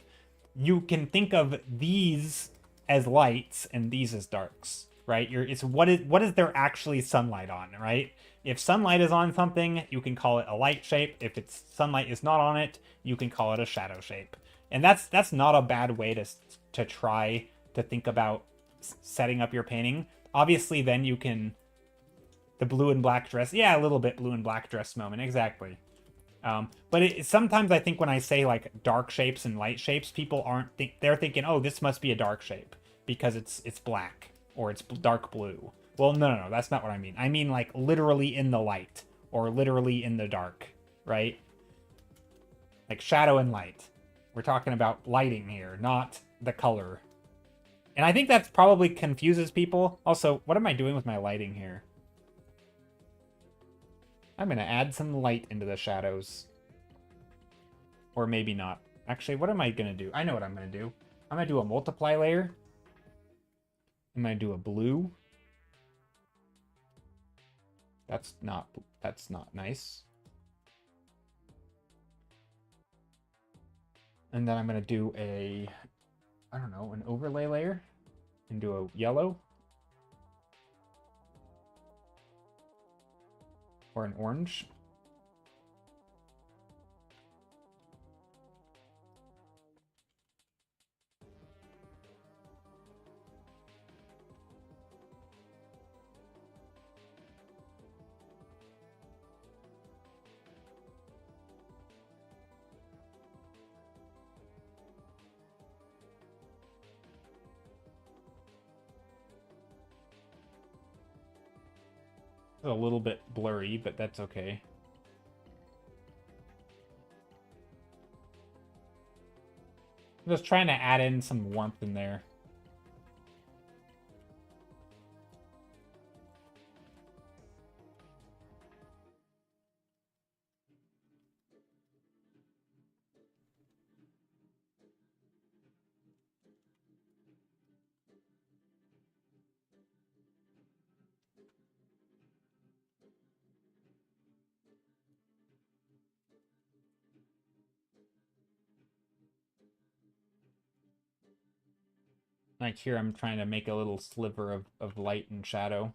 A: you can think of these as lights and these as darks, right? It's what is there actually sunlight on, right? If sunlight is on something, you can call it a light shape. If it's sunlight is not on it, you can call it a shadow shape. And that's not a bad way to try to think about setting up your painting. Obviously, then you can the blue and black dress. Yeah, a little bit blue and black dress moment, exactly. But sometimes I think when I say like dark shapes and light shapes, people they're thinking, oh, this must be a dark shape because it's black or it's dark blue. Well, no, that's not what I mean. I mean like literally in the light or literally in the dark, right? Like shadow and light. We're talking about lighting here, not the color. And I think that probably confuses people. Also, what am I doing with my lighting here? I'm going to add some light into the shadows. Or maybe not. Actually, what am I going to do? I know what I'm going to do. I'm going to do a multiply layer. I'm going to do a blue. That's not nice. And then I'm going to do I don't know, an overlay layer. And do a yellow. Or an orange. It's a little bit blurry, but that's okay. I'm just trying to add in some warmth in there. Like here, I'm trying to make a little sliver of light and shadow.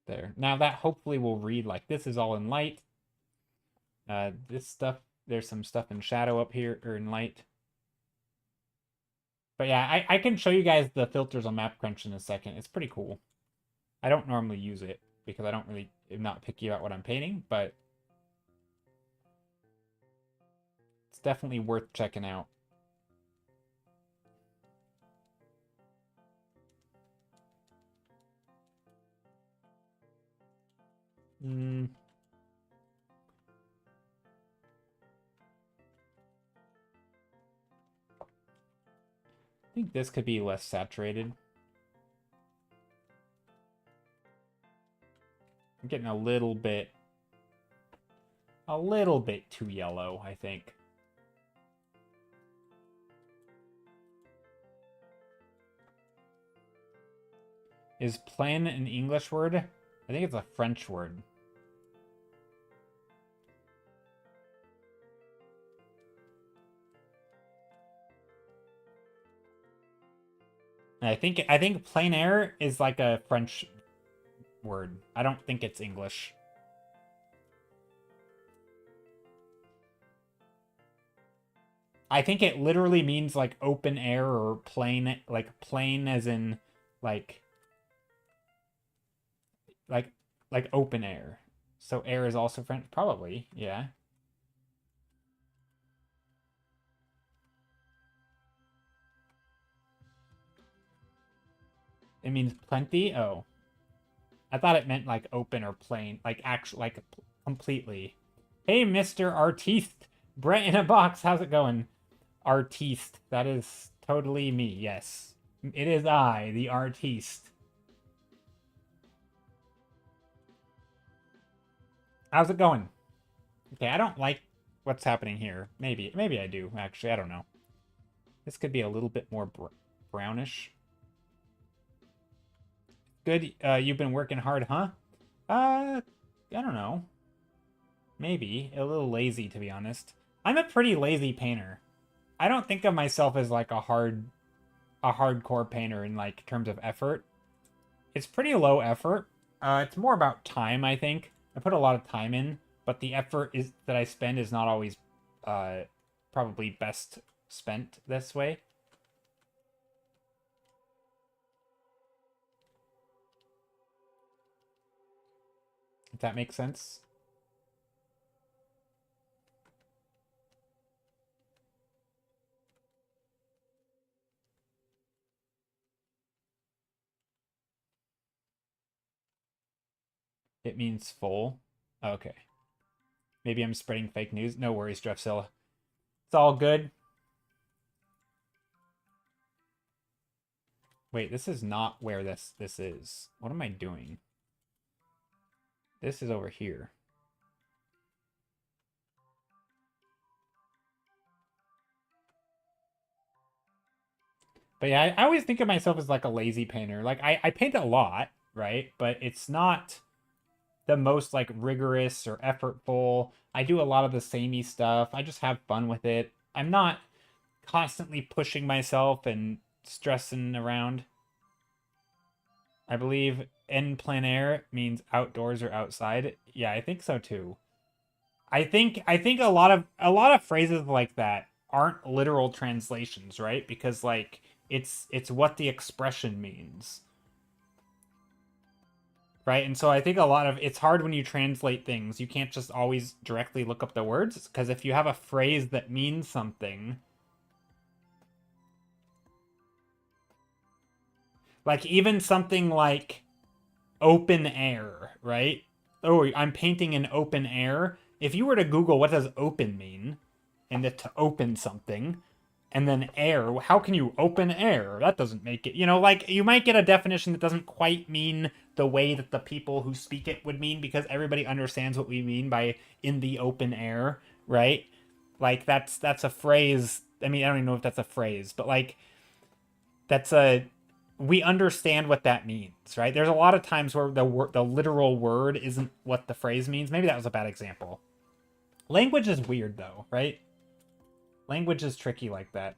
A: There. Now that hopefully will read like this is all in light. This stuff, there's some stuff in shadow up here, or in light. But yeah, I can show you guys the filters on MapCrunch in a second. It's pretty cool. I don't normally use it because I'm not picky about what I'm painting, but it's definitely worth checking out. I think this could be less saturated. I'm getting a little bit too yellow, I think. Is plein an English word? I think it's a French word. I think plein air is like a French word. I don't think it's English. I think it literally means like open air or plain, like plain as in like open air. So air is also French, probably, yeah. It means plenty? Oh. I thought it meant like open or plain, like actual, like completely. Hey, Mr. Artiste, Brett in a box. How's it going? Artiste. That is totally me. Yes, it is I, the artiste. How's it going? Okay, I don't like what's happening here. Maybe I do. Actually, I don't know. This could be a little bit more brownish. Good. You've been working hard, huh? I don't know. Maybe. A little lazy, to be honest. I'm a pretty lazy painter. I don't think of myself as like a hardcore painter in like terms of effort. It's pretty low effort. It's more about time, I think. I put a lot of time in, but the effort that I spend is not always probably best spent this way. If that makes sense. It means full. Okay. Maybe I'm spreading fake news. No worries, Drefzilla. It's all good. Wait, this is not where this is. What am I doing? This is over here. But yeah, I always think of myself as like a lazy painter. Like I paint a lot, right? But it's not the most like rigorous or effortful. I do a lot of the samey stuff. I just have fun with it. I'm not constantly pushing myself and stressing around. I believe en plein air means outdoors or outside. Yeah, I think so too. I think a lot of phrases like that aren't literal translations, right? Because like it's what the expression means. Right? And so I think a lot of it's hard when you translate things. You can't just always directly look up the words because if you have a phrase that means something, like even something like open air, right? Oh, I'm painting in open air. If you were to Google what does open mean, and that to open something, and then air, how can you open air? That doesn't make it, like you might get a definition that doesn't quite mean the way that the people who speak it would mean because everybody understands what we mean by in the open air, right? Like that's a phrase. I mean, I don't even know if that's a phrase, but like that's we understand what that means, right? There's a lot of times where the literal word isn't what the phrase means. Maybe that was a bad example. Language is weird though, right? Language is tricky like that.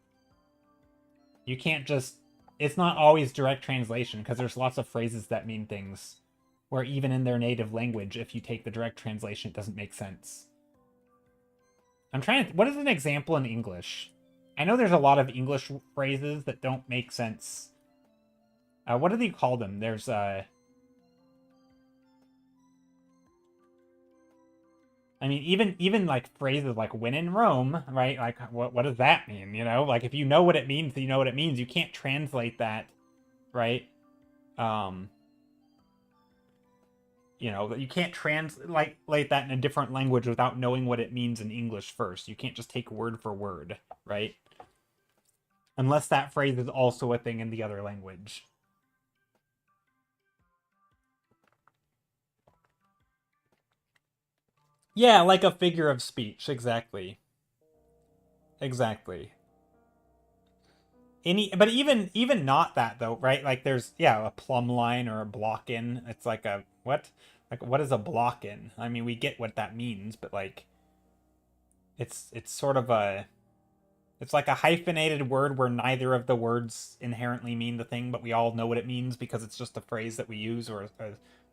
A: You can't just... It's not always direct translation, because there's lots of phrases that mean things where even in their native language, if you take the direct translation, it doesn't make sense. I'm trying to... What is an example in English? I know there's a lot of English phrases that don't make sense. What do they call them? There's, I mean, even like phrases like "when in Rome," right? Like, what does that mean? You know, like if you know what it means, you know what it means. You can't translate that, right? Um, you know, you can't translate that in a different language without knowing what it means in English first. You can't just take word for word, right? Unless that phrase is also a thing in the other language. Yeah, like a figure of speech, exactly. Exactly. But even not that though, right? Like there's, yeah, a plumb line or a block in. It's like a what? Like what is a block in? I mean, we get what that means, but like it's sort of a it's like a hyphenated word where neither of the words inherently mean the thing, but we all know what it means because it's just a phrase that we use or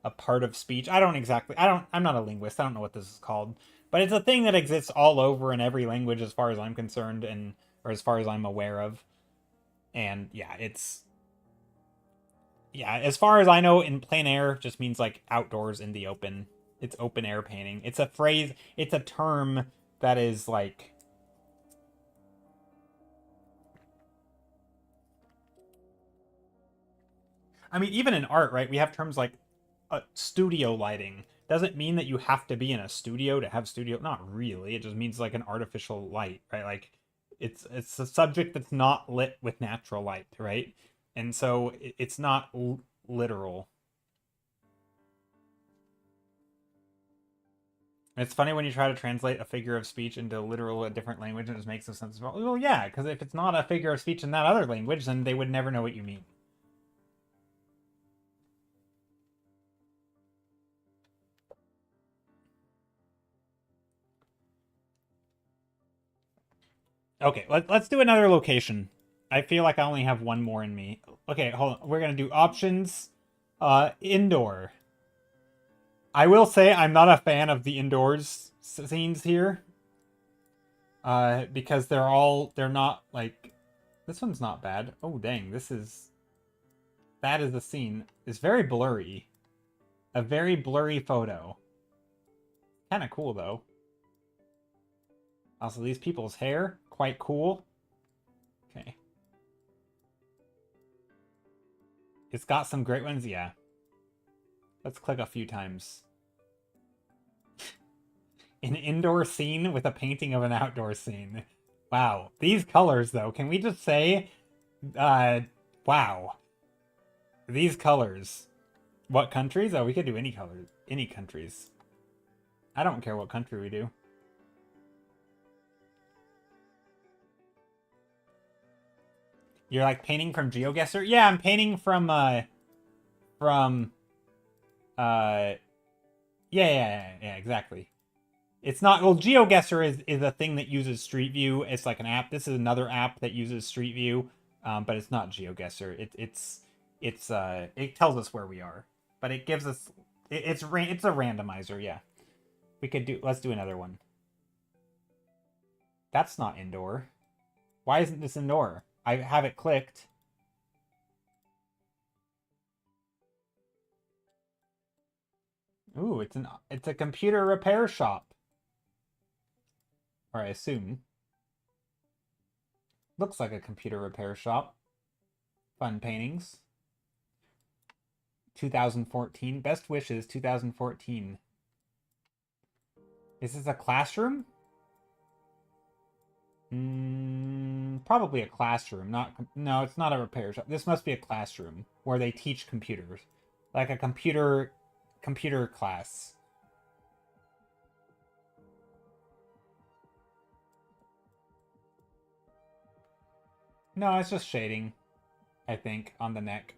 A: a part of speech. I'm not a linguist. I don't know what this is called, but it's a thing that exists all over in every language as far as I'm concerned and or as far as I'm aware of. And yeah, as far as I know, in plein air just means like outdoors in the open. It's open air painting. It's a phrase, it's a term that is like I mean, even in art, right? We have terms like studio lighting. Doesn't mean that you have to be in a studio to have studio. Not really. It just means like an artificial light, right? Like it's a subject that's not lit with natural light, right? And so it's not literal. It's funny when you try to translate a figure of speech into literal a different language and it just makes no sense. Well, yeah, because if it's not a figure of speech in that other language, then they would never know what you mean. Okay, let's do another location. I feel like I only have one more in me. Okay, hold on. We're gonna do options. Indoor. I will say I'm not a fan of the indoors scenes here. Because they're not like this one's not bad. Oh dang, that is the scene. It's very blurry. A very blurry photo. Kind of cool though. Also, these people's hair quite cool. Okay, it's got some great ones. Yeah, let's click a few times. An indoor scene with a painting of an outdoor scene. Wow, these colors though. Can we just say, wow, these colors. What countries? Oh, we could do any color, any countries. I don't care what country we do. You're like painting from GeoGuessr? Yeah, I'm painting from, uh, yeah, exactly. It's not, well, GeoGuessr is a thing that uses Street View. It's like an app. This is another app that uses Street View, but it's not GeoGuessr. It tells us where we are, but it gives us, it's a randomizer, yeah. Let's do another one. That's not indoor. Why isn't this indoor? I have it clicked. Ooh, it's a computer repair shop. Or I assume. Looks like a computer repair shop. Fun paintings. 2014. Best wishes 2014. Is this a classroom? Probably a classroom. No, it's not a repair shop. This must be a classroom where they teach computers. Like a computer class. No, it's just shading, I think, on the neck.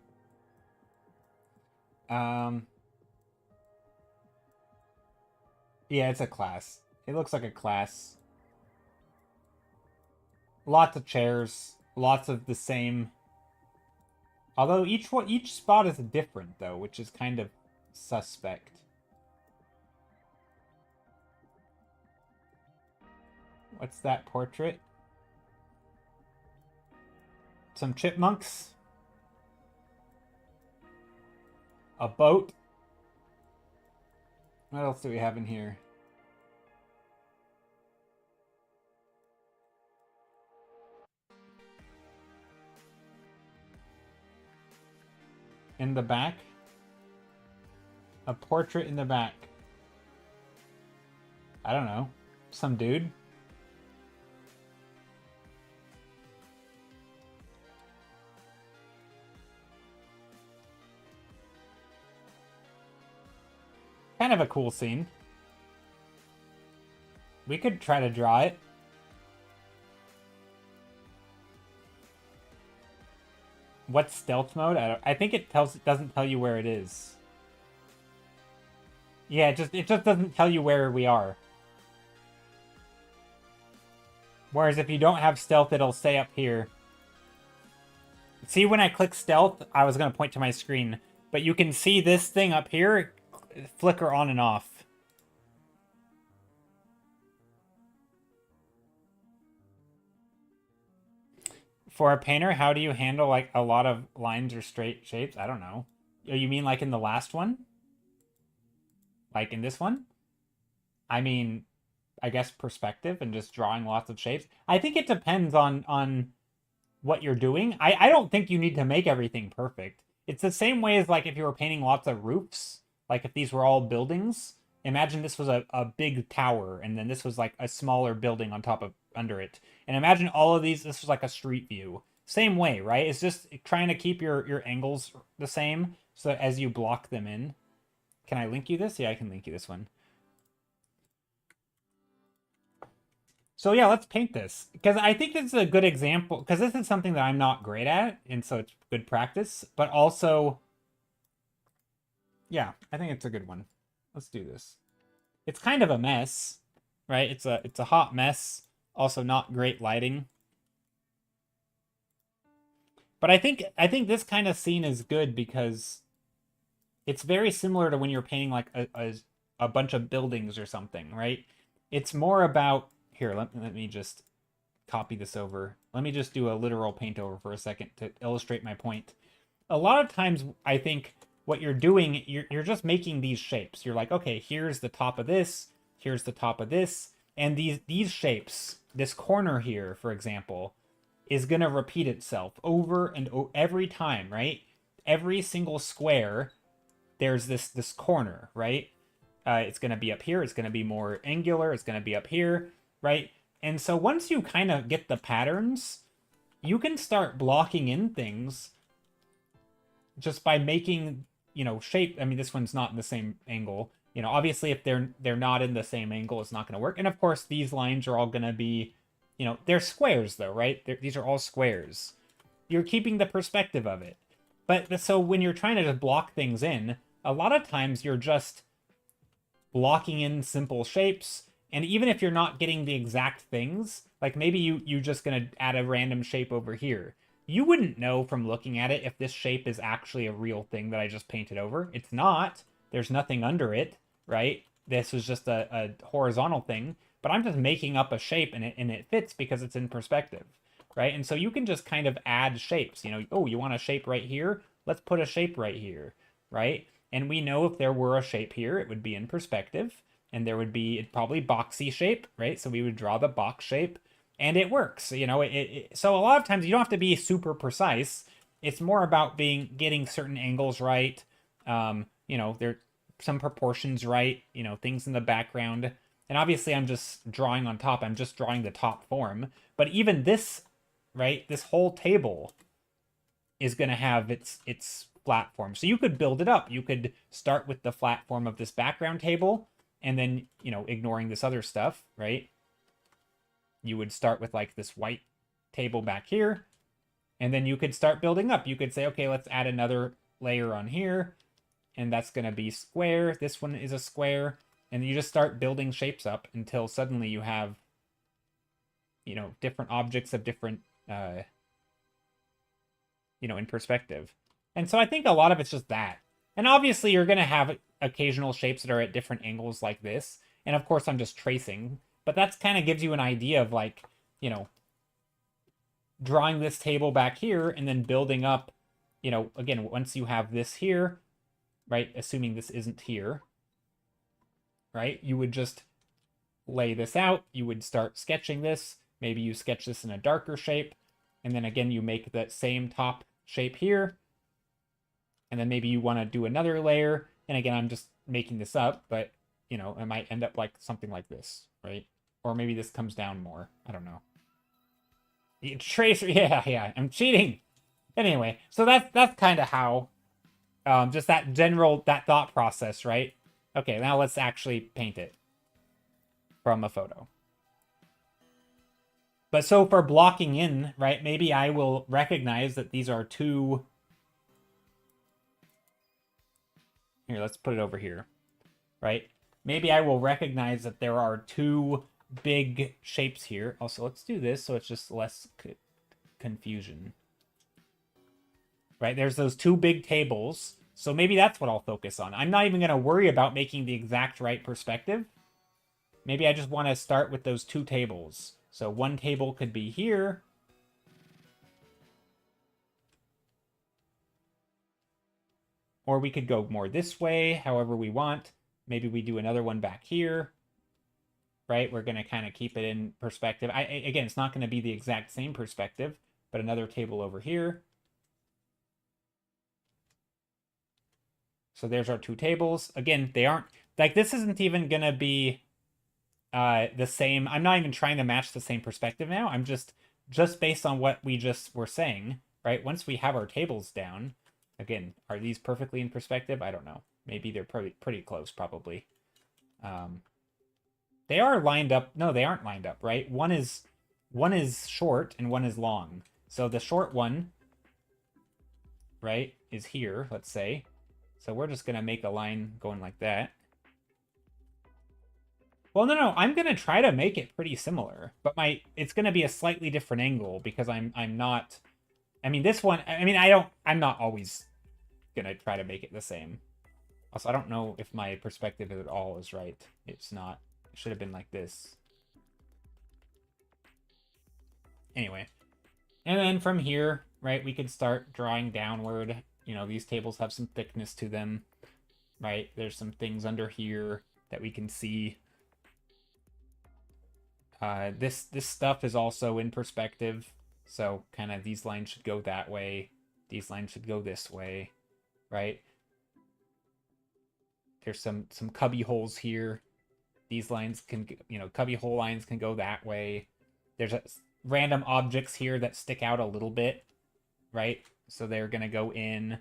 A: Um, yeah, it's a class. It looks like a class. Lots of chairs. lots of the same. Although each spot is different though, which is kind of suspect. What's that portrait? Some chipmunks. A boat. What else do we have in here? In the back? A portrait in the back. I don't know. Some dude? Kind of a cool scene. We could try to draw it. What's stealth mode? I think it doesn't tell you where it is. Yeah, it just doesn't tell you where we are. Whereas if you don't have stealth, it'll say up here. See, when I click stealth, I was going to point to my screen, but you can see this thing up here flicker on and off. For a painter, how do you handle like a lot of lines or straight shapes? I don't know. Oh, you mean like in the last one? Like in this one? I mean, I guess perspective and just drawing lots of shapes. I think it depends on what you're doing. I don't think you need to make everything perfect. It's the same way as like if you were painting lots of roofs. Like if these were all buildings, imagine this was a big tower, and then this was like a smaller building on top of under it. And imagine all of these, this was like a street view. Same way, right? It's just trying to keep your angles the same so that as you block them in. Can I link you this? Yeah, I can link you this one. So yeah, let's paint this. Because I think this is a good example, because this is something that I'm not great at, and so it's good practice, but also, yeah, I think it's a good one. Let's do this. It's kind of a mess, right? It's a hot mess. Also not great lighting. But I think this kind of scene is good because it's very similar to when you're painting like a bunch of buildings or something, right? It's more about here, let me just copy this over. Let me just do a literal paint over for a second to illustrate my point. A lot of times I think what you're doing, you're just making these shapes. You're like, okay, here's the top of this, here's the top of this, and these shapes, this corner here, for example, is going to repeat itself over and every time, right? Every single square, there's this corner, right? It's going to be up here. It's going to be more angular. It's going to be up here, right? And so once you kind of get the patterns, you can start blocking in things just by making, shape. I mean, this one's not in the same angle. Obviously, if they're not in the same angle, it's not going to work. And of course, these lines are all going to be, they're squares though, right? These are all squares. You're keeping the perspective of it. But so when you're trying to just block things in, a lot of times you're just blocking in simple shapes. And even if you're not getting the exact things, like maybe you just going to add a random shape over here. You wouldn't know from looking at it if this shape is actually a real thing that I just painted over. It's not. There's nothing under it, right? This is just a horizontal thing, but I'm just making up a shape and it fits because it's in perspective, right? And so you can just kind of add shapes. Oh, you want a shape right here? Let's put a shape right here, right? And we know if there were a shape here, it would be in perspective, and there would be probably boxy shape, right? So we would draw the box shape, and it works. So a lot of times you don't have to be super precise. It's more about getting certain angles right. There some proportions right. Things in the background, and obviously I'm just drawing on top. I'm just drawing the top form. But even this, right? This whole table is going to have its flat form. So you could build it up. You could start with the flat form of this background table, and then ignoring this other stuff, right? You would start with like this white table back here, and then you could start building up. You could say, okay, let's add another layer on here, and that's going to be square. This one is a square, and you just start building shapes up until suddenly you have, different objects of different you know, in perspective. And so I think a lot of it's just that. And obviously you're going to have occasional shapes that are at different angles like this. And of course I'm just tracing, but that's kind of gives you an idea of like, you know, drawing this table back here and then building up, you know, again, once you have this here, right, assuming this isn't here, right, you would just lay this out. You would start sketching this. Maybe you sketch this in a darker shape. And then again, you make that same top shape here. And then maybe you want to do another layer. And again, I'm just making this up, but, you know, it might end up like something like this, right? Or maybe this comes down more. I don't know. Tracer, yeah, I'm cheating. Anyway, so that's kind of how, just that general, that thought process, right? Okay, now let's actually paint it from a photo. But so for blocking in, right, maybe I will recognize that these are two... Here, let's put it over here, right? Maybe I will recognize that there are two big shapes here. Also, let's do this so it's just less confusion. Right, there's those two big tables. So maybe that's what I'll focus on. I'm not even going to worry about making the exact right perspective. Maybe I just want to start with those two tables. So one table could be here. Or we could go more this way, however we want. Maybe we do another one back here. Right, we're going to kind of keep it in perspective. Again, it's not going to be the exact same perspective, but another table over here. So there's our two tables. Again, they aren't, like, this isn't even going to be the same. I'm not even trying to match the same perspective now. I'm just based on what we just were saying, right? Once we have our tables down, again, are these perfectly in perspective? I don't know. Maybe they're pretty close, probably. They are lined up. No, they aren't lined up, right? One is short and one is long. So the short one, right, is here, let's say. So we're just going to make a line going like that. Well, no, I'm going to try to make it pretty similar, but it's going to be a slightly different angle because I'm not, I mean, this one, I mean, I'm not always going to try to make it the same. Also, I don't know if my perspective at all is right. It's not. It should have been like this. Anyway. And then from here, right, we could start drawing downward. You know, these tables have some thickness to them, right? There's some things under here that we can see. This stuff is also in perspective. So kind of these lines should go that way. These lines should go this way, right? There's some cubby holes here. These lines can, you know, cubby hole lines can go that way. There's random objects here that stick out a little bit, right? So they're going to go in.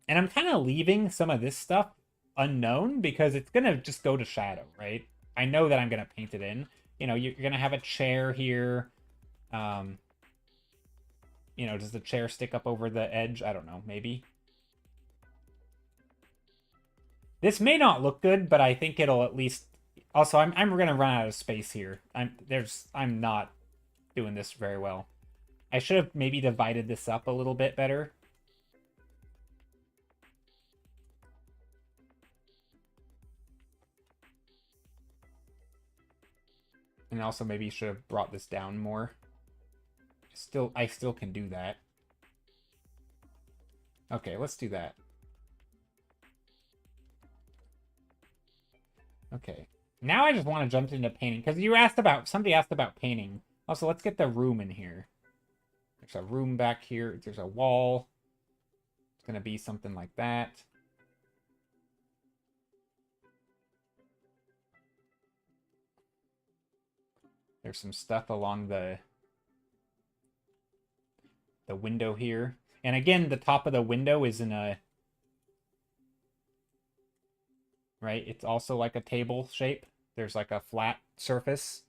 A: And I'm kind of leaving some of this stuff unknown because it's going to just go to shadow, right? I know that I'm going to paint it in. You know, you're going to have a chair here. You know, does the chair stick up over the edge? I don't know, maybe. This may not look good, but I think it'll at least... Also, I'm going to run out of space here. I'm not doing this very well. I should have maybe divided this up a little bit better. And also maybe should have brought this down more. I still can do that. Okay, let's do that. Okay. Now I just want to jump into painting, because somebody asked about painting. Also, let's get the room in here. There's a room back here. There's a wall. It's going to be something like that. There's some stuff along the window here. And again, the top of the window is in a... Right? It's also like a table shape. There's like a flat surface.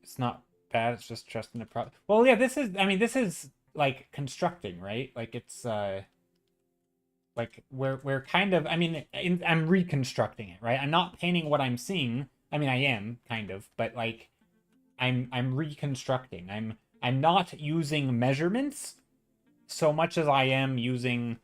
A: It's not bad. It's just trusting the pro... Well, yeah, this is like constructing, right? Like it's like we're kind of, I'm reconstructing it, right? I'm not painting what I'm seeing. I mean, I am kind of, but like I'm reconstructing. I'm not using measurements so much as I am using,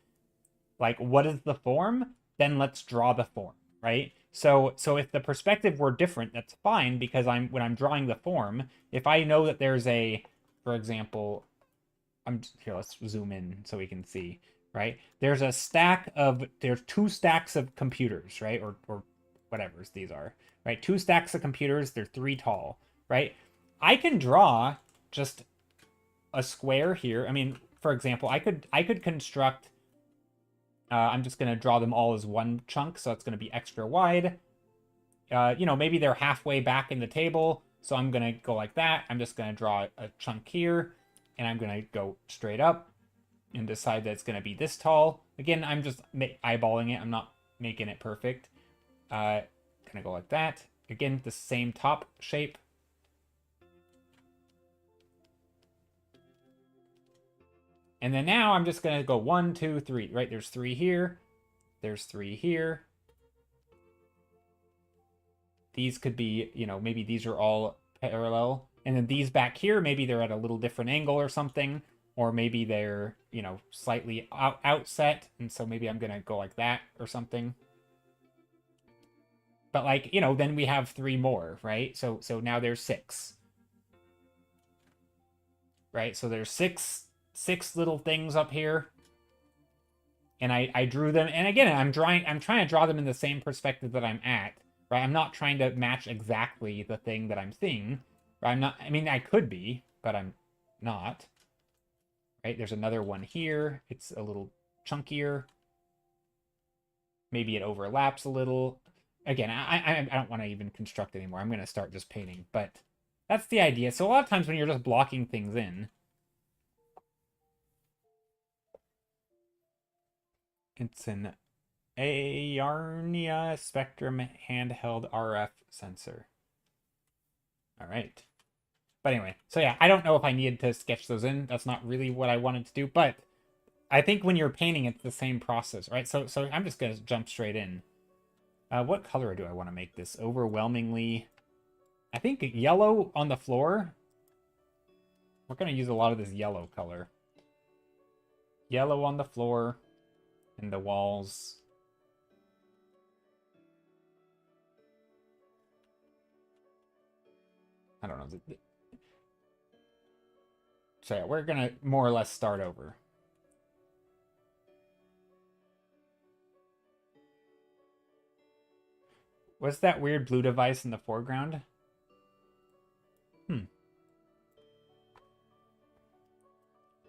A: like, what is the form? Then let's draw the form, right? So if the perspective were different, that's fine, because when I'm drawing the form, if I know that there's a, for example, here, let's zoom in so we can see, right? There's two stacks of computers, right? Or whatever these are, right? Two stacks of computers, they're 3 tall, right? I can draw just a square here. I mean, for example, I could construct, I'm just going to draw them all as one chunk, so it's going to be extra wide. Maybe they're halfway back in the table, so I'm going to go like that. I'm just going to draw a chunk here, and I'm going to go straight up and decide that it's going to be this tall. Again, I'm just eyeballing it. I'm not making it perfect. Going to go like that. Again, the same top shape. And then now I'm just going to go 1, 2, 3, right? There's 3 here. There's 3 here. These could be, maybe these are all parallel. And then these back here, maybe they're at a little different angle or something. Or maybe they're, slightly outset. And so maybe I'm going to go like that or something. But like, then we have 3 more, right? So now there's 6. Right? So there's six little things up here. And I drew them. And again, I'm trying to draw them in the same perspective that I'm at. Right? I'm not trying to match exactly the thing that I'm seeing. Right? I could be, but I'm not. Right? There's another one here. It's a little chunkier. Maybe it overlaps a little. Again, I don't want to even construct anymore. I'm going to start just painting. But that's the idea. So a lot of times when you're just blocking things in, it's an Aarnia Spectrum handheld RF sensor. All right. But anyway, so yeah, I don't know if I needed to sketch those in. That's not really what I wanted to do, but I think when you're painting, it's the same process, right? So I'm just going to jump straight in. What color do I want to make this? Overwhelmingly, I think yellow on the floor. We're going to use a lot of this yellow color. Yellow on the floor and the walls. I don't know. So yeah, we're going to more or less start over. What's that weird blue device in the foreground?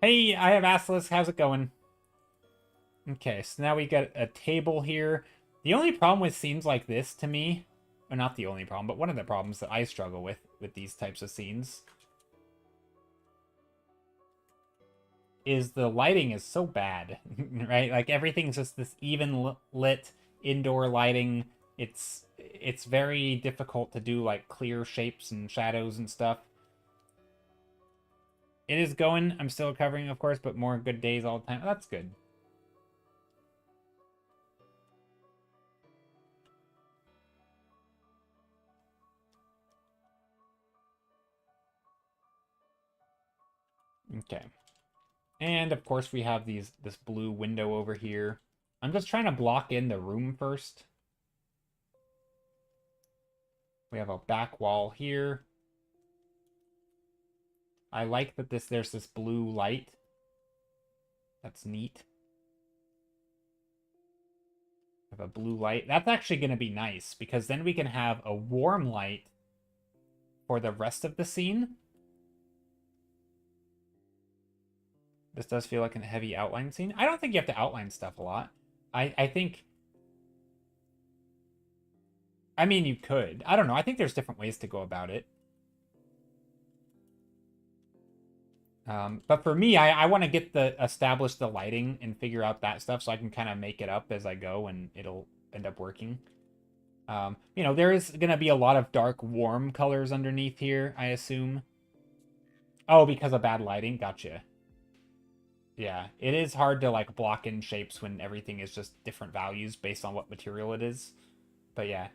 A: Hey, I have Assless. How's it going? Okay, so now we got a table here. The only problem with scenes like this, to me, or not the only problem, but one of the problems that I struggle with these types of scenes, is the lighting is so bad, right? Like everything's just this even lit indoor lighting. It's very difficult to do like clear shapes and shadows and stuff. It is going. I'm still recovering, of course, but more good days all the time. That's good. Okay. And of course we have this blue window over here. I'm just trying to block in the room first. We have a back wall here. I like that there's this blue light. That's neat. We have a blue light. That's actually going to be nice, because then we can have a warm light for the rest of the scene. This does feel like a heavy outline scene. I don't think you have to outline stuff a lot. I think... I mean, you could. I don't know. I think there's different ways to go about it. But for me, I want to establish the lighting and figure out that stuff so I can kind of make it up as I go and it'll end up working. There is going to be a lot of dark, warm colors underneath here, I assume. Oh, because of bad lighting? Gotcha. Yeah, it is hard to like block in shapes when everything is just different values based on what material it is. But yeah.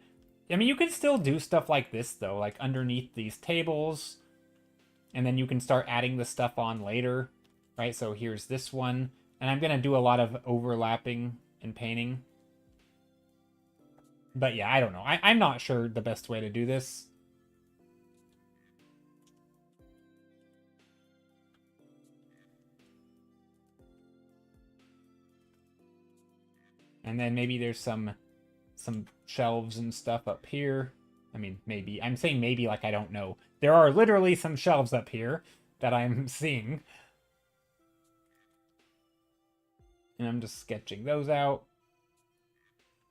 A: I mean, you can still do stuff like this, though, like underneath these tables. and then you can start adding the stuff on later, right? So here's this one, and I'm gonna do a lot of overlapping and painting. But yeah, I don't know. I'm not sure the best way to do this. And then maybe there's some shelves and stuff up here. I mean, maybe. I'm saying maybe like I don't know. There are literally some shelves up here that I'm seeing. And I'm just sketching those out.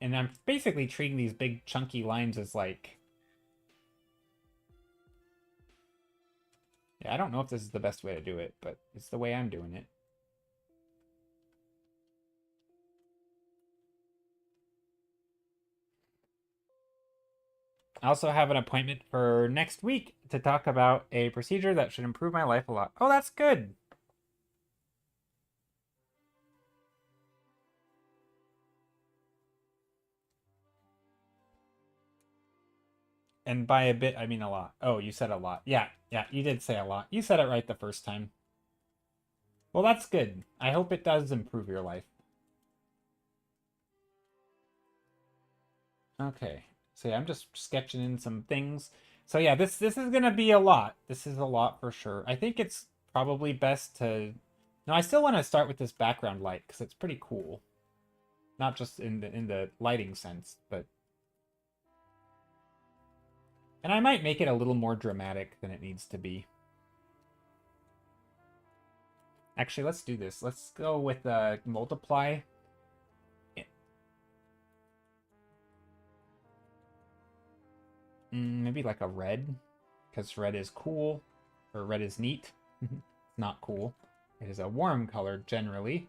A: And I'm basically treating these big chunky lines as like... Yeah, I don't know if this is the best way to do it, but it's the way I'm doing it. I also have an appointment for next week to talk about a procedure that should improve my life a lot. Oh, that's good. And by a bit, I mean a lot. Oh, you said a lot. Yeah, you did say a lot. You said it right the first time. Well, that's good. I hope it does improve your life. Okay. So yeah, I'm just sketching in some things. So yeah, this is gonna be a lot. This is a lot for sure. I think it's probably best to... No, I still want to start with this background light because it's pretty cool. Not just in the lighting sense, but... And I might make it a little more dramatic than it needs to be. Actually, let's do this. Let's go with multiply. Maybe like a red, because red is cool, or red is neat. It's not cool. It is a warm color, generally.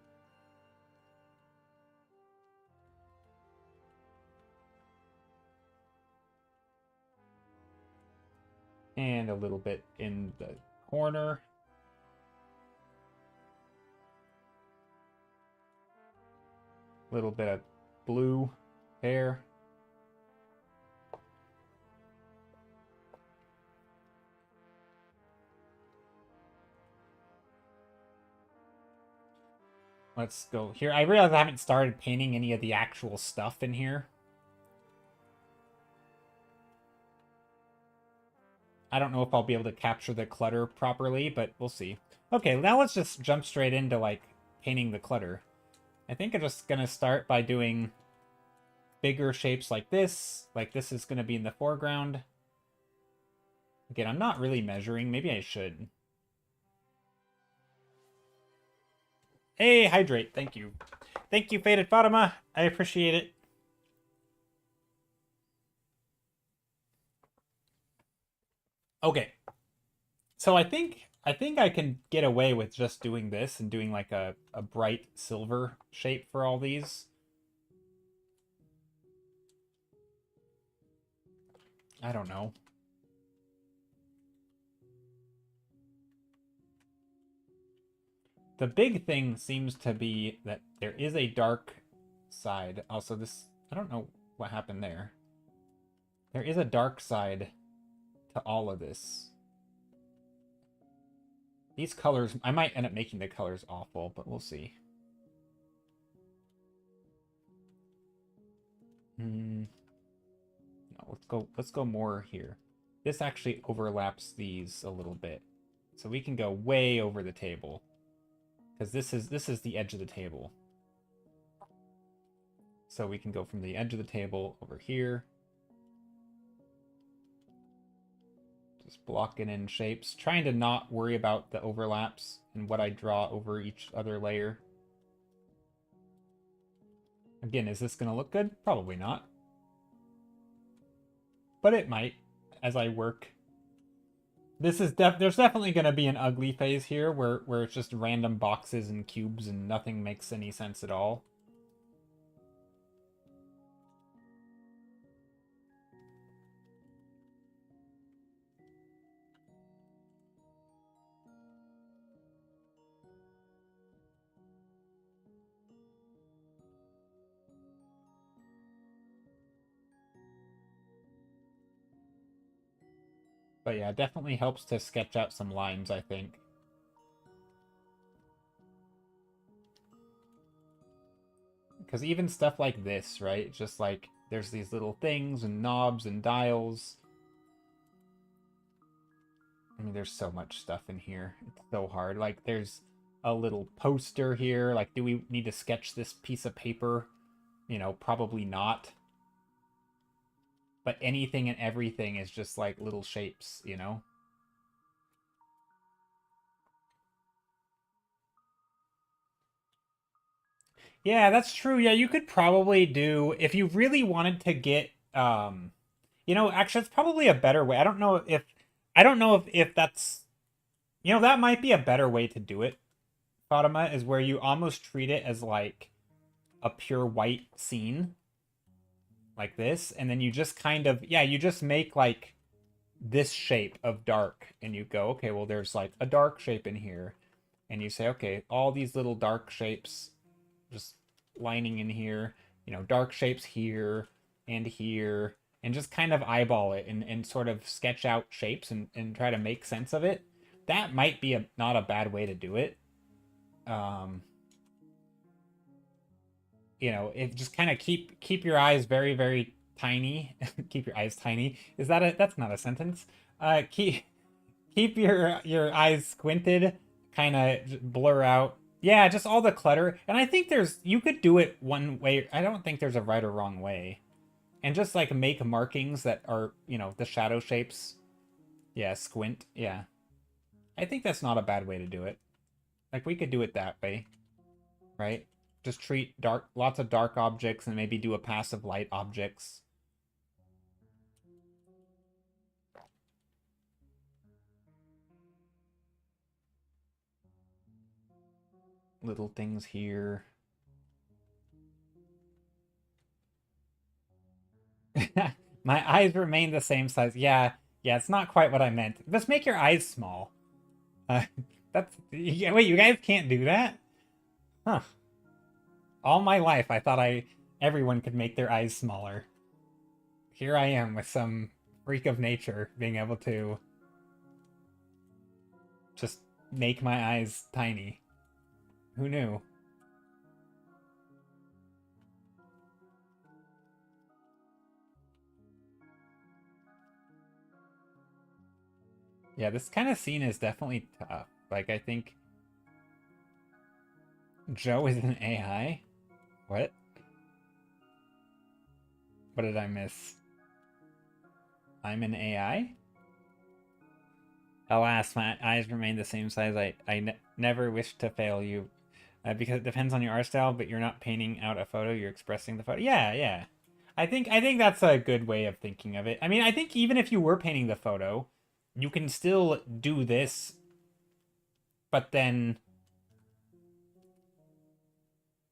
A: And a little bit in the corner. A little bit of blue there. Let's go here. I realize I haven't started painting any of the actual stuff in here. I don't know if I'll be able to capture the clutter properly, but we'll see. Okay, now let's just jump straight into, like, painting the clutter. I think I'm just gonna start by doing bigger shapes like this. Like, this is gonna be in the foreground. Again, I'm not really measuring. Maybe I should. Hey, Hydrate. Thank you. Thank you, Faded Fatima. I appreciate it. Okay. So I think I can get away with just doing this and doing like a bright silver shape for all these. I don't know. The big thing seems to be that there is a dark side. Also, this... I don't know what happened there. There is a dark side to all of this. These colors... I might end up making the colors awful, but we'll see. No, let's go more here. This actually overlaps these a little bit. So we can go way over the table. Because this is the edge of the table. So we can go from the edge of the table over here. Just blocking in shapes. Trying to not worry about the overlaps and what I draw over each other layer. Again, is this going to look good? Probably not. But it might, as I work. This is there's definitely going to be an ugly phase here where it's just random boxes and cubes and nothing makes any sense at all. But yeah, it definitely helps to sketch out some lines, I think. Because even stuff like this, right? Just like there's these little things and knobs and dials. I mean, there's so much stuff in here. It's so hard. Like, there's a little poster here. Like, do we need to sketch this piece of paper? You know, probably not. But anything and everything is just like little shapes, you know? Yeah, that's true. Yeah, you could probably do if you really wanted to get you know, actually it's probably a better way. I don't know if that's you know, that might be a better way to do it, Fatima, is where you almost treat it as like a pure white scene like this, and then you just kind of yeah, you just make like this shape of dark and you go, okay, well there's like a dark shape in here. And you say, okay, all these little dark shapes just lining in here, you know, dark shapes here, and just kind of eyeball it and sort of sketch out shapes and try to make sense of it. That might be not a bad way to do it. Um, you know, it just kind of keep your eyes very, very tiny. Keep your eyes tiny. Is that a that's not a sentence? Keep your eyes squinted, kind of blur out. Yeah, just all the clutter. And I think there's you could do it one way. I don't think there's a right or wrong way. And just like make markings that are, you know, the shadow shapes. Yeah, squint. Yeah. I think that's not a bad way to do it. Like we could do it that way, right? Just treat lots of dark objects and maybe do a passive light objects. Little things here. My eyes remain the same size. Yeah, yeah, it's not quite what I meant. Just make your eyes small. Uh, that's yeah, wait, you guys can't do that? Huh. All my life I thought everyone could make their eyes smaller. Here I am with some freak of nature being able to just make my eyes tiny. Who knew? Yeah, this kind of scene is definitely tough. Like I think Joe is an AI. What? What did I miss? I'm an AI? Alas, my eyes remain the same size. Never wish to fail you. Because it depends on your art style, but you're not painting out a photo, you're expressing the photo. Yeah, yeah. I think that's a good way of thinking of it. I mean, I think even if you were painting the photo, you can still do this, but then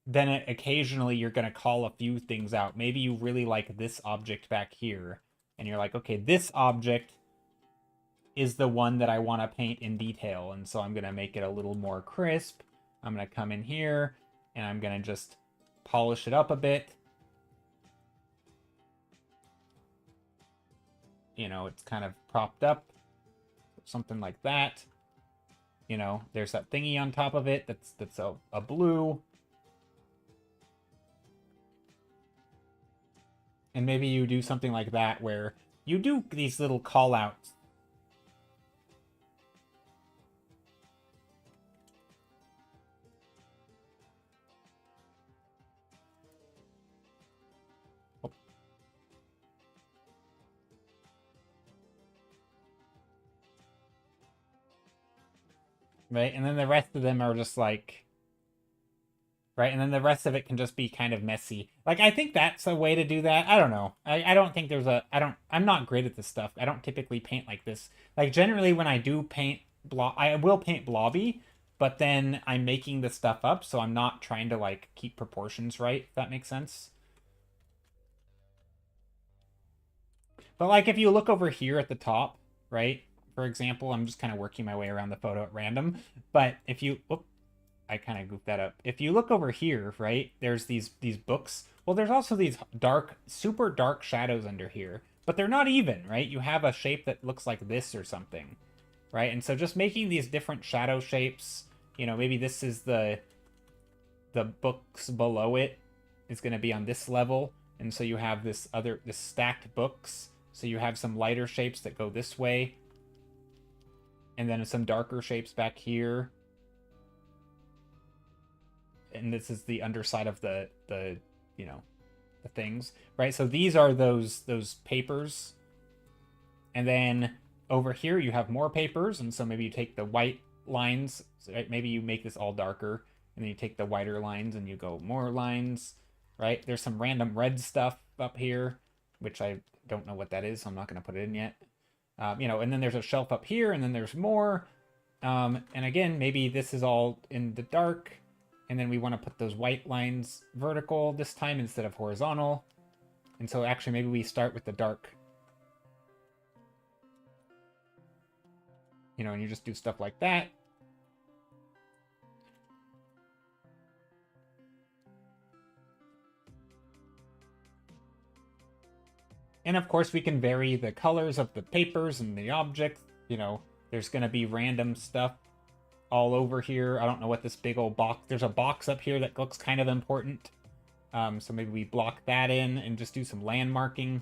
A: occasionally you're going to call a few things out. Maybe you really like this object back here, and you're like, okay, this object is the one that I want to paint in detail, and so I'm going to make it a little more crisp. I'm going to come in here, and I'm going to just polish it up a bit. You know, it's kind of propped up, something like that. You know, there's that thingy on top of it that's a blue. And maybe you do something like that where you do these little call outs. Right? And then the rest of them are just like right? And then the rest of it can just be kind of messy. Like I think that's a way to do that. I don't know. I don't think there's a I'm not great at this stuff. I don't typically paint like this. Like generally when I do paint I will paint blobby, but then I'm making the stuff up, so I'm not trying to like keep proportions right, if that makes sense. But like if you look over here at the top, right? For example, I'm just kind of working my way around the photo at random. But if you I kind of goofed that up. If you look over here, right, there's these books. Well, there's also these dark, super dark shadows under here. but they're not even, right? You have a shape that looks like this or something, right? And so just making these different shadow shapes, you know, maybe this is the books below it is going to be on this level, and so you have this stacked books, so you have some lighter shapes that go this way, and then some darker shapes back here, and this is the underside of the you know, the things, right? So these are those papers, and then over here you have more papers, and so maybe you take the white lines, right? Maybe you make this all darker, and then you take the whiter lines and you go more lines, right? There's some random red stuff up here, which I don't know what that is, so I'm not going to put it in yet. You know, and then there's a shelf up here, and then there's more. And again, maybe this is all in the dark, and then we want to put those white lines vertical this time instead of horizontal. And so actually maybe we start with the dark. You know, and you just do stuff like that. And of course we can vary the colors of the papers and the objects. You know, there's going to be random stuff all over here. I don't know what this big old box... There's a box up here that looks kind of important. So maybe we block that in and just do some landmarking.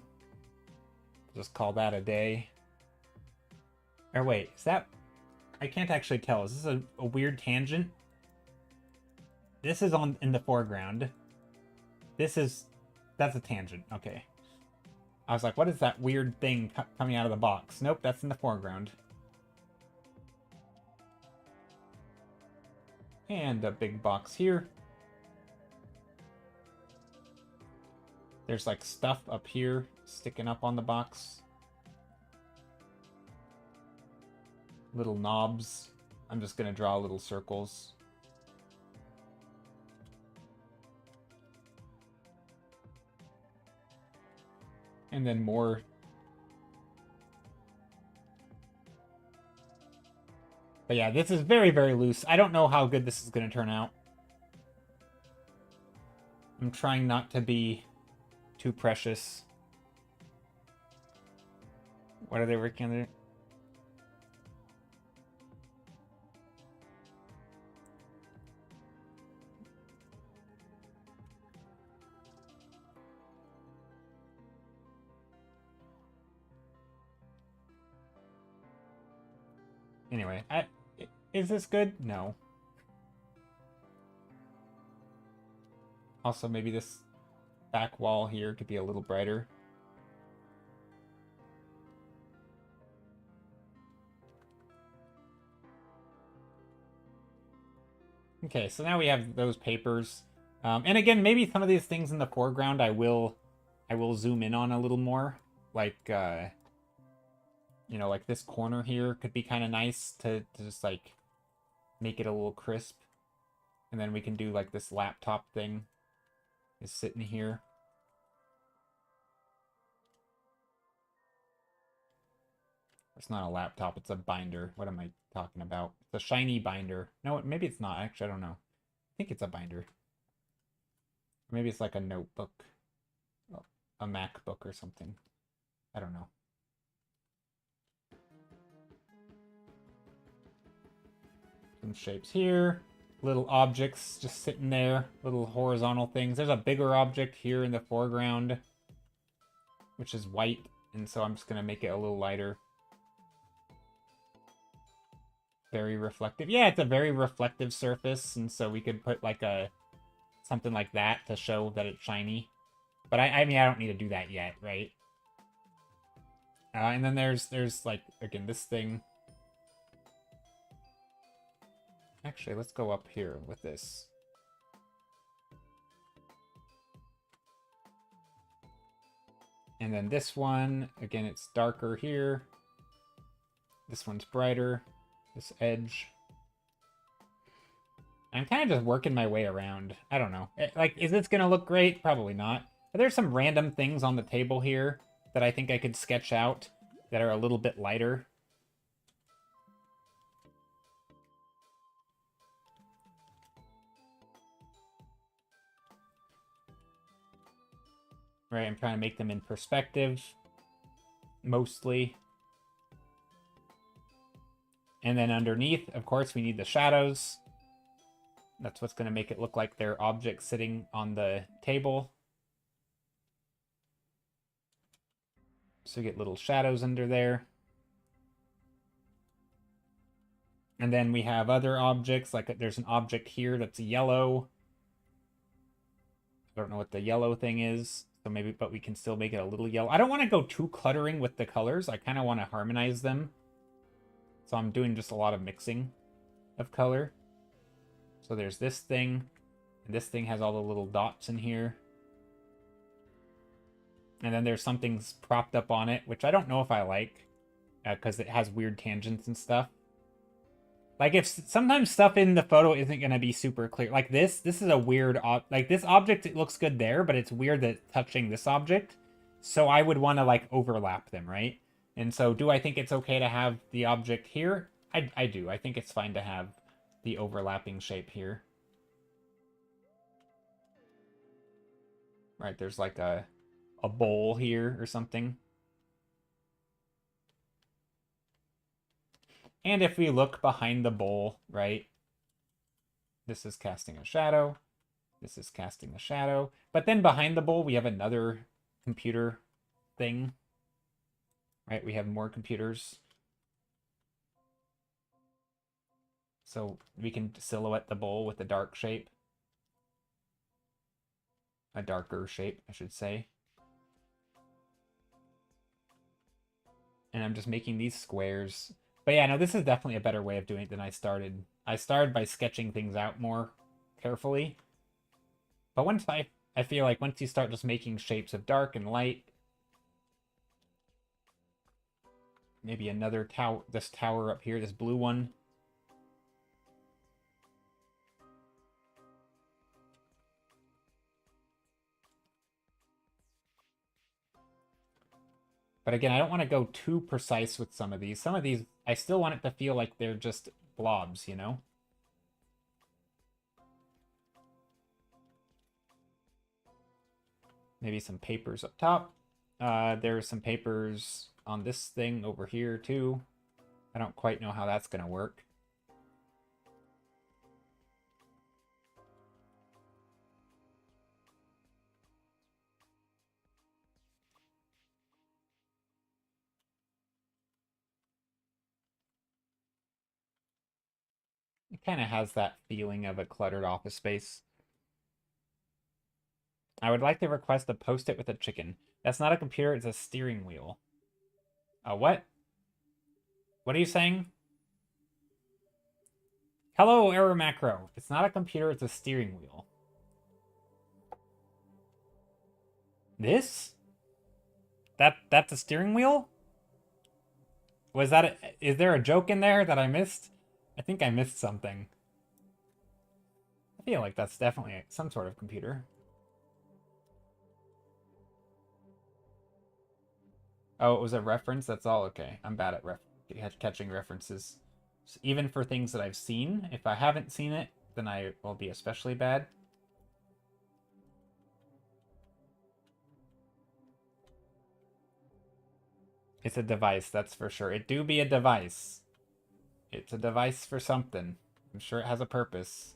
A: Just call that a day. Or wait, is that... I can't actually tell. Is this a weird tangent? This is in the foreground. This is... That's a tangent. Okay. I was like, what is that weird thing coming out of the box? Nope, that's in the foreground. And a big box here. There's like stuff up here sticking up on the box. Little knobs. I'm just going to draw little circles. And then more. But yeah, this is very, very loose. I don't know how good this is going to turn out. I'm trying not to be too precious. What are they working on there? Anyway, is this good? No. Also, maybe this back wall here could be a little brighter. Okay, so now we have those papers. And again, maybe some of these things in the foreground I will zoom in on a little more. Like, you know, like this corner here could be kind of nice to just, like, make it a little crisp. And then we can do, like, this laptop thing is sitting here. It's not a laptop, it's a binder. What am I talking about? It's a shiny binder. No, maybe it's not. Actually, I don't know. I think it's a binder. Maybe it's like a notebook. A MacBook or something. I don't know. Some shapes here. Little objects just sitting there. Little horizontal things. There's a bigger object here in the foreground, which is white. And so I'm just going to make it a little lighter. Very reflective. Yeah, it's a very reflective surface. And so we could put like something like that to show that it's shiny. But I mean, I don't need to do that yet, right? And then there's like, again, this thing. Actually, let's go up here with this. And then this one, again, it's darker here. This one's brighter. This edge. I'm kind of just working my way around. I don't know. Like, is this going to look great? Probably not. But there's some random things on the table here that I think I could sketch out that are a little bit lighter. Right, I'm trying to make them in perspective. mostly. And then underneath, of course, we need the shadows. That's what's going to make it look like they're objects sitting on the table. So you get little shadows under there. And then we have other objects, like there's an object here that's yellow. I don't know what the yellow thing is, so maybe, but we can still make it a little yellow. I don't want to go too cluttering with the colors. I kind of want to harmonize them. So I'm doing just a lot of mixing of color. So there's this thing, and this thing has all the little dots in here. And then there's something's propped up on it, which I don't know if I like, because it has weird tangents and stuff. Like, if sometimes stuff in the photo isn't going to be super clear. Like this is a weird, like this object, it looks good there, but it's weird that it's touching this object. So I would want to like overlap them, right? And so do I think it's okay to have the object here? I do. I think it's fine to have the overlapping shape here. Right, there's like a bowl here or something. And if we look behind the bowl, right, this is casting a shadow. This is casting a shadow. But then behind the bowl, we have another computer thing. Right, we have more computers. So we can silhouette the bowl with a dark shape. A darker shape, I should say. And I'm just making these squares. But yeah, no, this is definitely a better way of doing it than I started. I started by sketching things out more carefully. But once I feel like once you start just making shapes of dark and light, maybe another tower, this tower up here, this blue one. But again, I don't want to go too precise with some of these. Some of these, I still want it to feel like they're just blobs, you know? Maybe some papers up top. There's some papers on this thing over here, too. I don't quite know how that's going to work. It kind of has that feeling of a cluttered office space. I would like to request a post-it with a chicken. That's not a computer, it's a steering wheel. What? What are you saying? Hello, Error Macro. It's not a computer, it's a steering wheel. This? That's a steering wheel? Was that is there a joke in there that I missed? I think I missed something. I feel like that's definitely some sort of computer. Oh, it was a reference? That's all? Okay. I'm bad at catching references. So even for things that I've seen, if I haven't seen it, then I will be especially bad. It's a device, that's for sure. It do be a device. It's a device for something. I'm sure it has a purpose.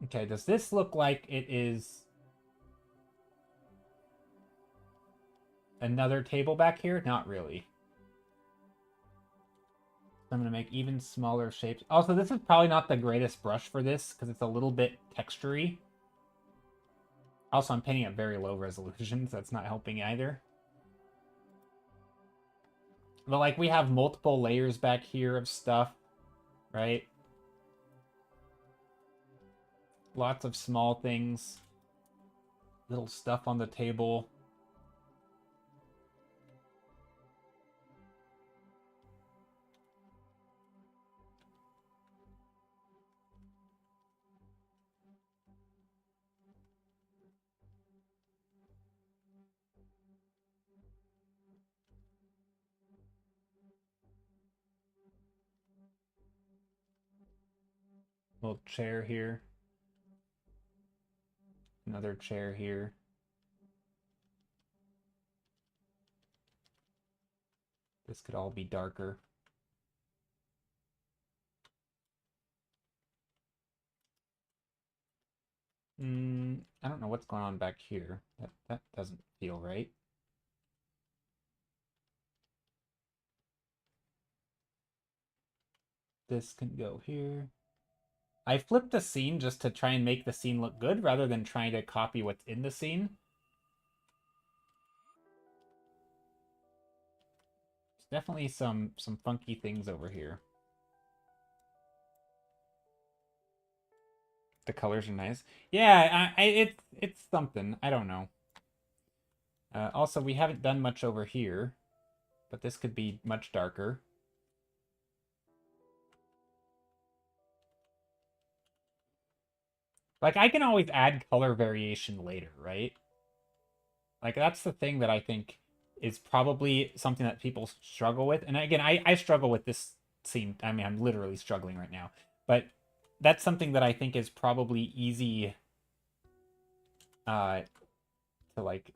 A: Okay, does this look like it is another table back here? Not really. So I'm going to make even smaller shapes. Also, this is probably not the greatest brush for this because it's a little bit textury. Also, I'm painting at very low resolution, so that's not helping either. But, like, we have multiple layers back here of stuff, right? Lots of small things. Little stuff on the table. Little chair here. Another chair here. This could all be darker. I don't know what's going on back here. That doesn't feel right. This can go here. I flipped the scene just to try and make the scene look good rather than trying to copy what's in the scene. There's definitely some funky things over here. The colors are nice. Yeah, it's something. I don't know. Also, we haven't done much over here, but this could be much darker. Like, I can always add color variation later, right? Like, that's the thing that I think is probably something that people struggle with. And again, I struggle with this scene. I mean, I'm literally struggling right now. But that's something that I think is probably easy to, like,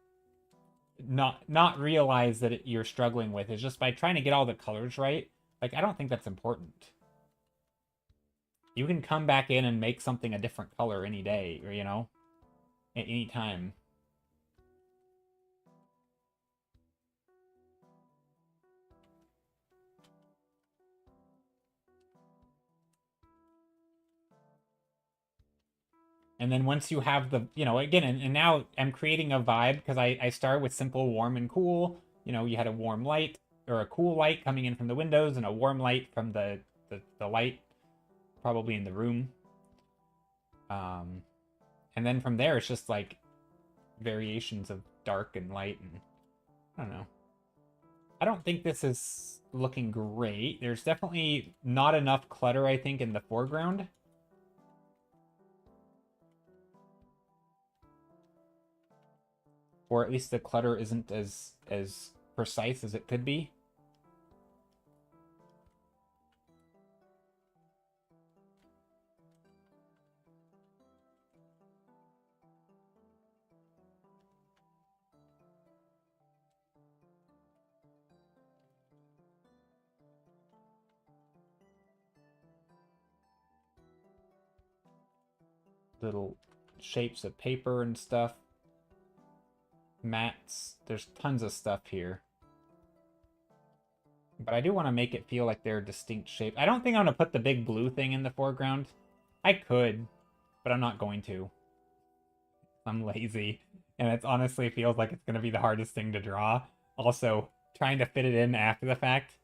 A: not realize that you're struggling with is just by trying to get all the colors right. Like, I don't think that's important. You can come back in and make something a different color any day, or, you know, at any time. And then once you have the, you know, again, and now I'm creating a vibe because I start with simple, warm, and cool. You know, you had a warm light or a cool light coming in from the windows and a warm light from the light probably in the room. And then from there, it's just like variations of dark and light, and I don't know. I don't think this is looking great. There's definitely not enough clutter, I think, in the foreground. Or at least the clutter isn't as precise as it could be. Little shapes of paper and stuff. Mats. There's tons of stuff here. But I do want to make it feel like they're distinct shapes. I don't think I'm going to put the big blue thing in the foreground. I could, but I'm not going to. I'm lazy. And it honestly feels like it's going to be the hardest thing to draw. Also, trying to fit it in after the fact.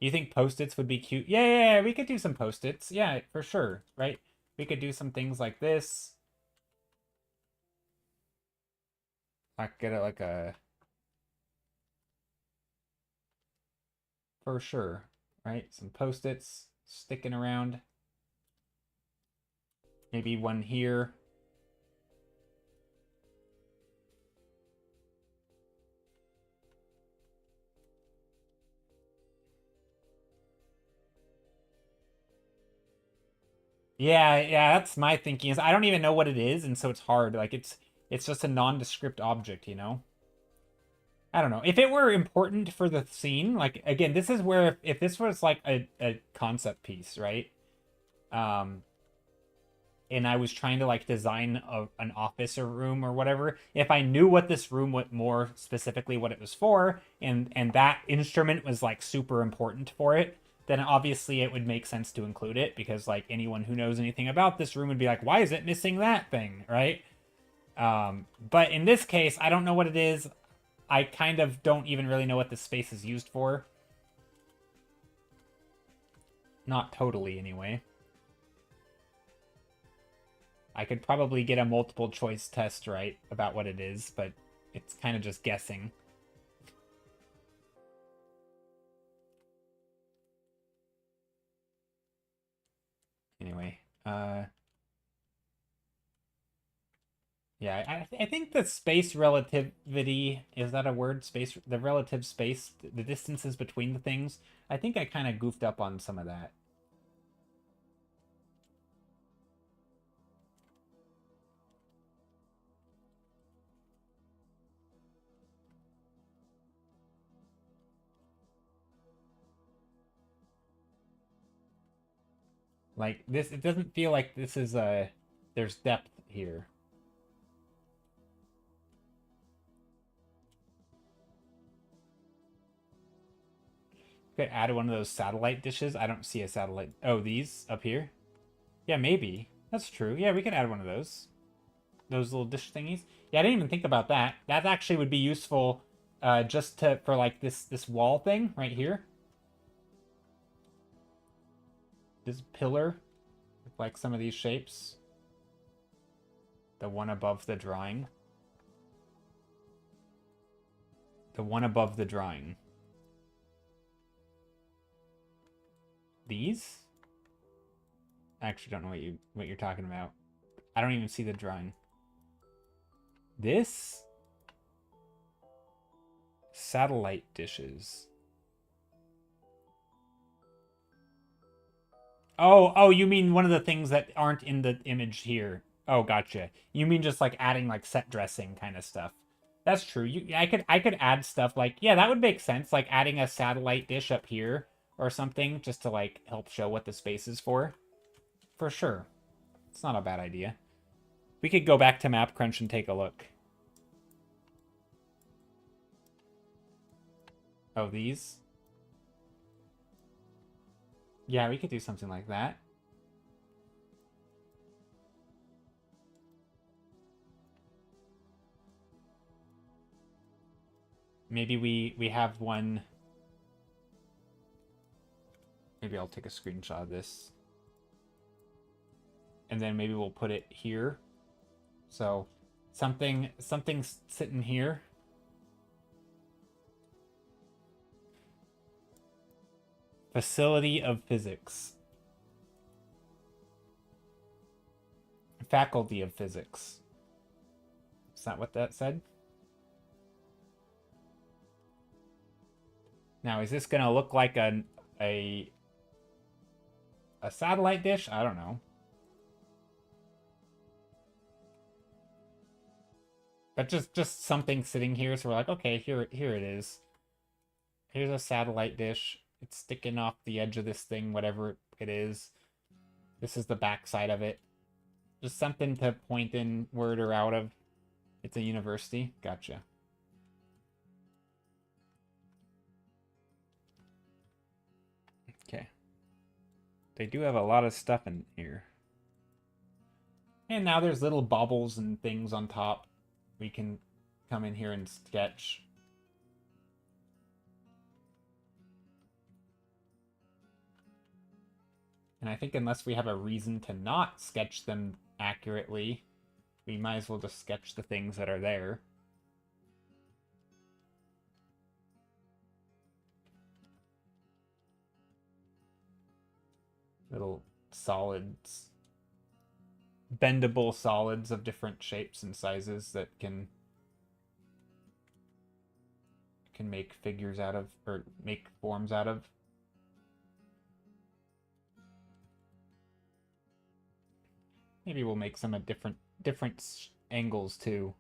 A: You think post-its would be cute? Yeah, we could do some post-its. Yeah, for sure, right? We could do some things like this. Like get it like a... For sure, right? Some post-its sticking around. Maybe one here. Yeah, that's my thinking. Is I don't even know what it is, and so it's hard. Like it's just a nondescript object, you know? I don't know. If it were important for the scene, like again, this is where if this was like a concept piece, right? Um and I was trying to like design an office or room or whatever, if I knew what this room, what more specifically what it was for, and that instrument was like super important for it, then obviously it would make sense to include it because like anyone who knows anything about this room would be like, why is it missing that thing, right? But in this case, I don't know what it is. I kind of don't even really know what this space is used for. Not totally, anyway. I could probably get a multiple choice test right about what it is, but it's kind of just guessing. Anyway, yeah, I think the space relativity, is that a word? Space, the relative space, the distances between the things. I think I kind of goofed up on some of that. Like this, it doesn't feel like this is a, there's depth here. Could add one of those satellite dishes. I don't see a satellite. Oh, these up here? Yeah, maybe. That's true. Yeah, we could add one of those. Those little dish thingies. Yeah, I didn't even think about that. That actually would be useful just to for like this wall thing right here. This pillar with like some of these shapes. The one above the drawing. The one above the drawing. These? I actually don't know what you're talking about. I don't even see the drawing. This? Satellite dishes. Oh, you mean one of the things that aren't in the image here. Oh, gotcha. You mean just like adding like set dressing kind of stuff. That's true. I could add stuff like, yeah, that would make sense. Like adding a satellite dish up here or something just to like help show what the space is for. For sure. It's not a bad idea. We could go back to MapCrunch and take a look. Oh, these? Yeah, we could do something like that. Maybe we have one. Maybe I'll take a screenshot of this. And then maybe we'll put it here. So something's sitting here. Facility of Physics. Faculty of Physics. Is that what that said? Now, is this gonna look like a satellite dish? I don't know. But just something sitting here, so we're like, okay, here it is. Here's a satellite dish. It's sticking off the edge of this thing, whatever it is. This is the back side of it. Just something to point inward or out of. It's a university. Gotcha. Okay. They do have a lot of stuff in here. And now there's little bubbles and things on top. We can come in here and sketch. And I think unless we have a reason to not sketch them accurately, we might as well just sketch the things that are there. Little solids. Bendable solids of different shapes and sizes that can make figures out of, or make forms out of. Maybe we'll make some at different angles too.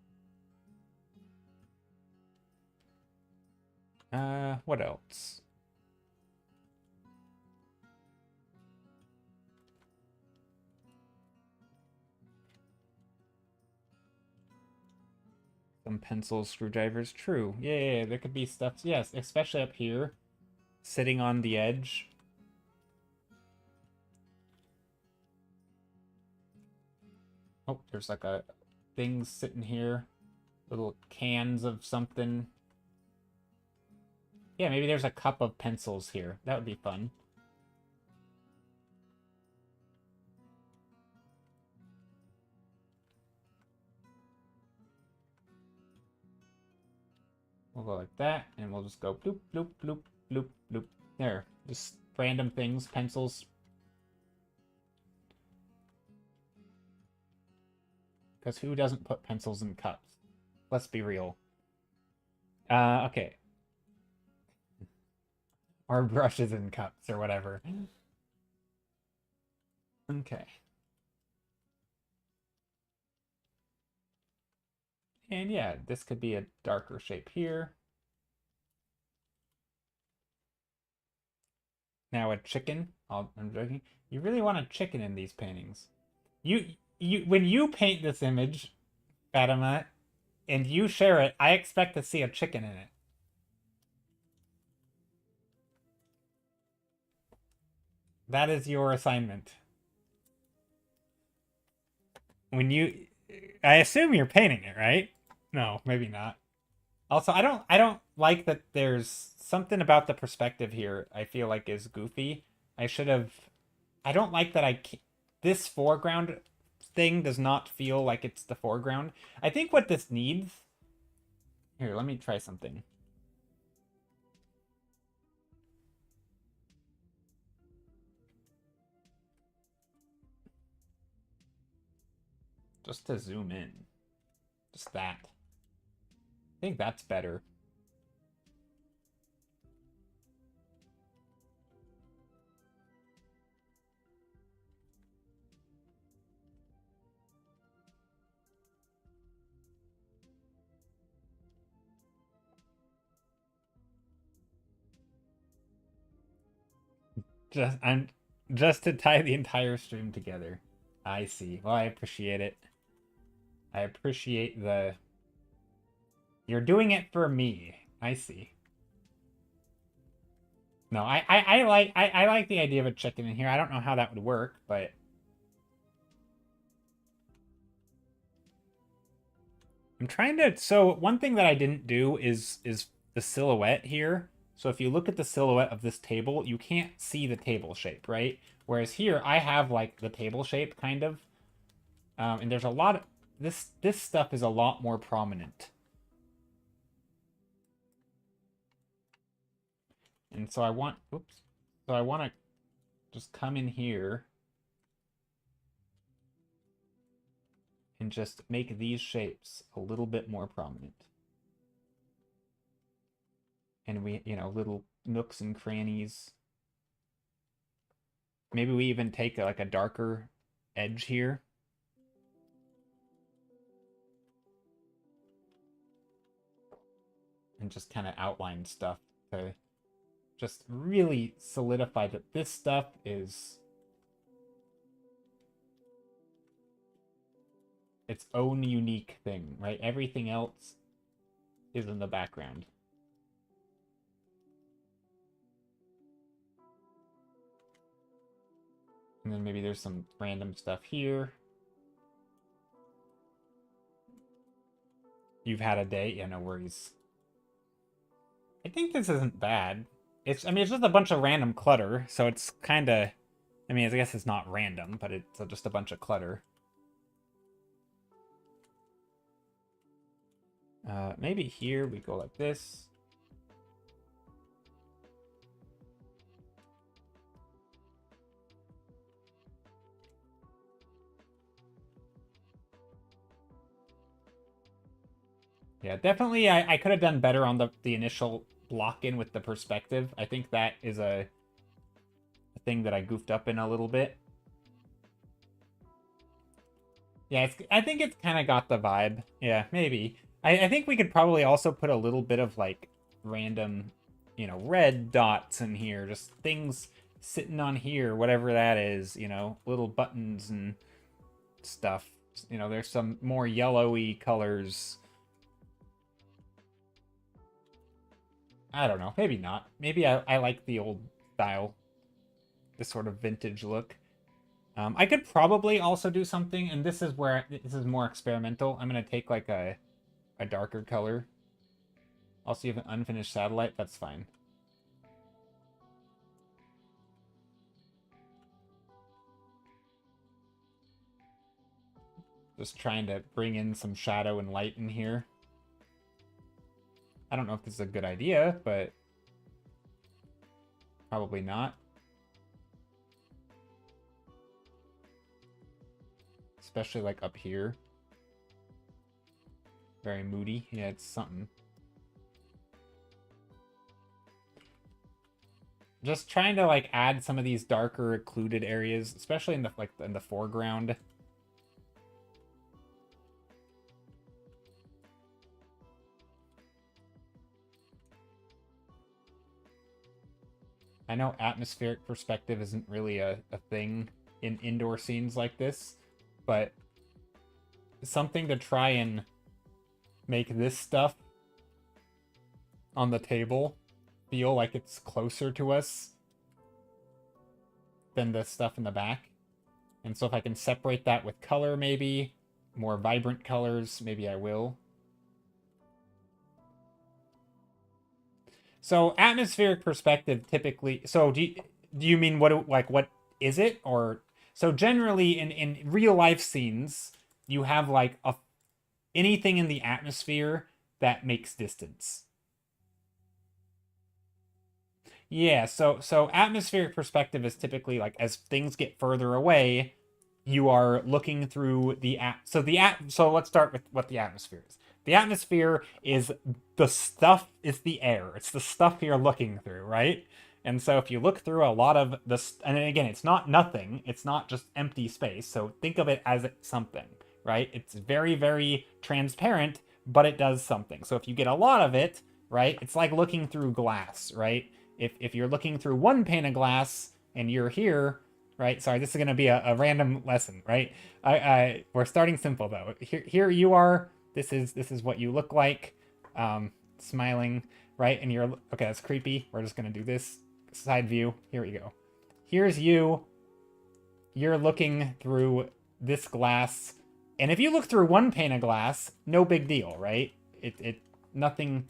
A: What else? Some pencils, screwdrivers. True. Yeah, there could be stuff. Yes, especially up here, sitting on the edge. Oh, there's like a thing sitting here. Little cans of something. Yeah, maybe there's a cup of pencils here. That would be fun. We'll go like that, and we'll just go bloop, bloop, bloop, bloop, bloop. There. Just random things, pencils. Because who doesn't put pencils in cups? Let's be real. Okay. Or brushes in cups or whatever. Okay. And yeah, this could be a darker shape here. Now a chicken I'm joking. You really want a chicken in these paintings. When you paint this image, Fatima, and you share it, I expect to see a chicken in it. That is your assignment. When you I assume you're painting it, right? No, maybe not. Also, I don't like that there's something about the perspective here I feel like is goofy. I should have I don't like that this foreground thing does not feel like it's the foreground. I think what this needs here, let me try something. Just to zoom in. Just that. I think that's better. I'm just to tie the entire stream together. I see. Well, I appreciate it. I appreciate the You're doing it for me. I see. No, I like the idea of a chicken in here. I don't know how that would work, but I'm trying to so one thing that I didn't do is the silhouette here. So if you look at the silhouette of this table, you can't see the table shape, right? Whereas here I have like the table shape kind of. And there's a lot of this stuff is a lot more prominent. And so I want oops. So I want to just come in here and just make these shapes a little bit more prominent. And we, little nooks and crannies. Maybe we even take like a darker edge here. And just kind of outline stuff to just really solidify that this stuff is its own unique thing, right? Everything else is in the background. And then maybe there's some random stuff here. You've had a day? Yeah, no worries. I think this isn't bad. It's just a bunch of random clutter, so it's kind of... I guess it's not random, but it's just a bunch of clutter. Maybe here we go like this. Yeah, definitely I could have done better on the initial lock-in with the perspective. I think that is a thing that I goofed up in a little bit. Yeah, I think it's kind of got the vibe. Yeah, maybe. I think we could probably also put a little bit of, like, random, red dots in here. Just things sitting on here, whatever that is, little buttons and stuff. There's some more yellowy colors. I don't know. Maybe not. Maybe I like the old style. This sort of vintage look. I could probably also do something, and this is more experimental. I'm going to take, like, a darker color. Also, you have an unfinished satellite. That's fine. Just trying to bring in some shadow and light in here. I don't know if this is a good idea, but probably not. Especially like up here. Very moody. Yeah, it's something. Just trying to like add some of these darker occluded areas, especially in the foreground. I know atmospheric perspective isn't really a thing in indoor scenes like this, but something to try and make this stuff on the table feel like it's closer to us than the stuff in the back. And so if I can separate that with color, maybe more vibrant colors, maybe I will. So atmospheric perspective typically, so do you mean what is it? Or so generally in real life scenes, you have like anything in the atmosphere that makes distance. Yeah, so atmospheric perspective is typically like as things get further away, you are looking through the so let's start with what the atmosphere is. The atmosphere is the stuff, it's the air. It's the stuff you're looking through, right? And so if you look through a lot of this, and again, it's not nothing, it's not just empty space. So think of it as something, right? It's very, very transparent, but it does something. So if you get a lot of it, right, it's like looking through glass, right? If you're looking through one pane of glass and you're here, right? Sorry, this is going to be a random lesson, right? We're starting simple though. Here you are. This is what you look like, smiling, right? And you're okay. That's creepy. We're just going to do this side view. Here we go. Here's you. You're looking through this glass, and if you look through one pane of glass, no big deal, right? Nothing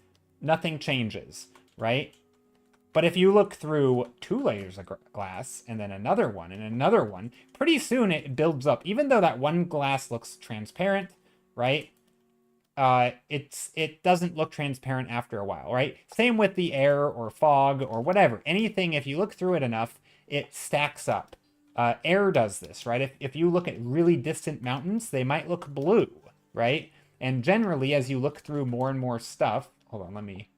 A: changes, right? But if you look through 2 layers of glass and then another one and another one, pretty soon it builds up. Even though that one glass looks transparent, right? It doesn't look transparent after a while, right? Same with the air or fog or whatever. Anything, if you look through it enough, it stacks up. Air does this, right? If you look at really distant mountains, they might look blue, right? And generally, as you look through more and more stuff, hold on, let me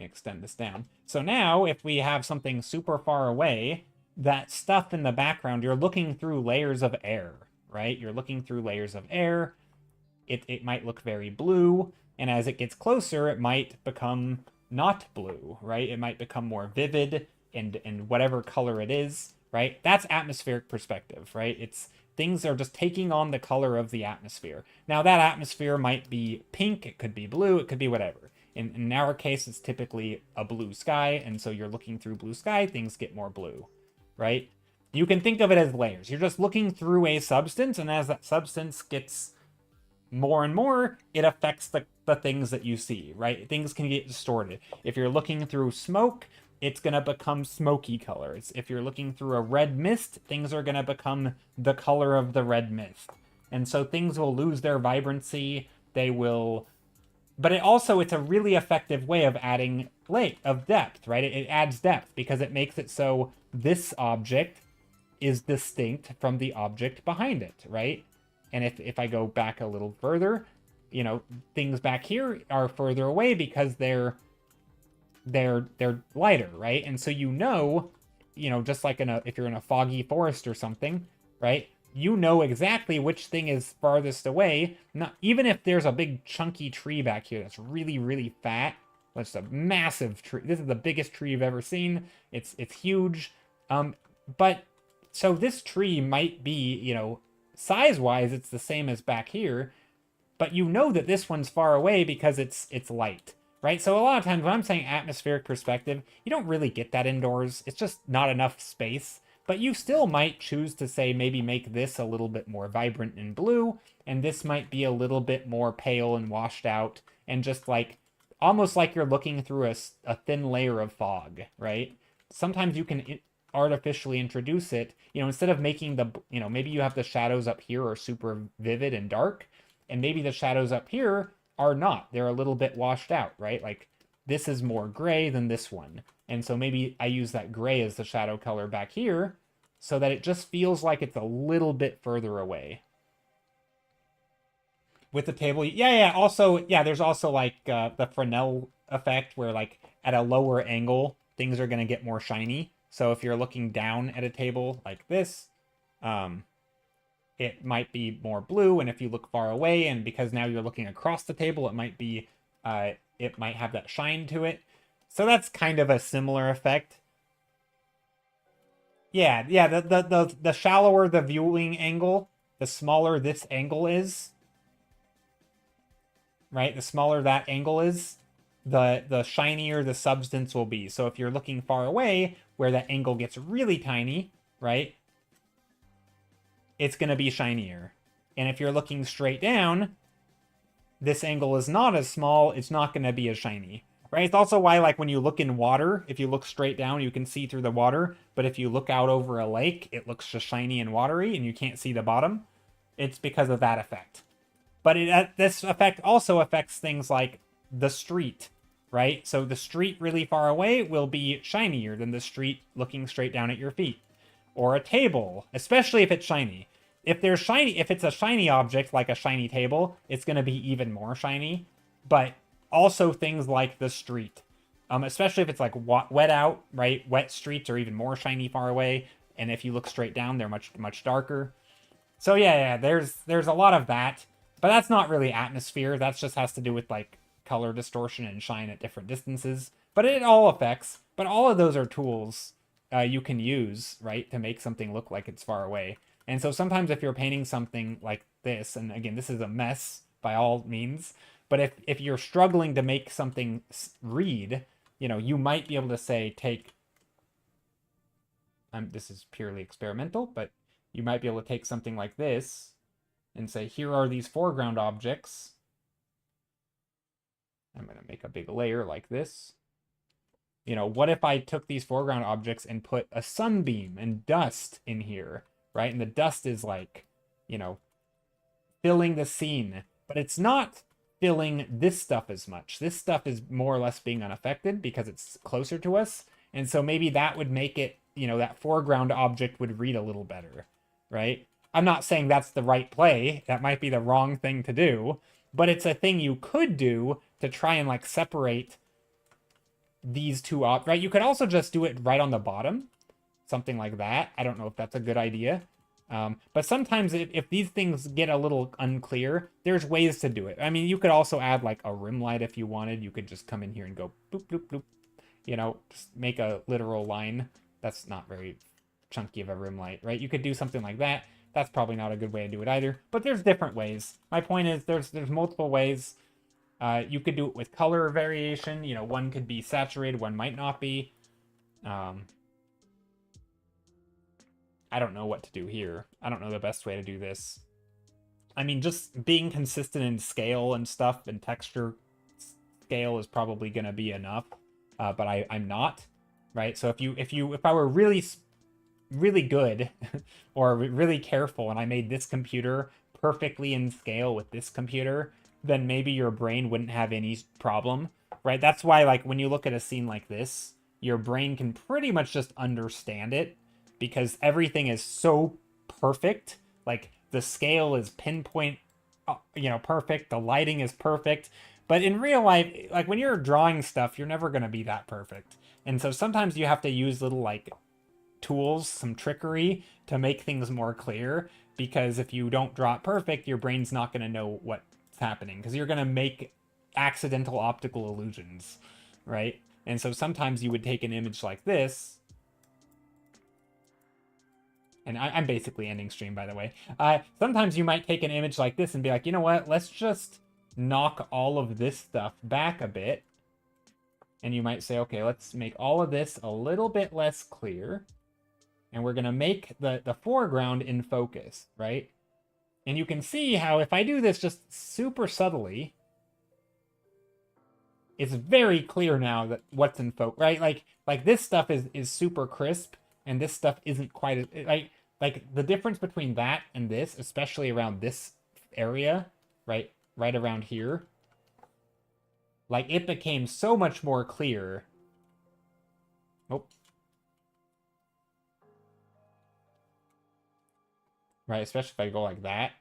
A: extend this down. So now, if we have something super far away, that stuff in the background, you're looking through layers of air, right? You're looking through layers of air. It might look very blue, and as it gets closer, it might become not blue, right? It might become more vivid and whatever color it is, right? That's atmospheric perspective, right? It's things are just taking on the color of the atmosphere. Now, that atmosphere might be pink, it could be blue, it could be whatever. In our case, it's typically a blue sky, and so you're looking through blue sky, things get more blue, right? You can think of it as layers. You're just looking through a substance, and as that substance gets more and more, it affects the things that you see, right? Things can get distorted. If you're looking through smoke, it's going to become smoky colors. If you're looking through a red mist, things are going to become the color of the red mist. And so things will lose their vibrancy. They will... But it's a really effective way of adding depth, right? It adds depth because it makes it so this object is distinct from the object behind it, right? And if I go back a little further, things back here are further away because they're lighter, right? And so just like if you're in a foggy forest or something, right? You know exactly which thing is farthest away. Not even if there's a big chunky tree back here that's really, really fat. That's a massive tree. This is the biggest tree you've ever seen. It's huge. But so this tree might be, size-wise, it's the same as back here, but you know that this one's far away because it's light, right? So a lot of times when I'm saying atmospheric perspective, you don't really get that indoors. It's just not enough space. But you still might choose to say maybe make this a little bit more vibrant and blue, and this might be a little bit more pale and washed out, and just like almost like you're looking through a thin layer of fog, right? Sometimes you can artificially introduce it, instead of making maybe you have the shadows up here are super vivid and dark, and maybe the shadows up here are not. They're a little bit washed out, right? Like this is more gray than this one. And so maybe I use that gray as the shadow color back here so that it just feels like it's a little bit further away. With the table, yeah. Also, yeah, there's also like the Fresnel effect where like at a lower angle, things are going to get more shiny. So if you're looking down at a table like this, it might be more blue. And if you look far away, and because now you're looking across the table, it might have that shine to it. So that's kind of a similar effect. Yeah, the shallower the viewing angle, the smaller this angle is, right? The smaller that angle is, the shinier the substance will be. So if you're looking far away, where that angle gets really tiny, right? It's going to be shinier. And if you're looking straight down, this angle is not as small, it's not going to be as shiny. Right? It's also why, like, when you look in water, if you look straight down, you can see through the water. But if you look out over a lake, it looks just shiny and watery, and you can't see the bottom. It's because of that effect. But this effect also affects things like the street, right? So the street really far away will be shinier than the street looking straight down at your feet. Or a table, especially if it's shiny. If it's a shiny object like a shiny table, it's going to be even more shiny. But also things like the street, especially if it's like wet out, right? Wet streets are even more shiny far away, and if you look straight down, they're much darker. So yeah, there's a lot of that, but that's not really atmosphere. That just has to do with like color distortion and shine at different distances. But it all affects. But all of those are tools you can use, right, to make something look like it's far away. And so sometimes if you're painting something like this, and again, this is a mess by all means, but if you're struggling to make something read, you might be able to say, this is purely experimental, but you might be able to take something like this and say, here are these foreground objects. I'm going to make a big layer like this. What if I took these foreground objects and put a sunbeam and dust in here, right? And the dust is like, filling the scene, but it's not filling this stuff as much. This stuff is more or less being unaffected because it's closer to us. And so maybe that would make it, that foreground object would read a little better, right? I'm not saying that's the right play. That might be the wrong thing to do, but it's a thing you could do to try and like separate these two up, right? You could also just do it right on the bottom, something like that. I don't know if that's a good idea. But sometimes if these things get a little unclear, there's ways to do it. I mean, you could also add like a rim light if you wanted. You could just come in here and go boop, boop, boop. Just make a literal line. That's not very chunky of a rim light, right? You could do something like that. That's probably not a good way to do it either. But there's different ways. My point is there's multiple ways. You could do it with color variation. One could be saturated, one might not be. I don't know what to do here. I don't know the best way to do this. I mean, just being consistent in scale and stuff and texture scale is probably going to be enough. But I'm not, right? So if I were really, really good or really careful and I made this computer perfectly in scale with this computer, then maybe your brain wouldn't have any problem, right? That's why, like, when you look at a scene like this, your brain can pretty much just understand it because everything is so perfect. Like, the scale is pinpoint, perfect. The lighting is perfect. But in real life, like, when you're drawing stuff, you're never going to be that perfect. And so sometimes you have to use little, like, tools, some trickery to make things more clear. Because if you don't draw it perfect, your brain's not going to know what's happening. Because you're going to make accidental optical illusions, right? And so sometimes you would take an image like this. And I'm basically ending stream, by the way. Sometimes you might take an image like this and be like, you know what? Let's just knock all of this stuff back a bit. And you might say, okay, let's make all of this a little bit less clear. And we're going to make the foreground in focus, right? And you can see how if I do this just super subtly, it's very clear now that what's in focus, right? Like this stuff is super crisp, and this stuff isn't quite as, like the difference between that and this, especially around this area, right around here, like it became so much more clear. Oh. Right, especially if I go like that.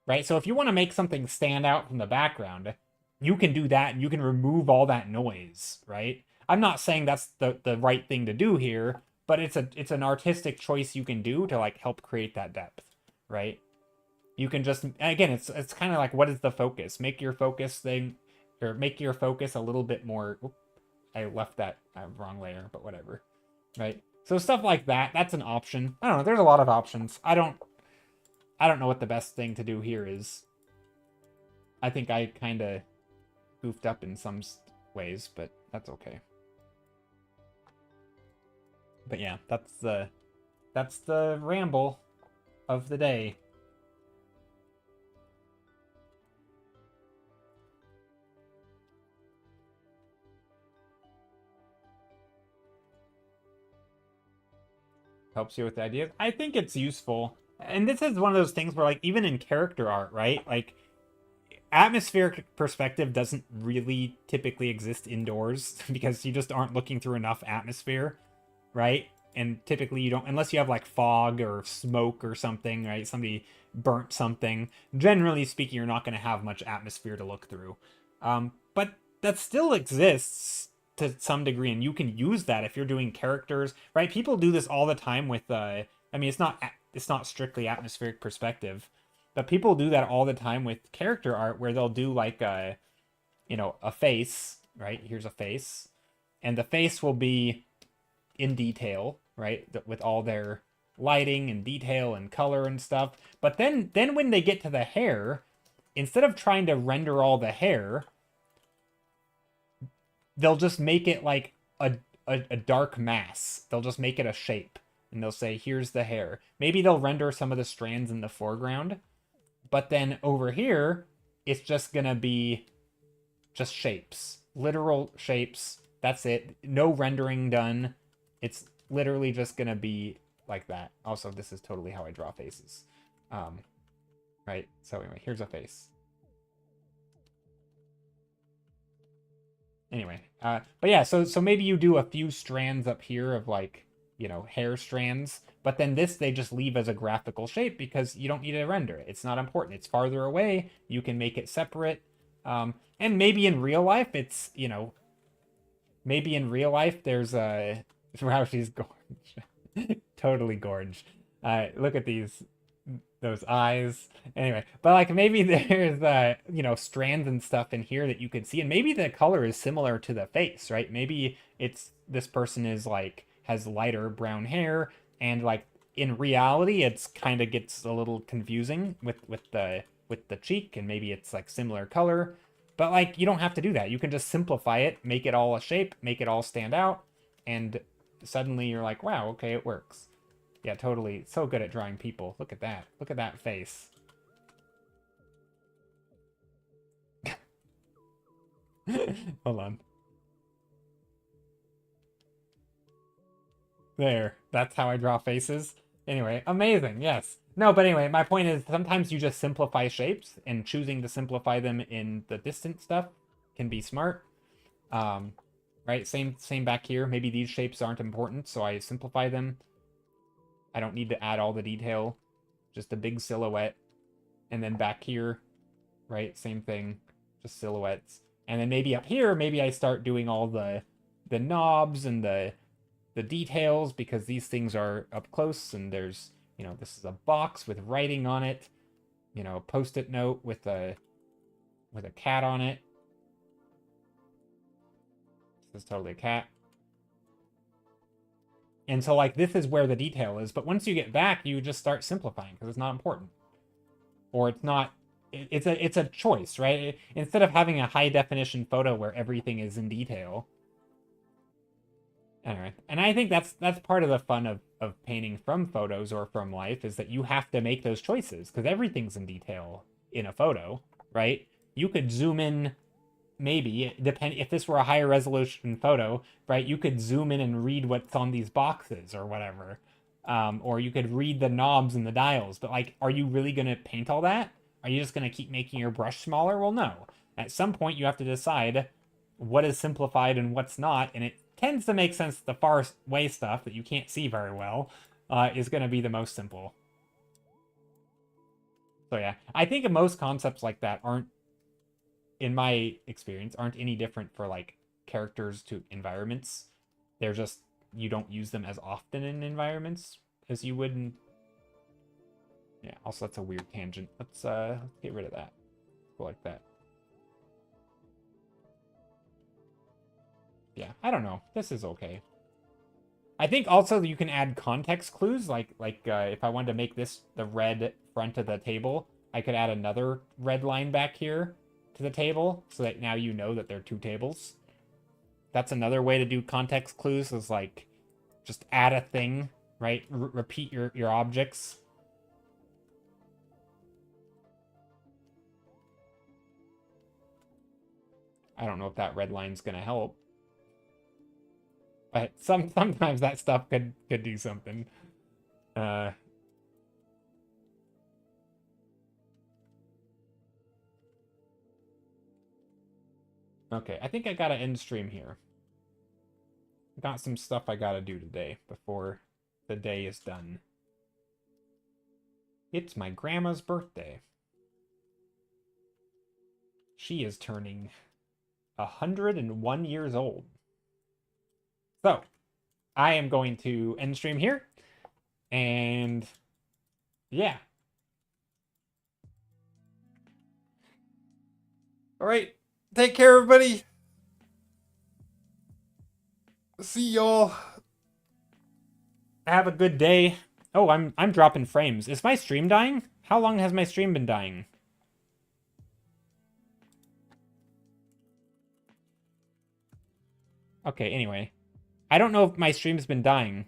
A: Right, so if you want to make something stand out from the background, you can do that and you can remove all that noise, right? I'm not saying that's the right thing to do here, but it's an artistic choice you can do to like help create that depth, right? You can just, again, it's kind of like, what is the focus? Make your focus thing, or make your focus a little bit more, I left that wrong layer, but whatever, right? So stuff like that, that's an option. I don't know. There's a lot of options. I don't know what the best thing to do here is. I think I kind of goofed up in some ways, but that's okay. But yeah, that's the ramble of the day. Helps you with the ideas. I think it's useful. And this is one of those things where, like, even in character art, right? Like, atmospheric perspective doesn't really typically exist indoors because you just aren't looking through enough atmosphere, right? And typically you don't, unless you have like fog or smoke or something, right? Somebody burnt something. Generally speaking, you're not going to have much atmosphere to look through. But that still exists to some degree, and you can use that if you're doing characters, right? People do this all the time with, I mean, it's not strictly atmospheric perspective, but people do that all the time with character art where they'll do like a, a face, right? Here's a face, and the face will be in detail, right? With all their lighting and detail and color and stuff. But then when they get to the hair, instead of trying to render all the hair, they'll just make it like a dark mass. They'll just make it a shape. And they'll say, here's the hair. Maybe they'll render some of the strands in the foreground. But then over here, it's just going to be just shapes. Literal shapes. That's it. No rendering done. It's literally just going to be like that. Also, this is totally how I draw faces. Right? So anyway, here's a face. Anyway, but yeah, so maybe you do a few strands up here of like, hair strands, but then this they just leave as a graphical shape because you don't need to render it. It's not important. It's farther away. You can make it separate. And maybe in real life, it's, maybe in real life there's a, wow, she's gorge. Totally gorge. Look at those eyes. Anyway, but like maybe there's strands and stuff in here that you could see, and maybe the color is similar to the face, right? Maybe it's this person is like has lighter brown hair, and like in reality it's kind of gets a little confusing with the cheek, and maybe it's like similar color. But like you don't have to do that. You can just simplify it, make it all a shape, make it all stand out, and suddenly you're like, wow, okay, it works. Yeah, totally. So good at drawing people. Look at that. Look at that face. Hold on. There. That's how I draw faces. Anyway, amazing. Yes. No, but anyway, my point is sometimes you just simplify shapes, and choosing to simplify them in the distant stuff can be smart. Right? Same back here. Maybe these shapes aren't important, so I simplify them. I don't need to add all the detail, just a big silhouette. And then back here, right, same thing, just silhouettes. And then maybe up here, maybe I start doing all the knobs and the details, because these things are up close, and there's, this is a box with writing on it, a post-it note with a cat on it. This is totally a cat. And so like this is where the detail is, but once you get back, you just start simplifying because it's not important. Or it's not, it's a choice, right? Instead of having a high definition photo where everything is in detail. Anyway, and I think that's part of the fun of painting from photos or from life, is that you have to make those choices because everything's in detail in a photo, right? You could zoom in, maybe depend if this were a higher resolution photo, right? You could zoom in and read what's on these boxes or whatever, or you could read the knobs and the dials. But like, are you really going to paint all that? Are you just going to keep making your brush smaller? Well, no. At some point, you have to decide what is simplified and what's not, and it tends to make sense that the far away stuff that you can't see very well is going to be the most simple. So yeah, I think most concepts like that aren't, in my experience, aren't any different for like characters to environments. They're just, you don't use them as often in environments as you would in... Yeah, also that's a weird tangent. Let's get rid of that. Go like that. Yeah, I don't know. This is okay. I think also you can add context clues, like if I wanted to make this the red front of the table, I could add another red line back here to the table, so that now you know that there are two tables. That's another way to do context clues, is like just add a thing, right? Repeat your objects. I don't know if that red line's gonna help, but sometimes that stuff could do something. Okay, I think I gotta end stream here. Got some stuff I gotta do today before the day is done. It's my grandma's birthday. She is turning 101 years old. So, I am going to end stream here. And yeah. All right. Take care, everybody. See y'all. Have a good day. Oh, I'm dropping frames. Is my stream dying? How long has my stream been dying? Okay, anyway. I don't know if my stream's been dying.